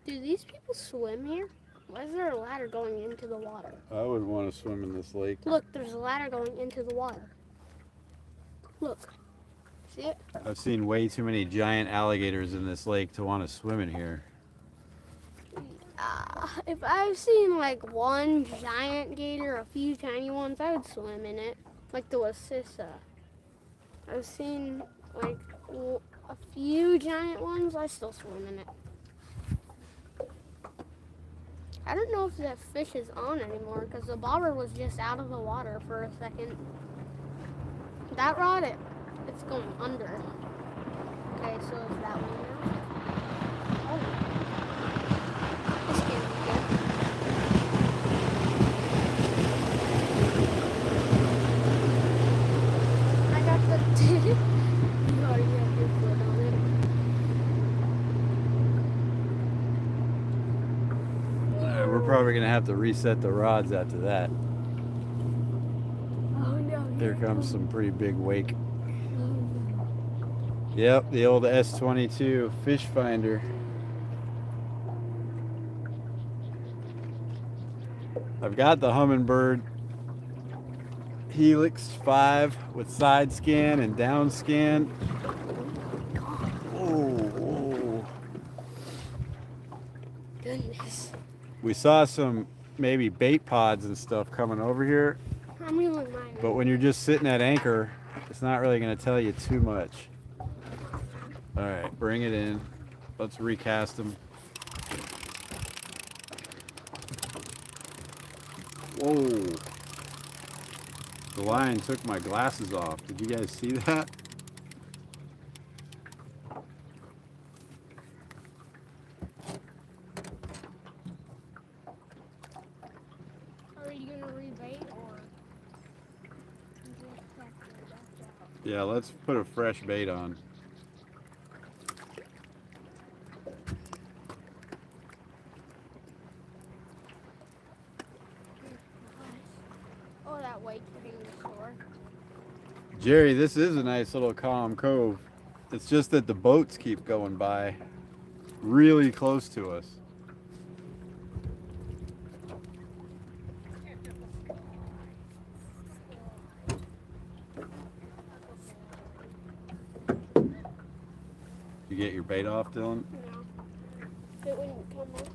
Do these people swim here? Why is there a ladder going into the water? I wouldn't want to swim in this lake. Look, there's a ladder going into the water. Look. See it? I've seen way too many giant alligators in this lake to want to swim in here. If I've seen like one giant gator, a few tiny ones, I would swim in it. Like the Wasissa. I've seen like a few giant ones, I still swim in it. I don't know if that fish is on anymore because the bobber was just out of the water for a second. That rod, it's going under. Okay, so is that one now? Oh. This can't be good. I got the you already have your foot on it. We're probably gonna have to reset the rods after that. Oh no. Here comes some pretty big wake. Yep, the old S22 fish finder. I've got the Humminbird Helix 5 with side scan and down scan. Oh. Goodness. We saw some maybe bait pods and stuff coming over here, How many like mine? but when you're just sitting at anchor, it's not really going to tell you too much. All right, bring it in. Let's recast them. Whoa. The line took my glasses off. Did you guys see that? Are you gonna rebait or? Yeah, let's put a fresh bait on. Oh, that wake's getting sore. Jerry, this is a nice little calm cove. It's just that the boats keep going by really close to us. You get your bait off, Dylan? No, it wouldn't come up.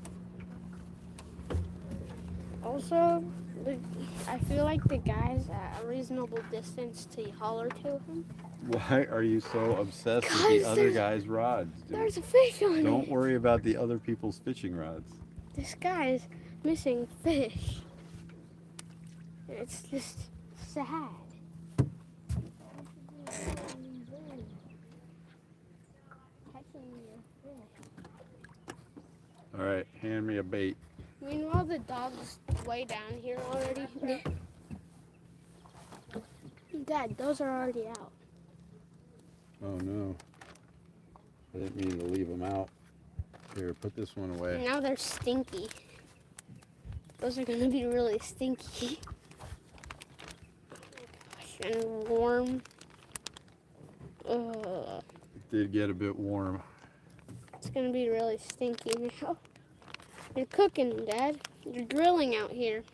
Also, I feel like the guy's at a reasonable distance to holler to him. Why are you so obsessed with the Because other guy's rods, dude? There's a fish on it. Don't worry about the other people's fishing rods. This guy's missing fish. It's just sad. All right, hand me a bait. Meanwhile, the dog's way down here already. Dad, those are already out. Oh no. I didn't mean to leave them out. Here, put this one away. Now they're stinky. Those are gonna be really stinky. And warm. Ugh. It did get a bit warm. It's gonna be really stinky now. You're cooking, Dad. You're grilling out here.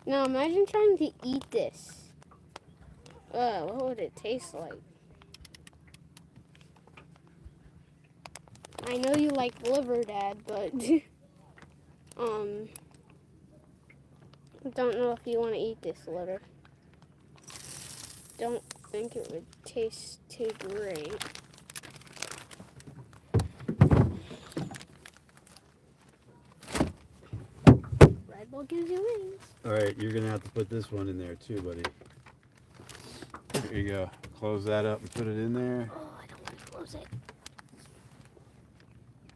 Now imagine trying to eat this. What would it taste like? I know you like liver, Dad, but I don't know if you want to eat this liver. Don't think it would taste too great. Red Bull gives you wings. All right, you're gonna have to put this one in there too, buddy. Here you go. Close that up and put it in there. Oh, I don't want to close it.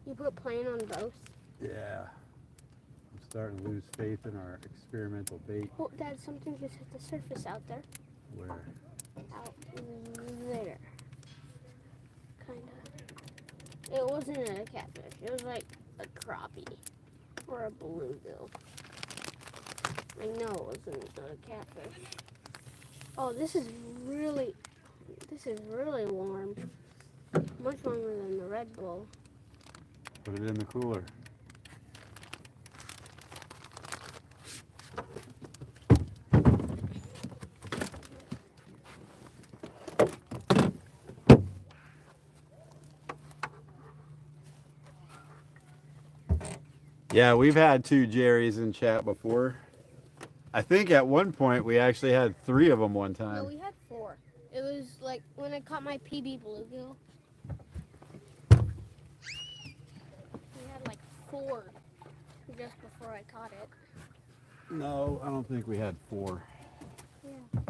You put plain on both? Yeah. I'm starting to lose faith in our experimental bait. Oh, Dad, something just hit the surface out there. Where? Out there. Kinda. It wasn't a catfish. It was like a crappie. Or a bluegill. I know it wasn't a catfish. Oh, this is really warm. Much warmer than the Red Bull. Put it in the cooler. Yeah, we've had 2 Jerrys in chat before. I think at one point we actually had 3 of them one No, time. we had 4. It was like when I caught my PB bluegill. We had like 4 just before I caught it. No, I don't think we had 4. Yeah.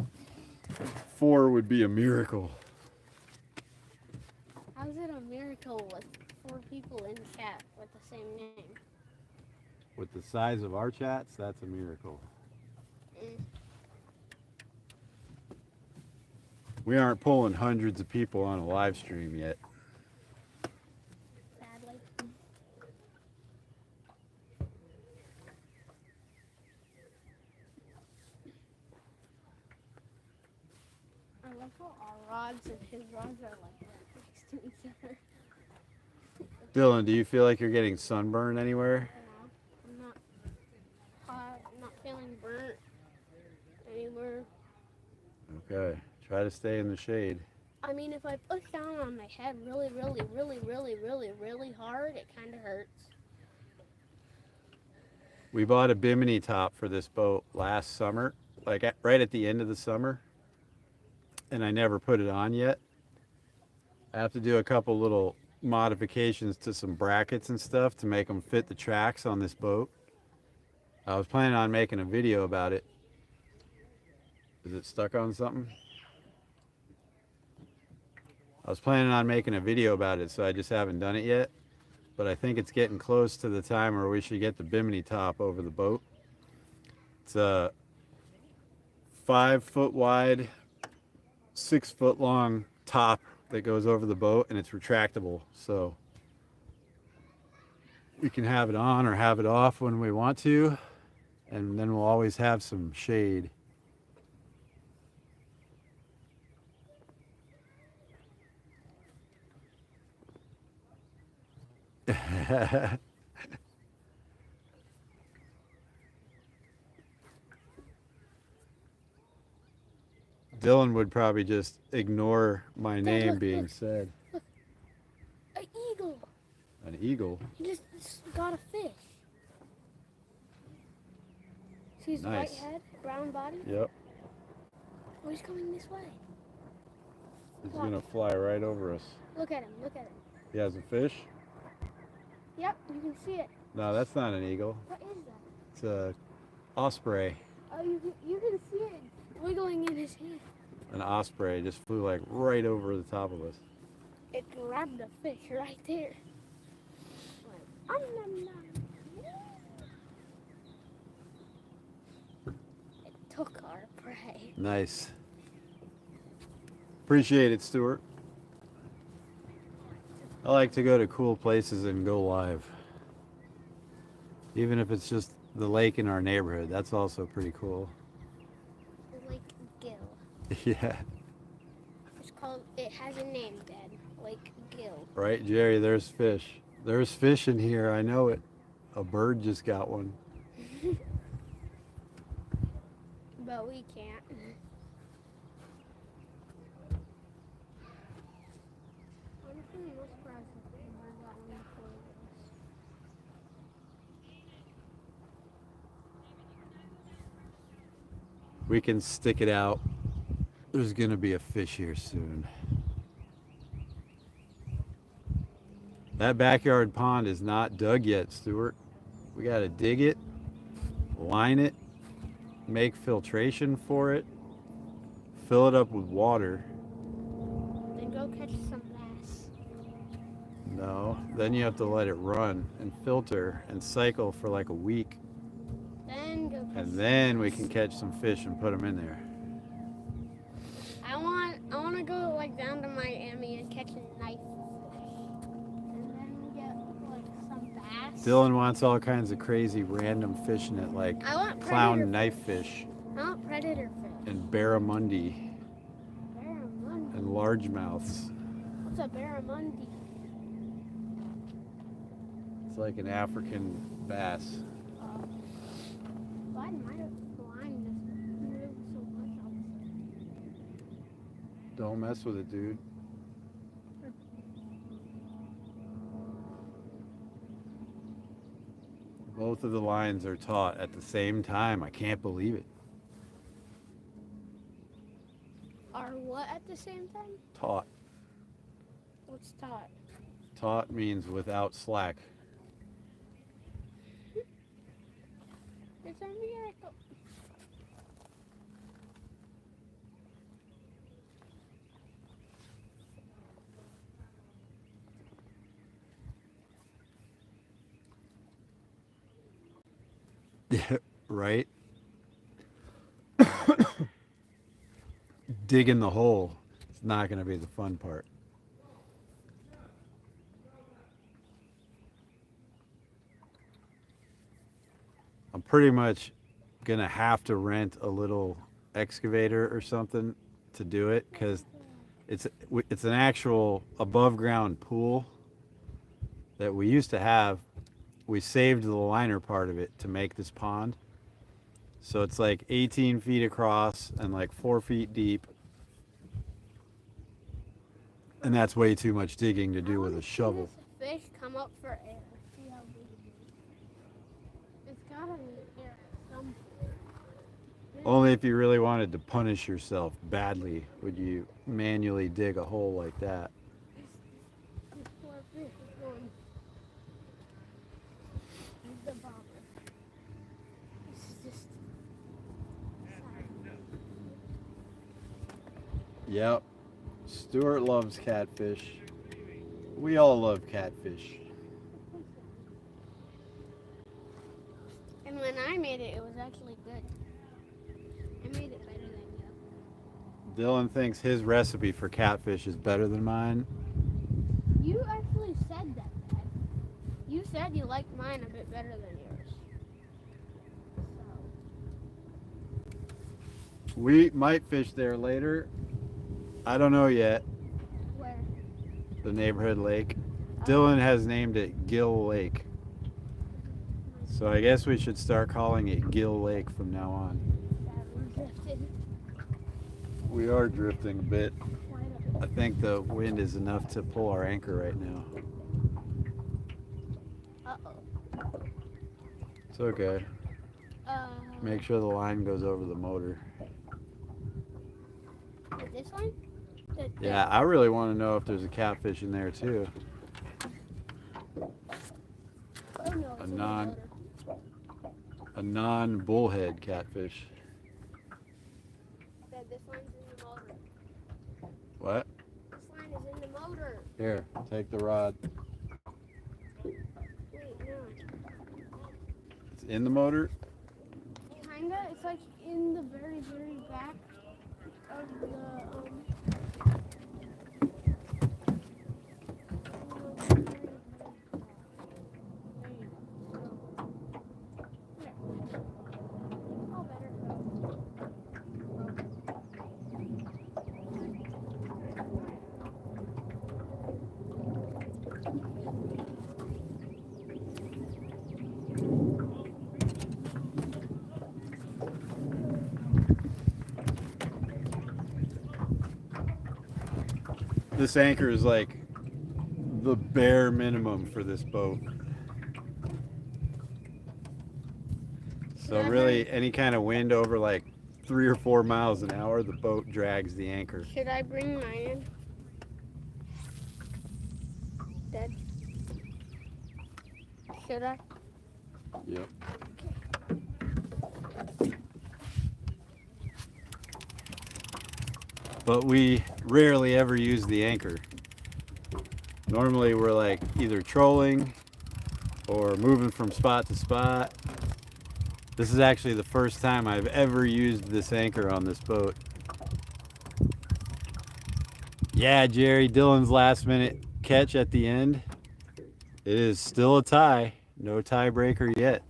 4 would be a miracle. How's it a miracle with 4 people in chat with the same name? With the size of our chats, that's a miracle. Mm. We aren't pulling hundreds of people on a live stream yet. Sadly. I love how our rods and his rods are like right next to each other. Dylan, do you feel like you're getting sunburned anywhere? No, I'm not hot. I'm not feeling burnt anywhere. Okay, try to stay in the shade. I mean, if I push down on my head really hard, it kind of hurts. We bought a bimini top for this boat last summer, like right at the end of the summer, and I never put it on yet. I have to do a couple little modifications to some brackets and stuff to make them fit the tracks on this boat. I was planning on making a video about it. Is it stuck on something? I was planning on making a video about it, so I just haven't done it yet. But I think it's getting close to the time where we should get the bimini top over the boat. It's a 5 foot wide, 6 foot long top that goes over the boat, and it's retractable, so we can have it on or have it off when we want to, and then we'll always have some shade. Dylan would probably just ignore my name look, being look. said. An eagle. An eagle? He just got a fish. See his Nice. white head, brown body? Yep. Oh, he's coming this way. He's gonna fly right over us. Look at him, look at him. He has a fish? Yep, you can see it. No, that's not an eagle. What is that? It's a osprey. Oh, you can see it wiggling in his hand. An osprey just flew like right over the top of us. It grabbed the fish right there. Like, nom. It took our prey. Nice. Appreciate it, Stuart. I like to go to cool places and go live. Even if it's just the lake in our neighborhood, that's also pretty cool. Lake Gill. Yeah. It's called, it has a name, Dad. Lake Gill. Right, Jerry, there's fish. There's fish in here, I know it. A bird just got one. But we can't. Honestly, I'm not surprised if the bird got one before this. We can stick it out. There's gonna be a fish here soon. That backyard pond is not dug yet, Stuart. We gotta dig it, line it, make filtration for it, fill it up with water. Then go catch some bass. No, then you have to let it run and filter and cycle for like a week. Then go catch And then we can catch some fish and put them in there. I want to go like down to Miami and catch a nice fish. And then get like some bass. Dylan wants all kinds of crazy random fish in it, like I want predator clown knife fish I want predator fish. and barramundi Barramundi. and largemouths. What's a barramundi? It's like an African bass. Why might have blind just moved so much on Don't mess with it, dude. Both of the lines are taut at the same time. I can't believe it. Are what at the same time? Taut. What's taut? Taut means without slack. It's a miracle. Right? Digging the hole is not going to be the fun part. I'm pretty much going to have to rent a little excavator or something to do it because it's an actual above ground pool that we used to have. We saved the liner part of it to make this pond. So it's like 18 feet across and like 4 feet deep. And that's way too much digging to do with a shovel. This fish come up for air. See how big it is. It's gotta be air at some point. Only if you really wanted to punish yourself badly would you manually dig a hole like that. This poor fish is going. He's the bobber. It's just. Yep. Stuart loves catfish. We all love catfish. And when I made it, it was actually good. I made it better than you. Dylan thinks his recipe for catfish is better than mine. You actually said that, Dad. You said you liked mine a bit better than yours. So, We might fish there later. I don't know yet. where? The neighborhood lake. Dylan has named it Gill Lake. So I guess we should start calling it Gill Lake from now on. Dad, we're drifting We are drifting a bit. quite a bit. I think the wind is enough to pull our anchor right now. Uh-oh. It's okay. Make sure the line goes over the motor. With this line? Yeah, I really want to know if there's a catfish in there too. Oh, no, it's A in the non- motor. A non-bullhead catfish. Dad, this line's in the motor. What? This line is in the motor. Here, take the rod. Wait, no. It's in the motor? Kinda. It's like in the very, very back of the, This anchor is like the bare minimum for this boat. So really, any kind of wind over like 3 or 4 miles an hour, the boat drags the anchor. Should I bring mine in? Dad? Should I? Yep. But we rarely ever use the anchor. Normally we're like either trolling or moving from spot to spot. This is actually the first time I've ever used this anchor on this boat. Yeah, Jerry, Dylan's last minute catch at the end. It is still a tie. No tiebreaker yet.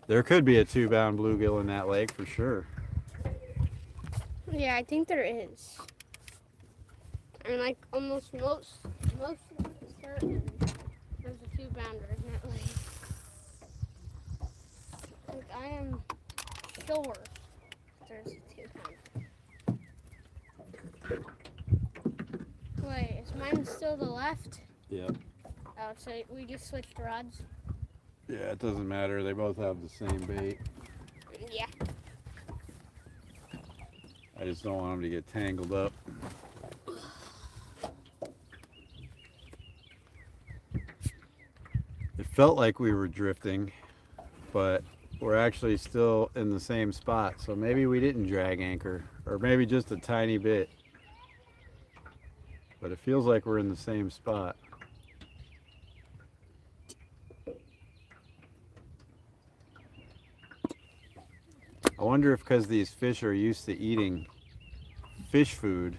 There could be a 2-pound bluegill in that lake for sure. Yeah, I think there is. I mean, like almost most certain there's a 2-pounder in that lake. Like I am sure there's a 2-pounder. Wait, is mine still the left? Yep. Oh, so we just switched rods? Yeah, it doesn't matter. They both have the same bait. Yeah. I just don't want them to get tangled up. It felt like we were drifting, but we're actually still in the same spot. So maybe we didn't drag anchor, or maybe just a tiny bit. But it feels like we're in the same spot. I wonder if because these fish are used to eating fish food,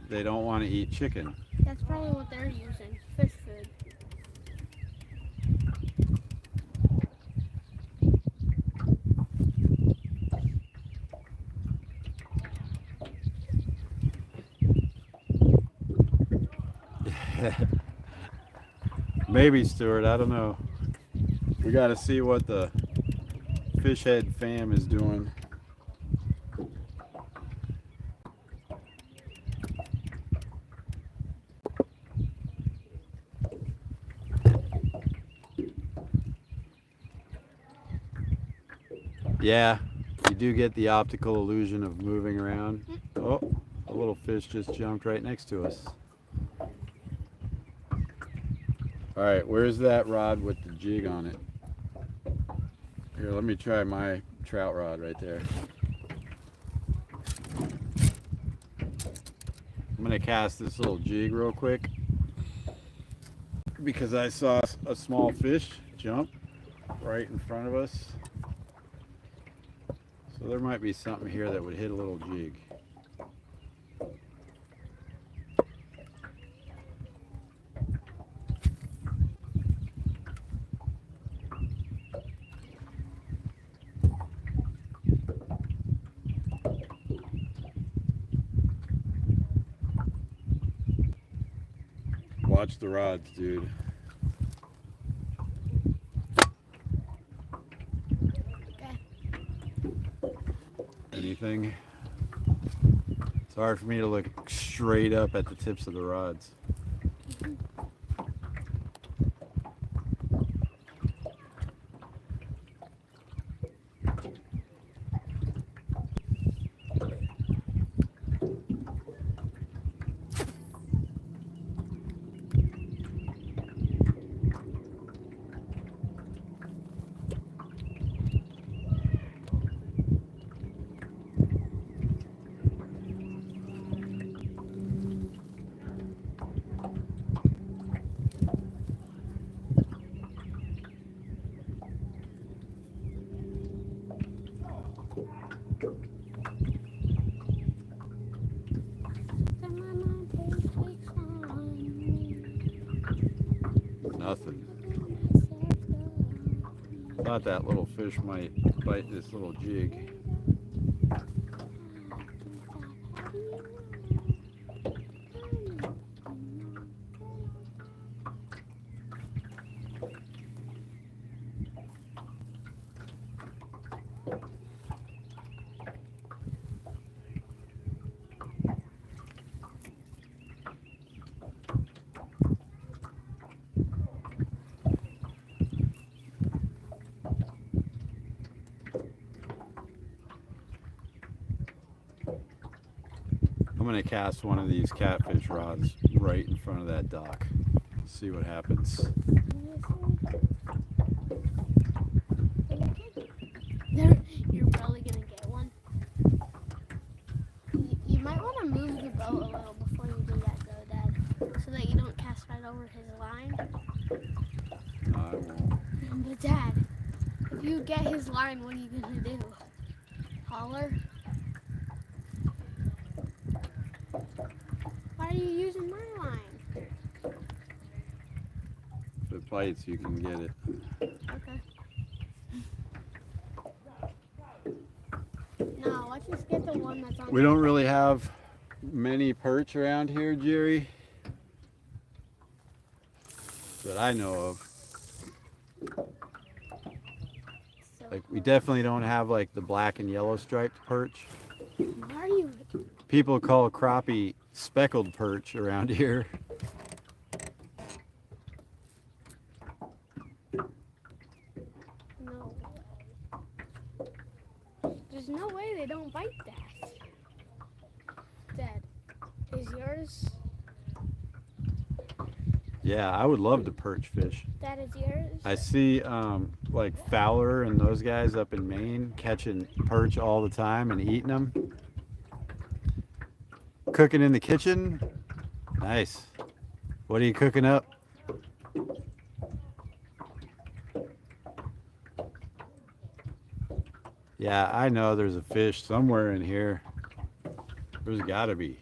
they don't want to eat chicken. That's probably what they're using, fish food. Maybe, Stuart, I don't know. We got to see what the fish head fam is doing. Yeah, you do get the optical illusion of moving around. Oh, a little fish just jumped right next to us. All right, where's that rod with the jig on it? Here, let me try my trout rod right there. I'm gonna cast this little jig real quick because I saw a small fish jump right in front of us. So there might be something here that would hit a little jig. Watch the rods, dude. Okay. Anything? It's hard for me to look straight up at the tips of the rods. Nothing. Thought that little fish might bite this little jig. I'm gonna cast one of these catfish rods right in front of that dock. See what happens. You're probably gonna get one. You might want to move the boat a little before you do that, though, Dad, so that you don't cast right over his line. No, I won't. But Dad, if you get his line, what are you gonna do? Holler? Why are you using my line? If it bites, you can get it. Okay. No, let's just get the one that's on. We don't really have many perch around here, Jerry, that I know of. Like, we definitely don't have like the black and yellow striped perch. Why are you? People call crappie speckled perch around here. they don't bite that. Dad, is yours? Yeah, I would love to perch fish. That is yours? I see like Fowler and those guys up in Maine catching perch all the time and eating them. Cooking in the kitchen. Nice. What are you cooking up? Yeah, I know there's a fish somewhere in here. There's gotta be.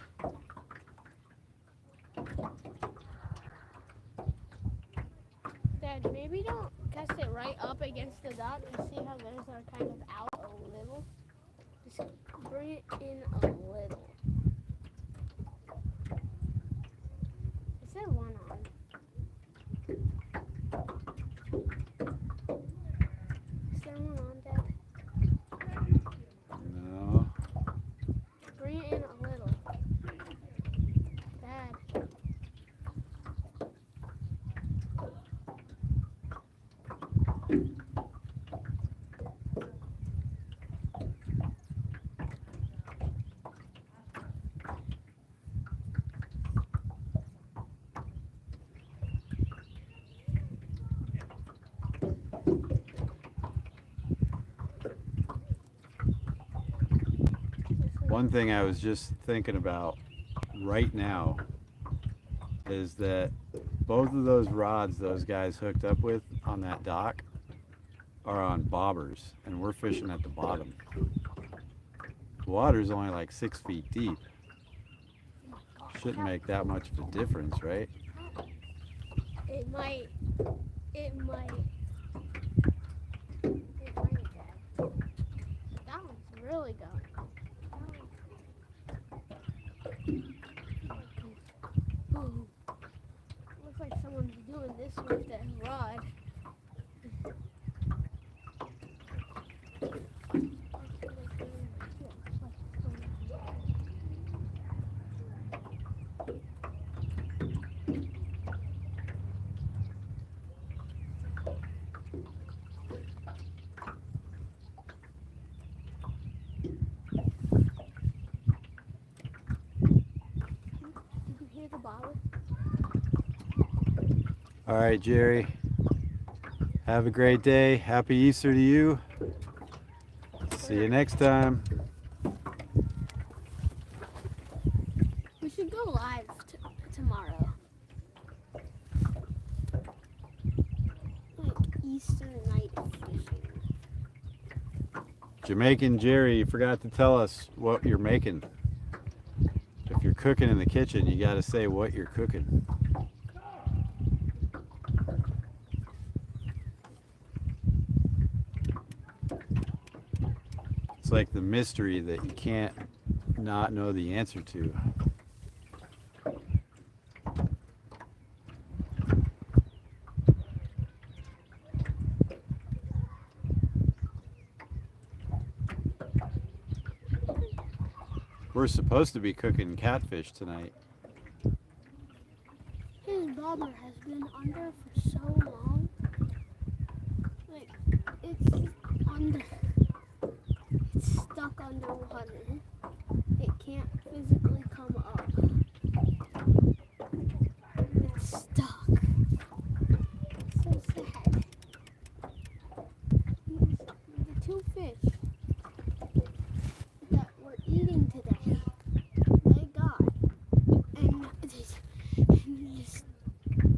Dad, maybe don't cast it right up against the dock and see how those are kind of out a little. Just bring it in a little. Is there one on? Is there one on, Dad? No. Bring it in a little. Dad. One thing I was just thinking about right now is that both of those rods those guys hooked up with on that dock are on bobbers, and we're fishing at the bottom. The water's only like 6 feet deep. Shouldn't make that much of a difference, right? It might. It might. It might, Dad. That one's really going. Ooh. Looks like someone's doing this with that rod. Did you hear the bobber? All right, Jerry. Have a great day. Happy Easter to you. See you next time. We should go live tomorrow. Like Easter night fishing. Jamaican Jerry, you forgot to tell us what you're making. If you're cooking in the kitchen, you got to say what you're cooking. It's like the mystery that you can't not know the answer to. We're supposed to be cooking catfish tonight. His bobber has been under for so long. Like, it's under. It's stuck underwater. It can't physically come up. It's stuck. It's so sad. The two fish that we're eating today, they got. And just so sad.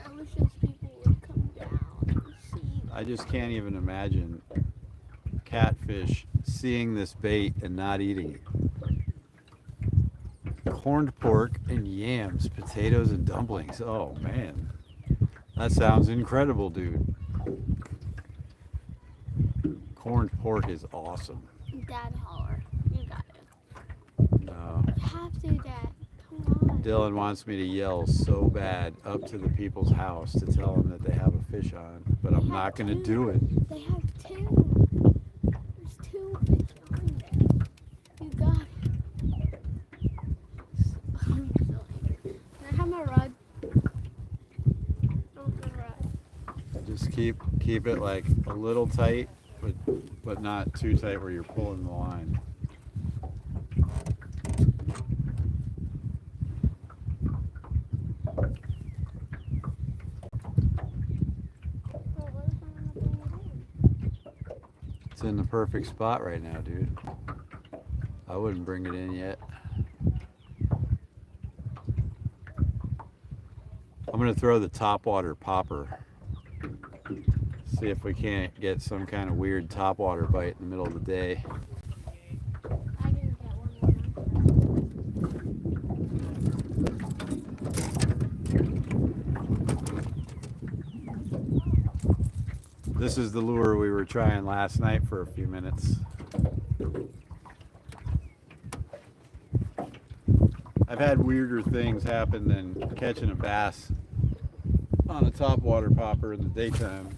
I wish those people would come down and see. I just can't even imagine catfish seeing this bait and not eating it. Corned pork and yams, potatoes and dumplings. Oh man, that sounds incredible, dude. Corned pork is awesome. Dad holler. You got it. No. You have to, Dad. Come on. Dylan wants me to yell so bad up to the people's house to tell them that they have a fish on, but I'm not going to do it. They have two. There's two fish on there. You got it. I'm so angry. Can I have my rod? Oh, my rod. Keep it like a little tight, but not too tight where you're pulling the line. It's in the perfect spot right now, dude. I wouldn't bring it in yet. I'm gonna throw the topwater popper. See if we can't get some kind of weird topwater bite in the middle of the day. I didn't get one. This is the lure we were trying last night for a few minutes. I've had weirder things happen than catching a bass on a topwater popper in the daytime.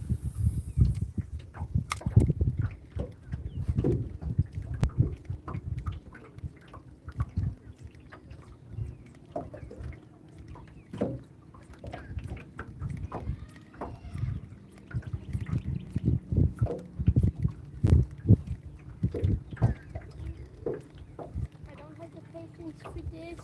I don't have the patience for this.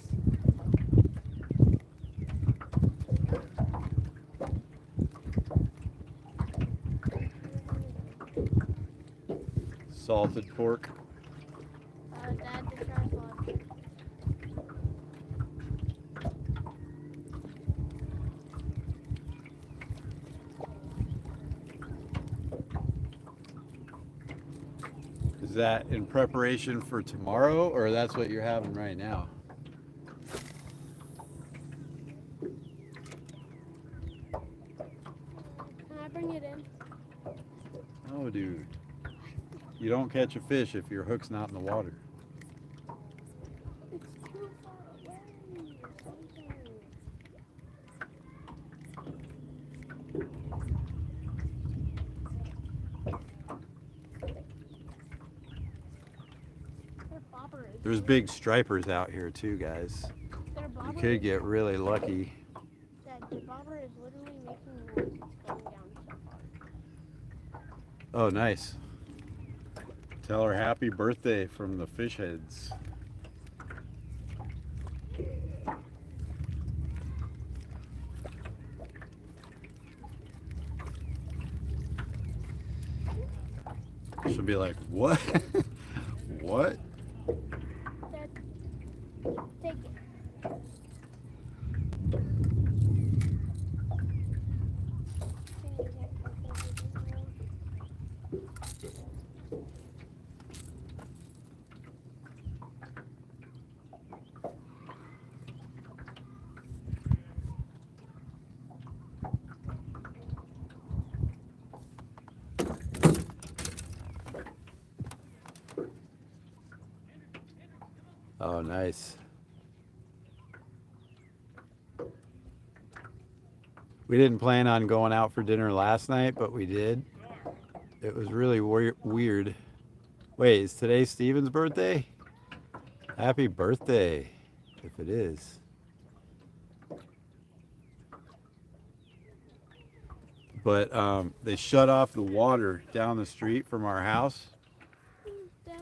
Salted pork. Dad, the tripod. Is that in preparation for tomorrow, or that's what you're having right now? Can I bring it in? Oh, dude. You don't catch a fish if your hook's not in the water. It's too far away. Their bobber is There's big stripers out here too, guys. Their You bobber could get really lucky. Dad, the bobber is literally making noise. It's going down so far. Oh, nice. Tell her happy birthday from the fish heads. She'll be like, what? What? Dad, take it. Oh, nice. We didn't plan on going out for dinner last night, but we did. It was really weird. Wait, is today Steven's birthday? Happy birthday, if it is. But they shut off the water down the street from our house,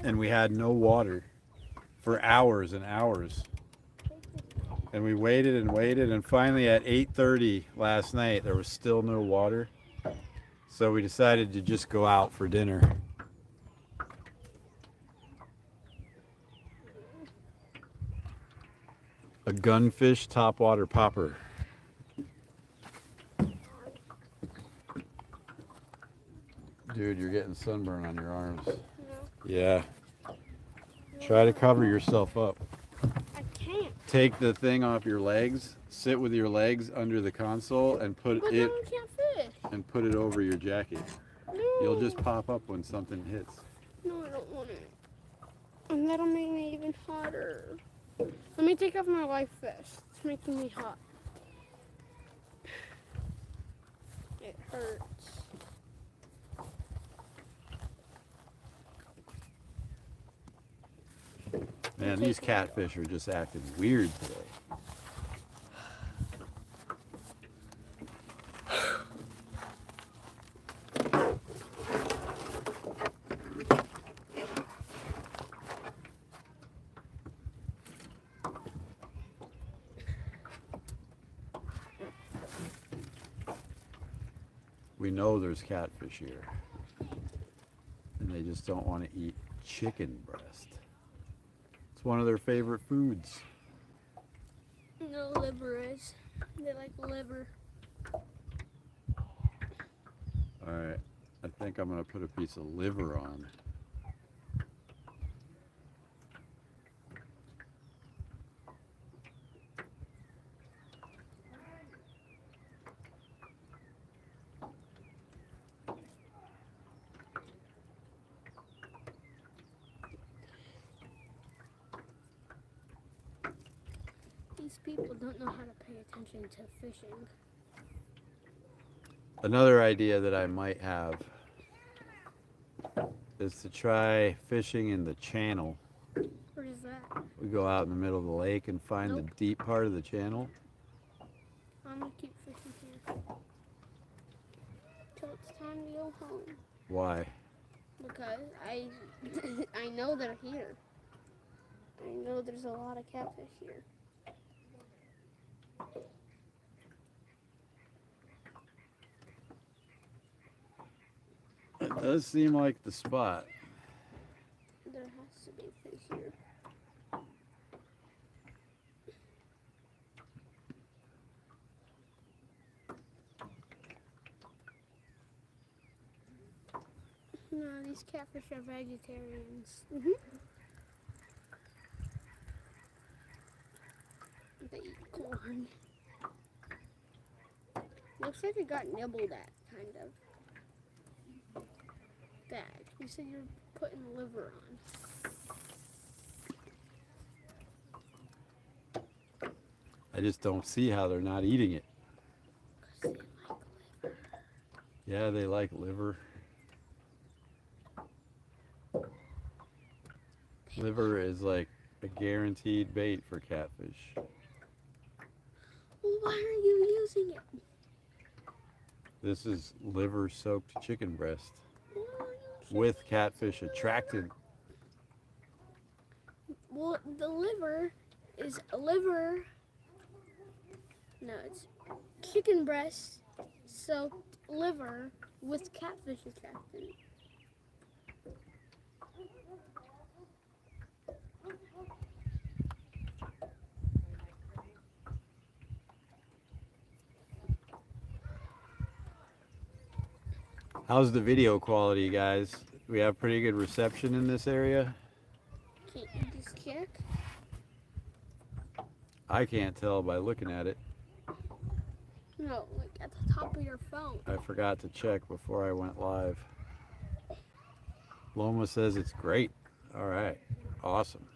and we had no water for hours and hours. And we waited and waited, and finally at 8:30 last night, there was still no water. So we decided to just go out for dinner. A gunfish topwater popper. Dude, you're getting sunburn on your arms. No, Yeah. Try to cover yourself up. I can't. Take the thing off your legs, sit with your legs under the console, and put But it then I can't fish. over your jacket. No. You'll just pop up when something hits. No, I don't want it. And that'll make me even hotter. Let me take off my life vest. It's making me hot. It hurts. Man, these catfish are just acting weird today. we know there's catfish here. And they just don't want to eat chicken breast. It's one of their favorite foods. No, liver is. They like liver. Alright, I think I'm going to put a piece of liver on. These people don't know how to pay attention to fishing. Another idea that I might have is to try fishing in the channel. What is that? We go out in the middle of the lake and find the deep part of the channel. I'm gonna keep fishing here till it's time to go home. Why? Because I know they're here. I know there's a lot of catfish here. It does seem like the spot. There has to be fish here. No, these catfish are vegetarians. They eat corn. Looks like it got nibbled at, kind of. Dad, you said you're putting liver on. I just don't see how they're not eating it. 'Cause they like liver. Yeah, they like liver. Liver is like a guaranteed bait for catfish. Well, why aren't you using it? This is liver soaked chicken breast Why aren't you with catfish attracted. Well, the liver is liver. No, it's chicken breast soaked liver with catfish attracted. How's the video quality, guys? We have pretty good reception in this area. Can't you just check? I can't tell by looking at it. No, like at the top of your phone. I forgot to check before I went live. Loma says it's great. All right, awesome.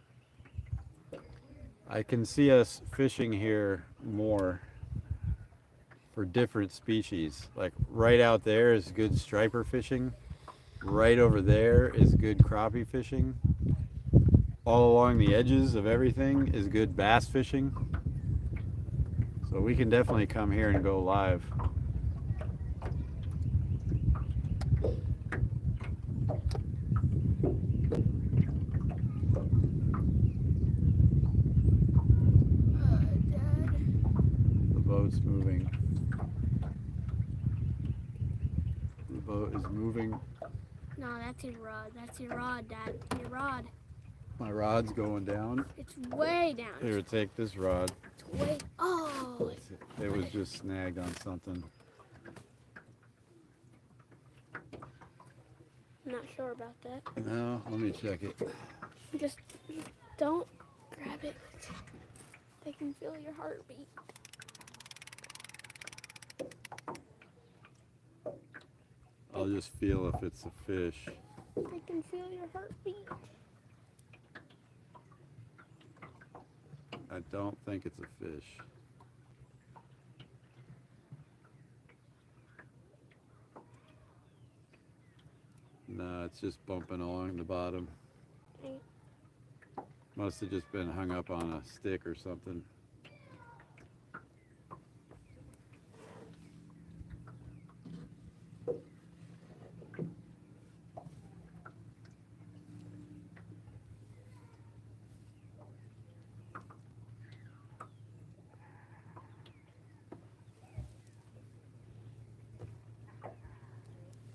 I can see us fishing here more for different species. Like right out there is good striper fishing. Right over there is good crappie fishing. All along the edges of everything is good bass fishing. So we can definitely come here and go live. Dad. The boat's moving. The boat is moving. No, that's your rod. That's your rod, Dad. Your rod. My rod's going down. It's way down. Here, take this rod. It's way. Oh. It was just snagged on something. I'm not sure about that. No, let me check it. Just don't grab it. They can feel your heartbeat. I'll just feel if it's a fish. They can feel your heartbeat. I don't think it's a fish. No, it's just bumping along the bottom. Must have just been hung up on a stick or something.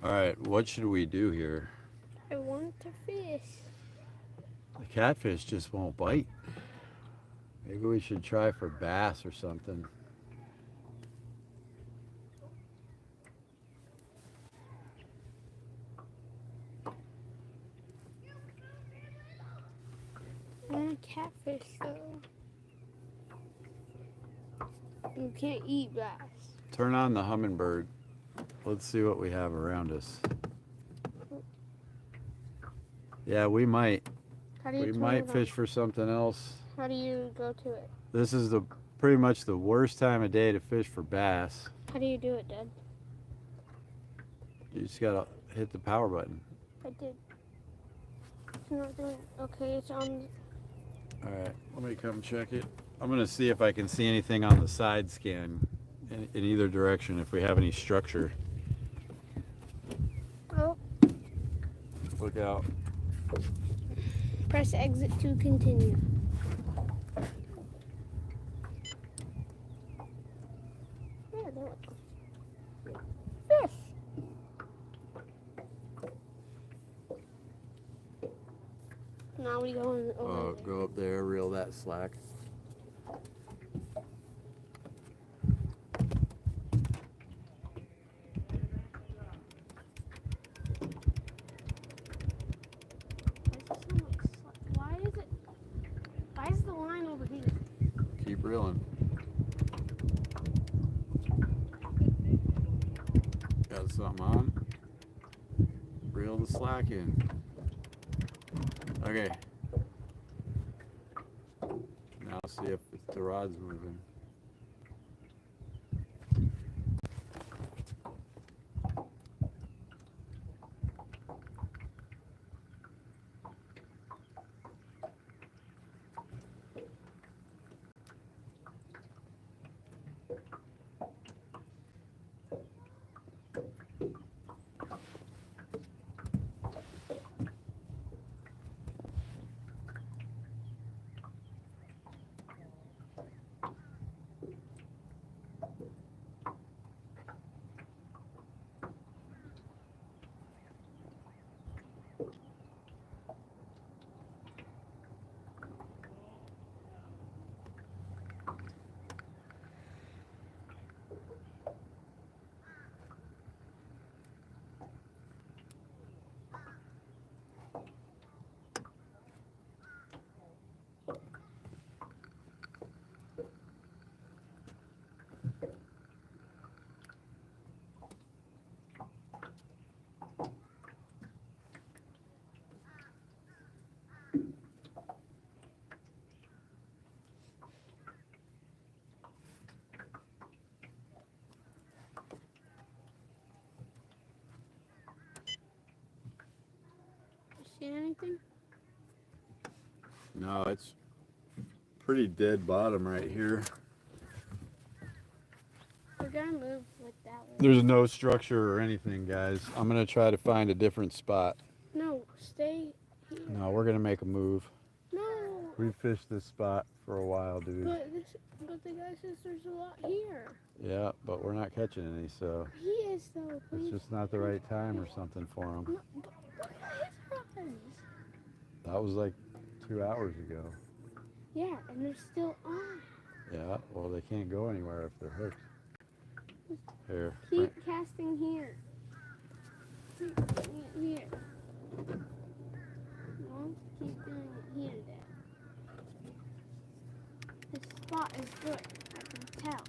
All right, what should we do here? I want to fish. The catfish just won't bite. Maybe we should try for bass or something. I want a catfish though. You can't eat bass. Turn on the hummingbird. Let's see what we have around us. Yeah, we might. How do you We turn might it on? fish for something else. How do you go to it? This is pretty much the worst time of day to fish for bass. How do you do it, Dad? You just gotta hit the power button. I did. It's not doing it. Okay, it's on. All right, let me come check it. I'm gonna see if I can see anything on the side scan in either direction, if we have any structure. Oh, Look out. press exit to continue. Yeah, there we go. Fish. Now we go in over there. Go up there, reel that slack. Why is the line over here? Keep reeling. Got something on? Reel the slack in. Okay. Now see if the rod's moving. See anything? No, it's pretty dead bottom right here. We're gonna move like that way. There's no structure or anything, guys. I'm gonna try to find a different spot. No, stay here. No, we're gonna make a move. No. We fished this spot for a while, dude. But the guy says there's a lot here. Yeah, but we're not catching any, so He is though. it's Please. just not the right time or something for him. No, but look at his rods. That was like 2 hours ago. Yeah, and they're still on. Yeah, well, they can't go anywhere if they're hooked. Here. Keep casting here. Keep doing it here. You want to keep doing it here, Dad. This spot is good. I can tell.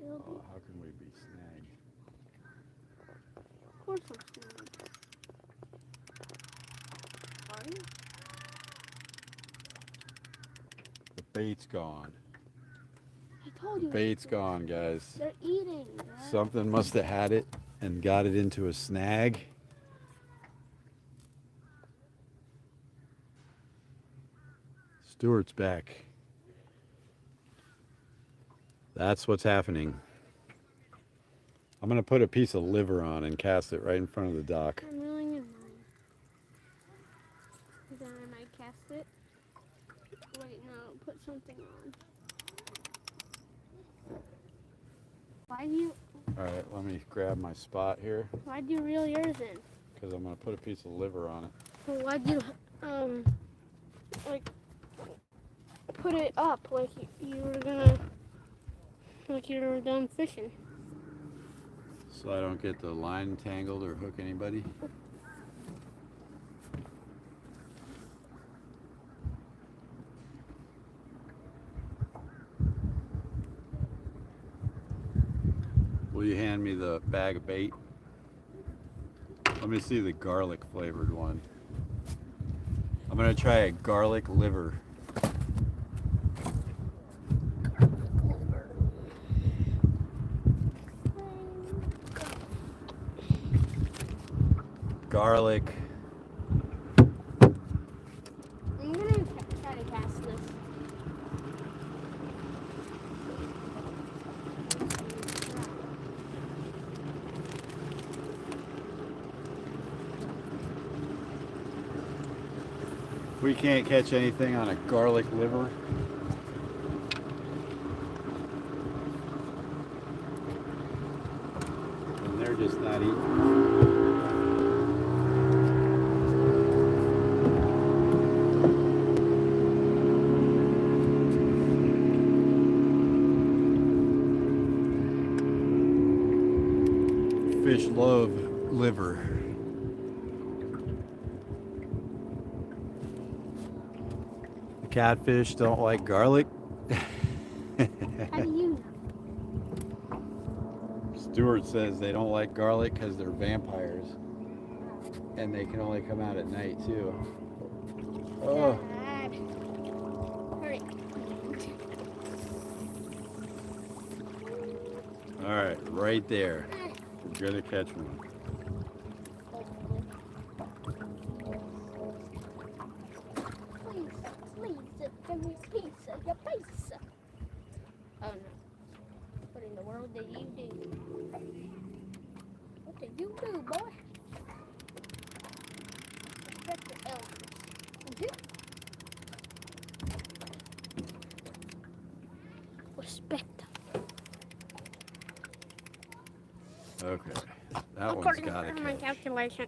It'll be, Oh, how can we be snagged? of course I'm snagged. Are you? The bait's gone. I told The you. bait's gone, guys. They're eating. Dad. Something must have had it and got it into a snag. Stuart's back. That's what's happening. I'm gonna put a piece of liver on and cast it right in front of the dock. I'm reeling in mine. Then I might cast it. Wait, no, put something on. Why do you? All right, let me grab my spot here Why do you reel yours in? because I'm gonna put a piece of liver on it. Well, why do you like put it up like you were gonna like you were done fishing? So I don't get the line tangled or hook anybody. Will you hand me the bag of bait? Let me see the garlic flavored one. I'm gonna try a garlic liver. Garlic. I'm gonna try to cast this. We can't catch anything on a garlic liver. And they're just not eating. Fish love liver. The catfish don't like garlic. How do you know? Stuart says they don't like garlic because they're vampires. And they can only come out at night too. Oh, Dad. Hurry. all right, right there. We're gonna catch one. Please, give me a piece of your pizza. Oh no. What in the world did you do? What did you do, boy? Respect the elders. Respect them. Okay, that one's According gotta to my catch. calculation,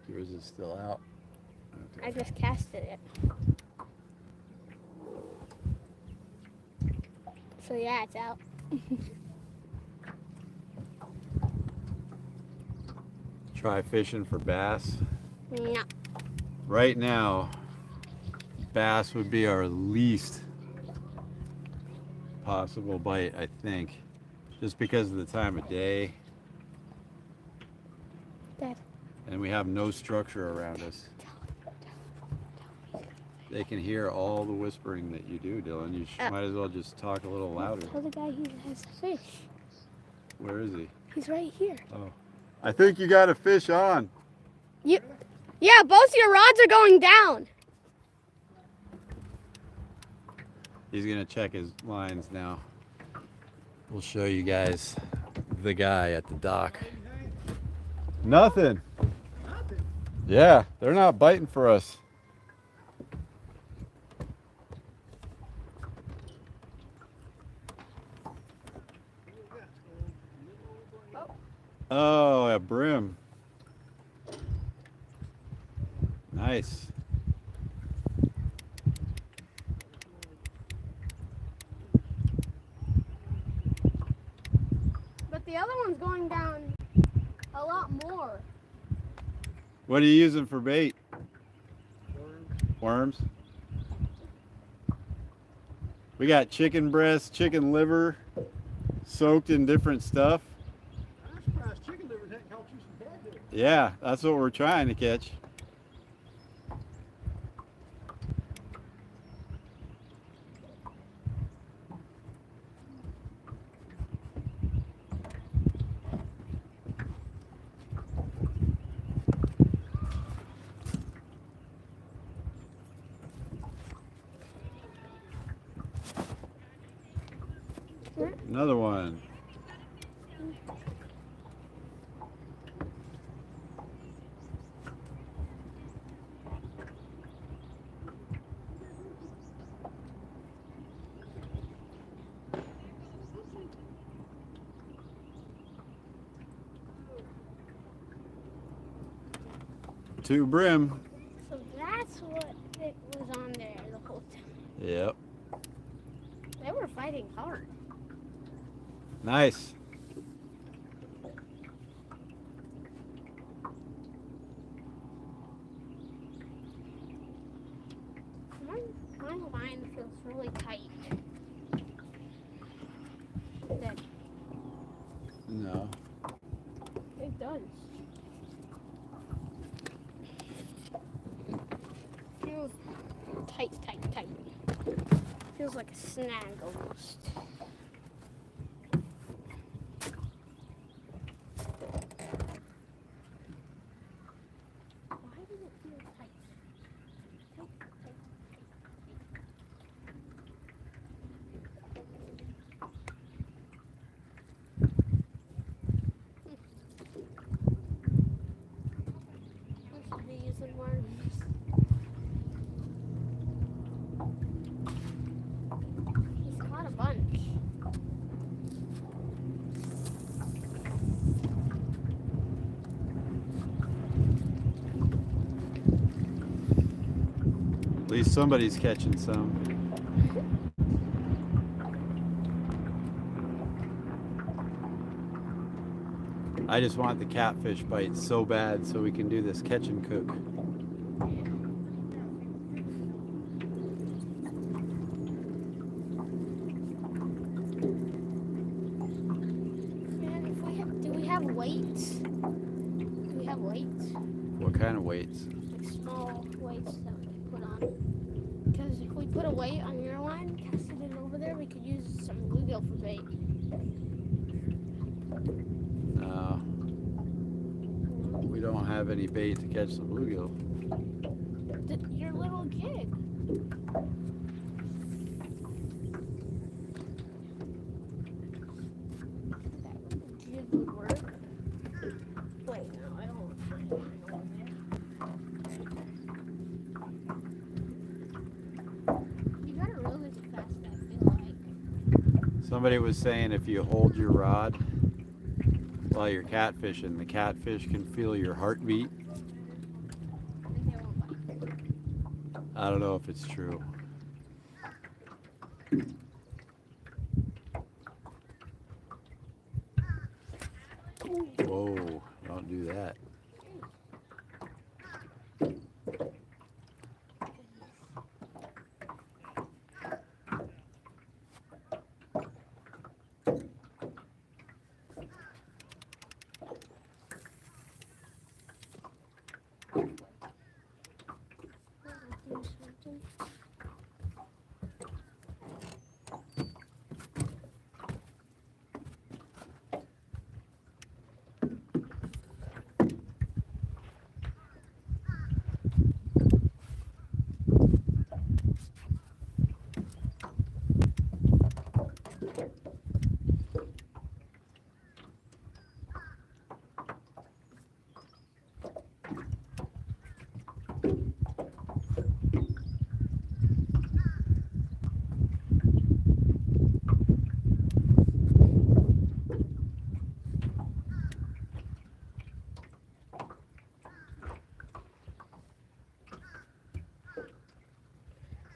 Yours is still out. I Okay. just casted it. So yeah, it's out. Try fishing for bass. No. Right now, bass would be our least possible bite, I think. Just because of the time of day. Dad. And we have no structure around us. They can hear all the whispering that you do, Dylan. You might as well just talk a little louder. Tell the guy he has a fish. Where is he? He's right here. Oh. I think you got a fish on. Yeah, both your rods are going down. He's gonna check his lines now. We'll show you guys the guy at the dock. Nothing. Nothing. Yeah, they're not biting for us. Oh, a brim. Nice. But the other one's going down a lot more. What are you using for bait? Worms. We got chicken breast, chicken liver, soaked in different stuff. I'm surprised chicken liver hadn't caught you some bad there. Yeah, that's what we're trying to catch. Another one. to brim. So that's what it was on there the whole time. Yep. They were fighting hard. Nice. My line feels really tight. That No. it does. Feels tight. Feels like a snag almost. Why does it feel tight? Tight. This should be using worms. He's caught a bunch. At least somebody's catching some. I just want the catfish bite so bad so we can do this catch and cook. Man, do we have weights? Do we have weights? What kind of weights? Like small weights that we can put on. Because if we put a weight on your line, cast it over there, we could use some bluegill for bait. No. We don't have any bait to catch the bluegill. Your little jig. That jig would work. Wait, no, I don't want to find mine over there. You gotta reel this fast, I feel like. Somebody was saying if you hold your rod while you're catfishing, the catfish can feel your heartbeat. I think they won't bite. I don't know if it's true. Whoa, don't do that.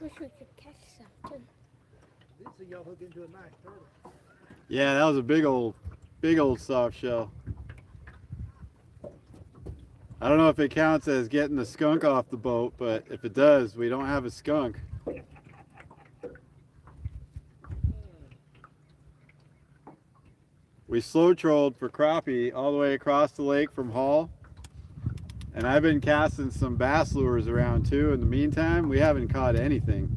Wish we could catch something. Did see y'all hook into a nice turtle. Yeah, that was a big old soft shell. I don't know if it counts as getting the skunk off the boat, but if it does, we don't have a skunk. We slow trolled for crappie all the way across the lake from Hall. And I've been casting some bass lures around too. In the meantime, we haven't caught anything.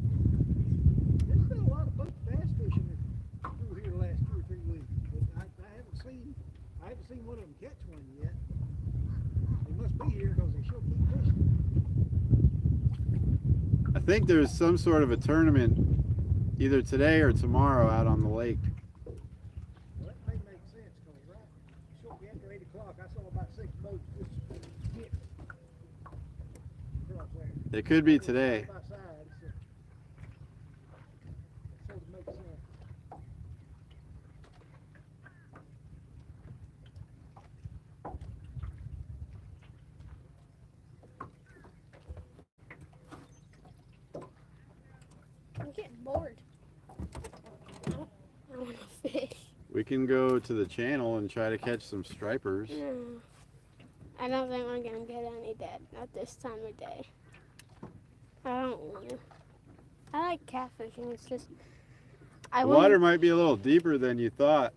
There's been a lot of bass fishing through here the last 2 or 3 weeks, but I haven't seen one of them catch one yet. They must be here because they sure keep fishing. I think there's some sort of a tournament either today or tomorrow out on the lake. Well, that may make sense because right shortly after 8 o'clock, I saw about 6 boats just hit across there. It could be today. Side by side, so it sort of makes sense. I'm getting bored. I want to fish. We can go to the channel and try to catch some stripers. No. I don't think we're gonna get any dead. Not this time of day. I don't want to. I like catfishing. It's just The water might be a little deeper than you thought.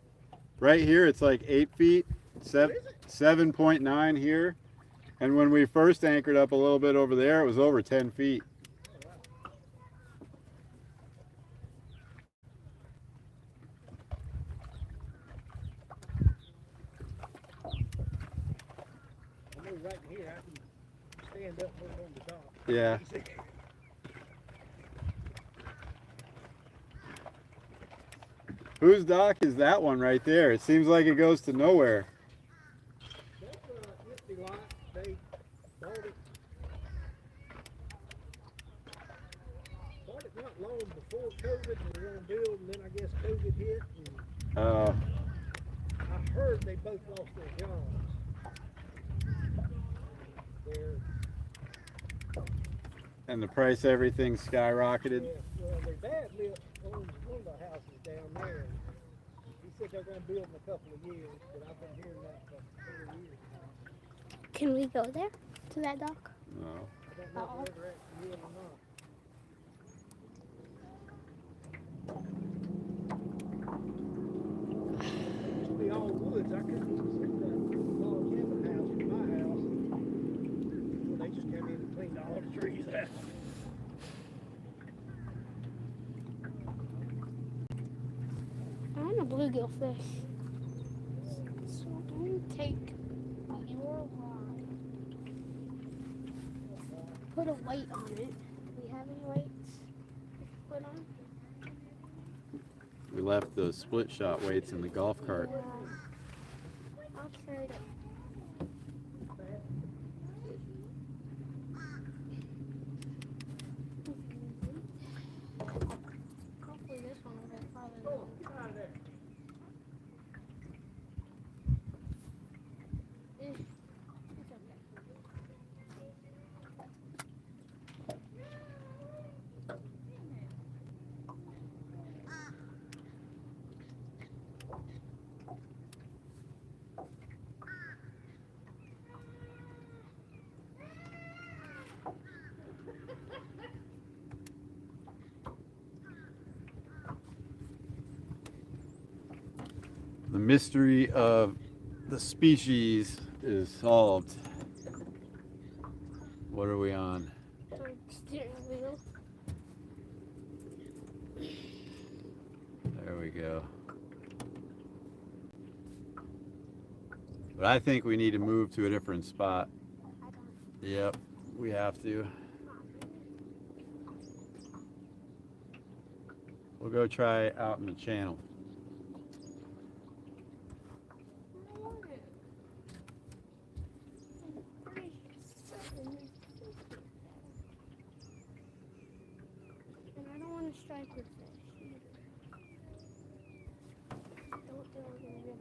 Right here, it's like 8 feet, 7.9 here. And when we first anchored up a little bit over there, it was over 10 feet. I know right here I can stand up and look on the dock. Yeah. Whose dock is that one right there? It seems like it goes to nowhere. That's an empty lot. They bought it. Bought it not long before COVID, and they were gonna build, and then I guess COVID hit, and I heard they both lost their jobs. And the price of everything skyrocketed. Yeah, well, their dad owns one of the houses down there. He said they're going to build in a couple of years, but I've been hearing that for 4 years now. Can we go there to that dock? No. I don't know if they're ever actually will or not. It used to be all woods. I couldn't even see the log cabin house from my house. Well, they just came in and cleaned all the trees out. I want a bluegill fish. So I'm going to take your rod, put a weight on it. Do we have any weights to put on? We left the split shot weights in the golf cart. I'll carry it. Hopefully this one will get farther than It's okay. The mystery of the species is solved. What are we on? Steering wheel. There we go. But I think we need to move to a different spot. Yep, we have to. We'll go try out in the channel. And I don't want to strike with fish either. Don't think we're going to get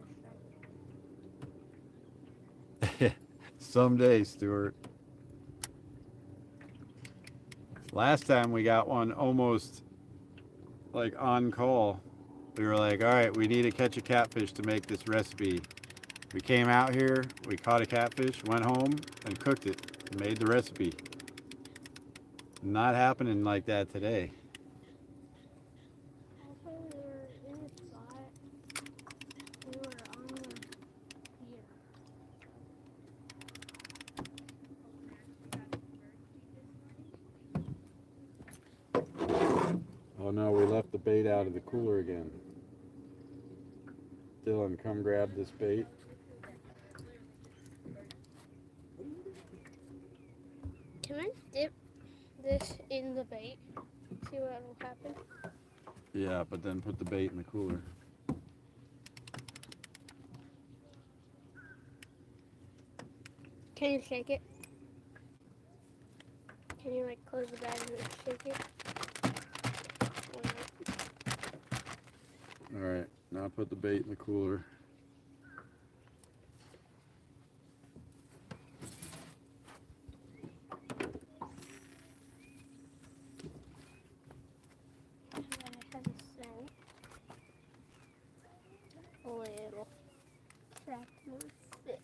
a strike. Someday, Stuart. Last time we got one almost like on call. We were like, all right, we need to catch a catfish to make this recipe. We came out here, we caught a catfish, went home and cooked it, and made the recipe. Not happening like that today. Also, we were in a spot. We were on the pier. Oh no, we left the bait out of the cooler again. Dylan, come grab this bait. Can I dip this in the bait? See what will happen? Yeah, but then put the bait in the cooler. Can you shake it? Can you like close the bag and shake it? All right, now put the bait in the cooler. Trap more fish.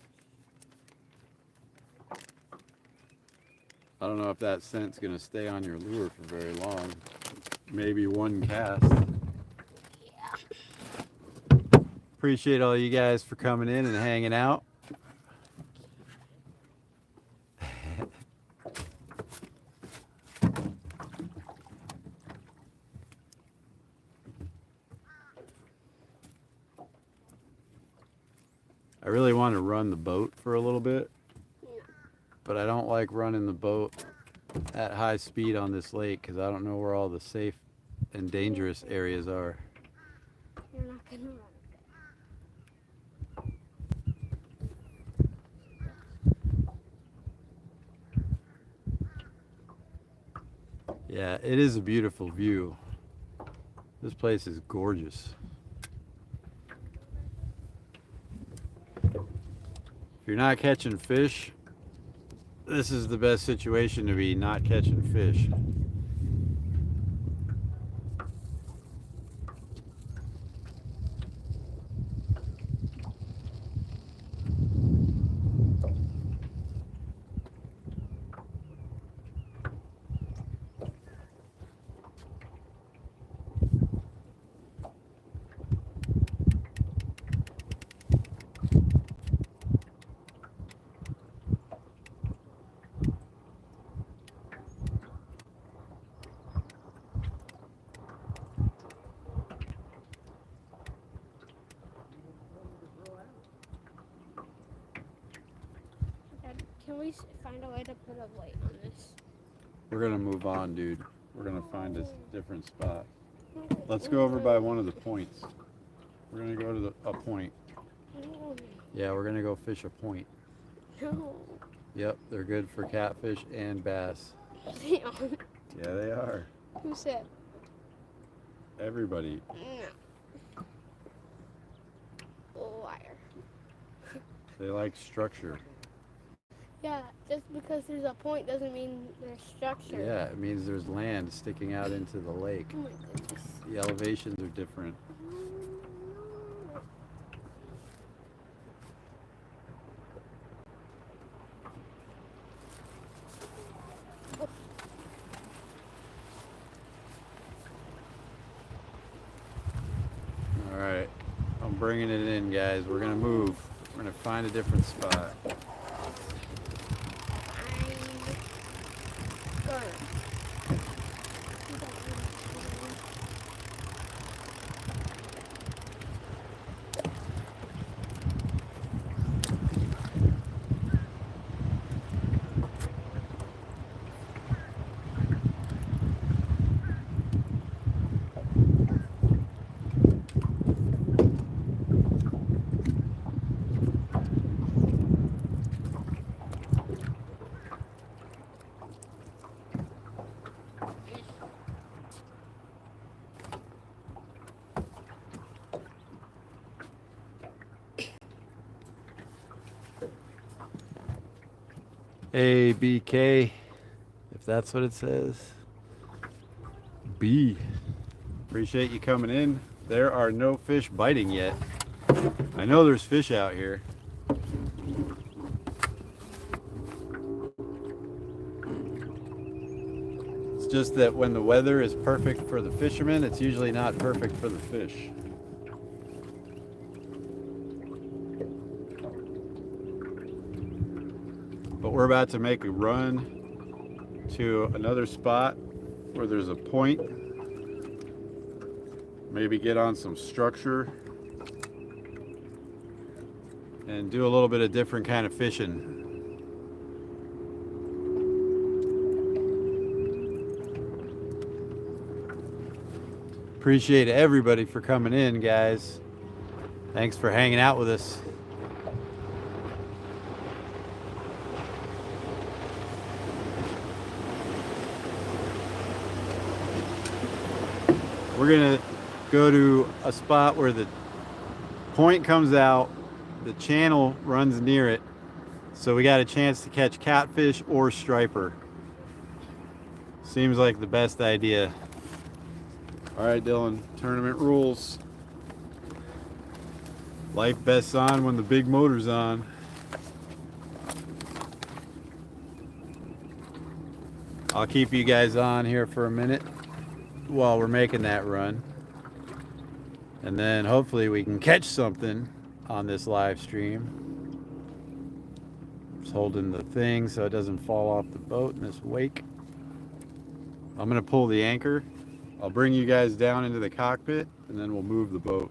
I don't know if that scent's gonna stay on your lure for very long. Maybe one cast. Yeah. Appreciate all you guys for coming in and hanging out. I really want to run the boat for a little bit, but I don't like running the boat at high speed on this lake because I don't know where all the safe and dangerous areas are. You're not gonna run it. Yeah, it is a beautiful view. This place is gorgeous. If you're not catching fish, this is the best situation to be not catching fish. Dad, can we find a way to put a weight on this? We're gonna move on, dude. We're gonna find a different spot. Let's go over by one of the points. We're gonna go to a point. No. Yeah, we're gonna go fish a point. No. Yep, they're good for catfish and bass. They aren't. Yeah, they are. Who said? Everybody. No. Liar. They like structure. Yeah, just because there's a point doesn't mean there's structure. Yeah, it means there's land sticking out into the lake. Oh my goodness. The elevations are different. All right, I'm bringing it in, guys. We're gonna move. We're gonna find a different spot. ABK, if that's what it says. B. Appreciate you coming in. There are no fish biting yet. I know there's fish out here. It's just that when the weather is perfect for the fishermen, it's usually not perfect for the fish. But we're about to make a run to another spot where there's a point. Maybe get on some structure and do a little bit of different kind of fishing. Appreciate everybody for coming in, guys. Thanks for hanging out with us. We're gonna go to a spot where the point comes out, the channel runs near it, so we got a chance to catch catfish or striper. Seems like the best idea. All right, Dylan, tournament rules. Life best on when the big motor's on. I'll keep you guys on here for a minute while we're making that run. And then hopefully we can catch something on this live stream. Just holding the thing so it doesn't fall off the boat in this wake. I'm gonna pull the anchor. I'll bring you guys down into the cockpit and then we'll move the boat.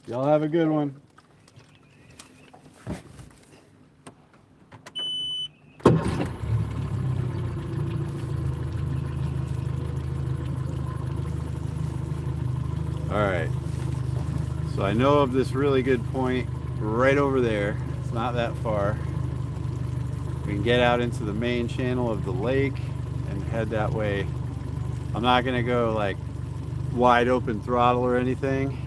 Y'all have a good one. All right. So I know of this really good point right over there. It's not that far. We can get out into the main channel of the lake and head that way. I'm not gonna go like wide open throttle or anything.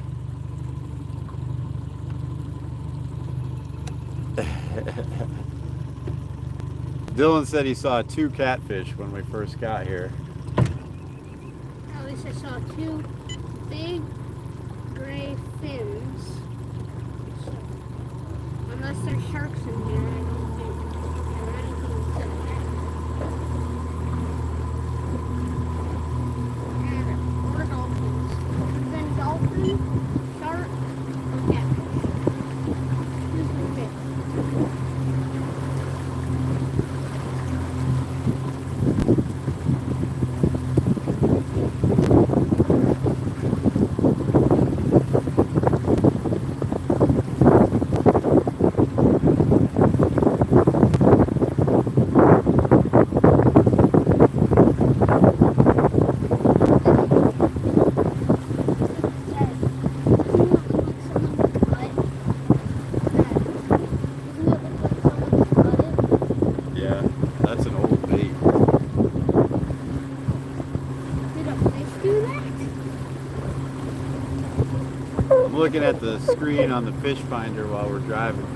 Dylan said he saw 2 catfish when we first got here. At least I saw 2 big gray fins. So, unless there's sharks in here, I don't think or anything except that. And or dolphins. Could have been dolphin, shark, or catfish. Who's the fish? Yeah, that's an old bait. Did a fish do that? I'm looking at the screen on the fish finder while we're driving.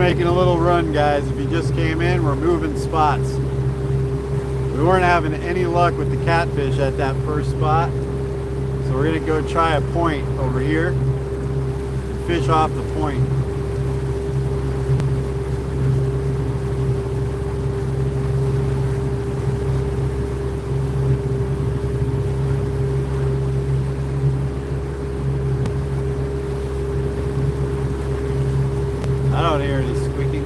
making a little run, guys. If you just came in, we're moving spots. We weren't having any luck with the catfish at that first spot, so we're gonna go try a point over here and fish off the point. I don't hear any squeaking.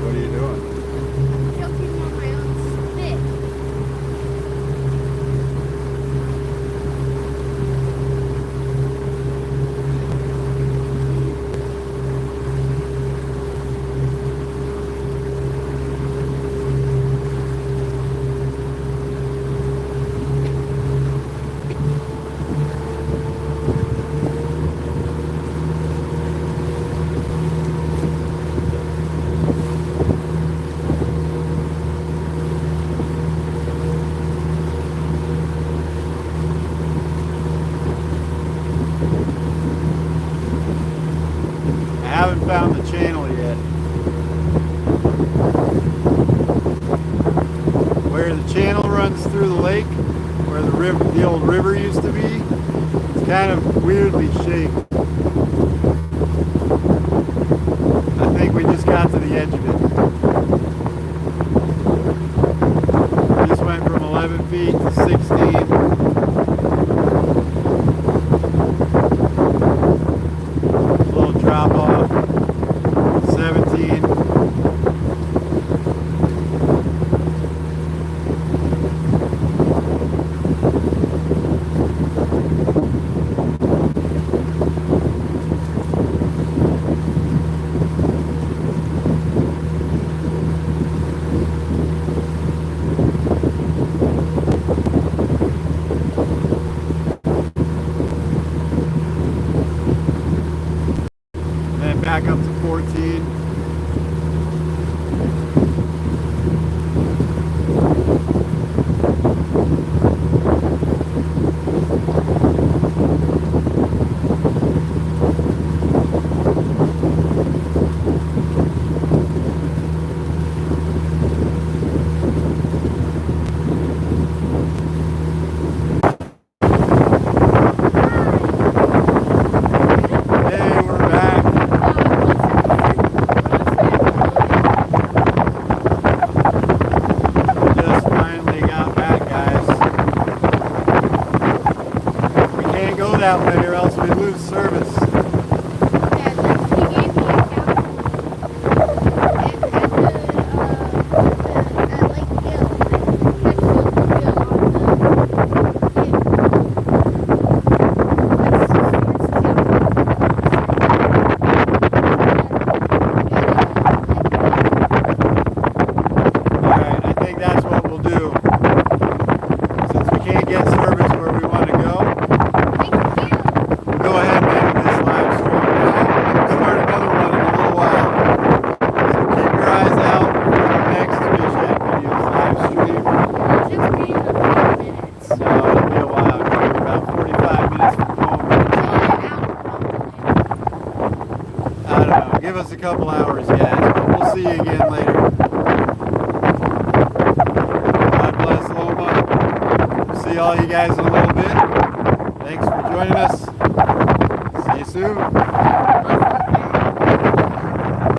What are you doing? Choking on my own spit. I haven't found the channel yet. Where the channel runs through the lake, where the old river used to be, it's kind of weirdly shaped. I think we just got to the edge of it. We just went from 11 feet to 16. Drop off 17. Back up to 14. That way or else we lose service. Alright, I think that's what we'll do. Since we can't get service where we want to go, go ahead and end this live stream now. We'll start another one in a little while. So keep your eyes out for our next fish head videos live stream. So it'll be a while. It'll be about 45 minutes from home. I don't know. Give us a couple hours, guys. But we'll see you again later. God bless Loma. We'll see all you guys in a little bit. Thanks for joining us. See you soon.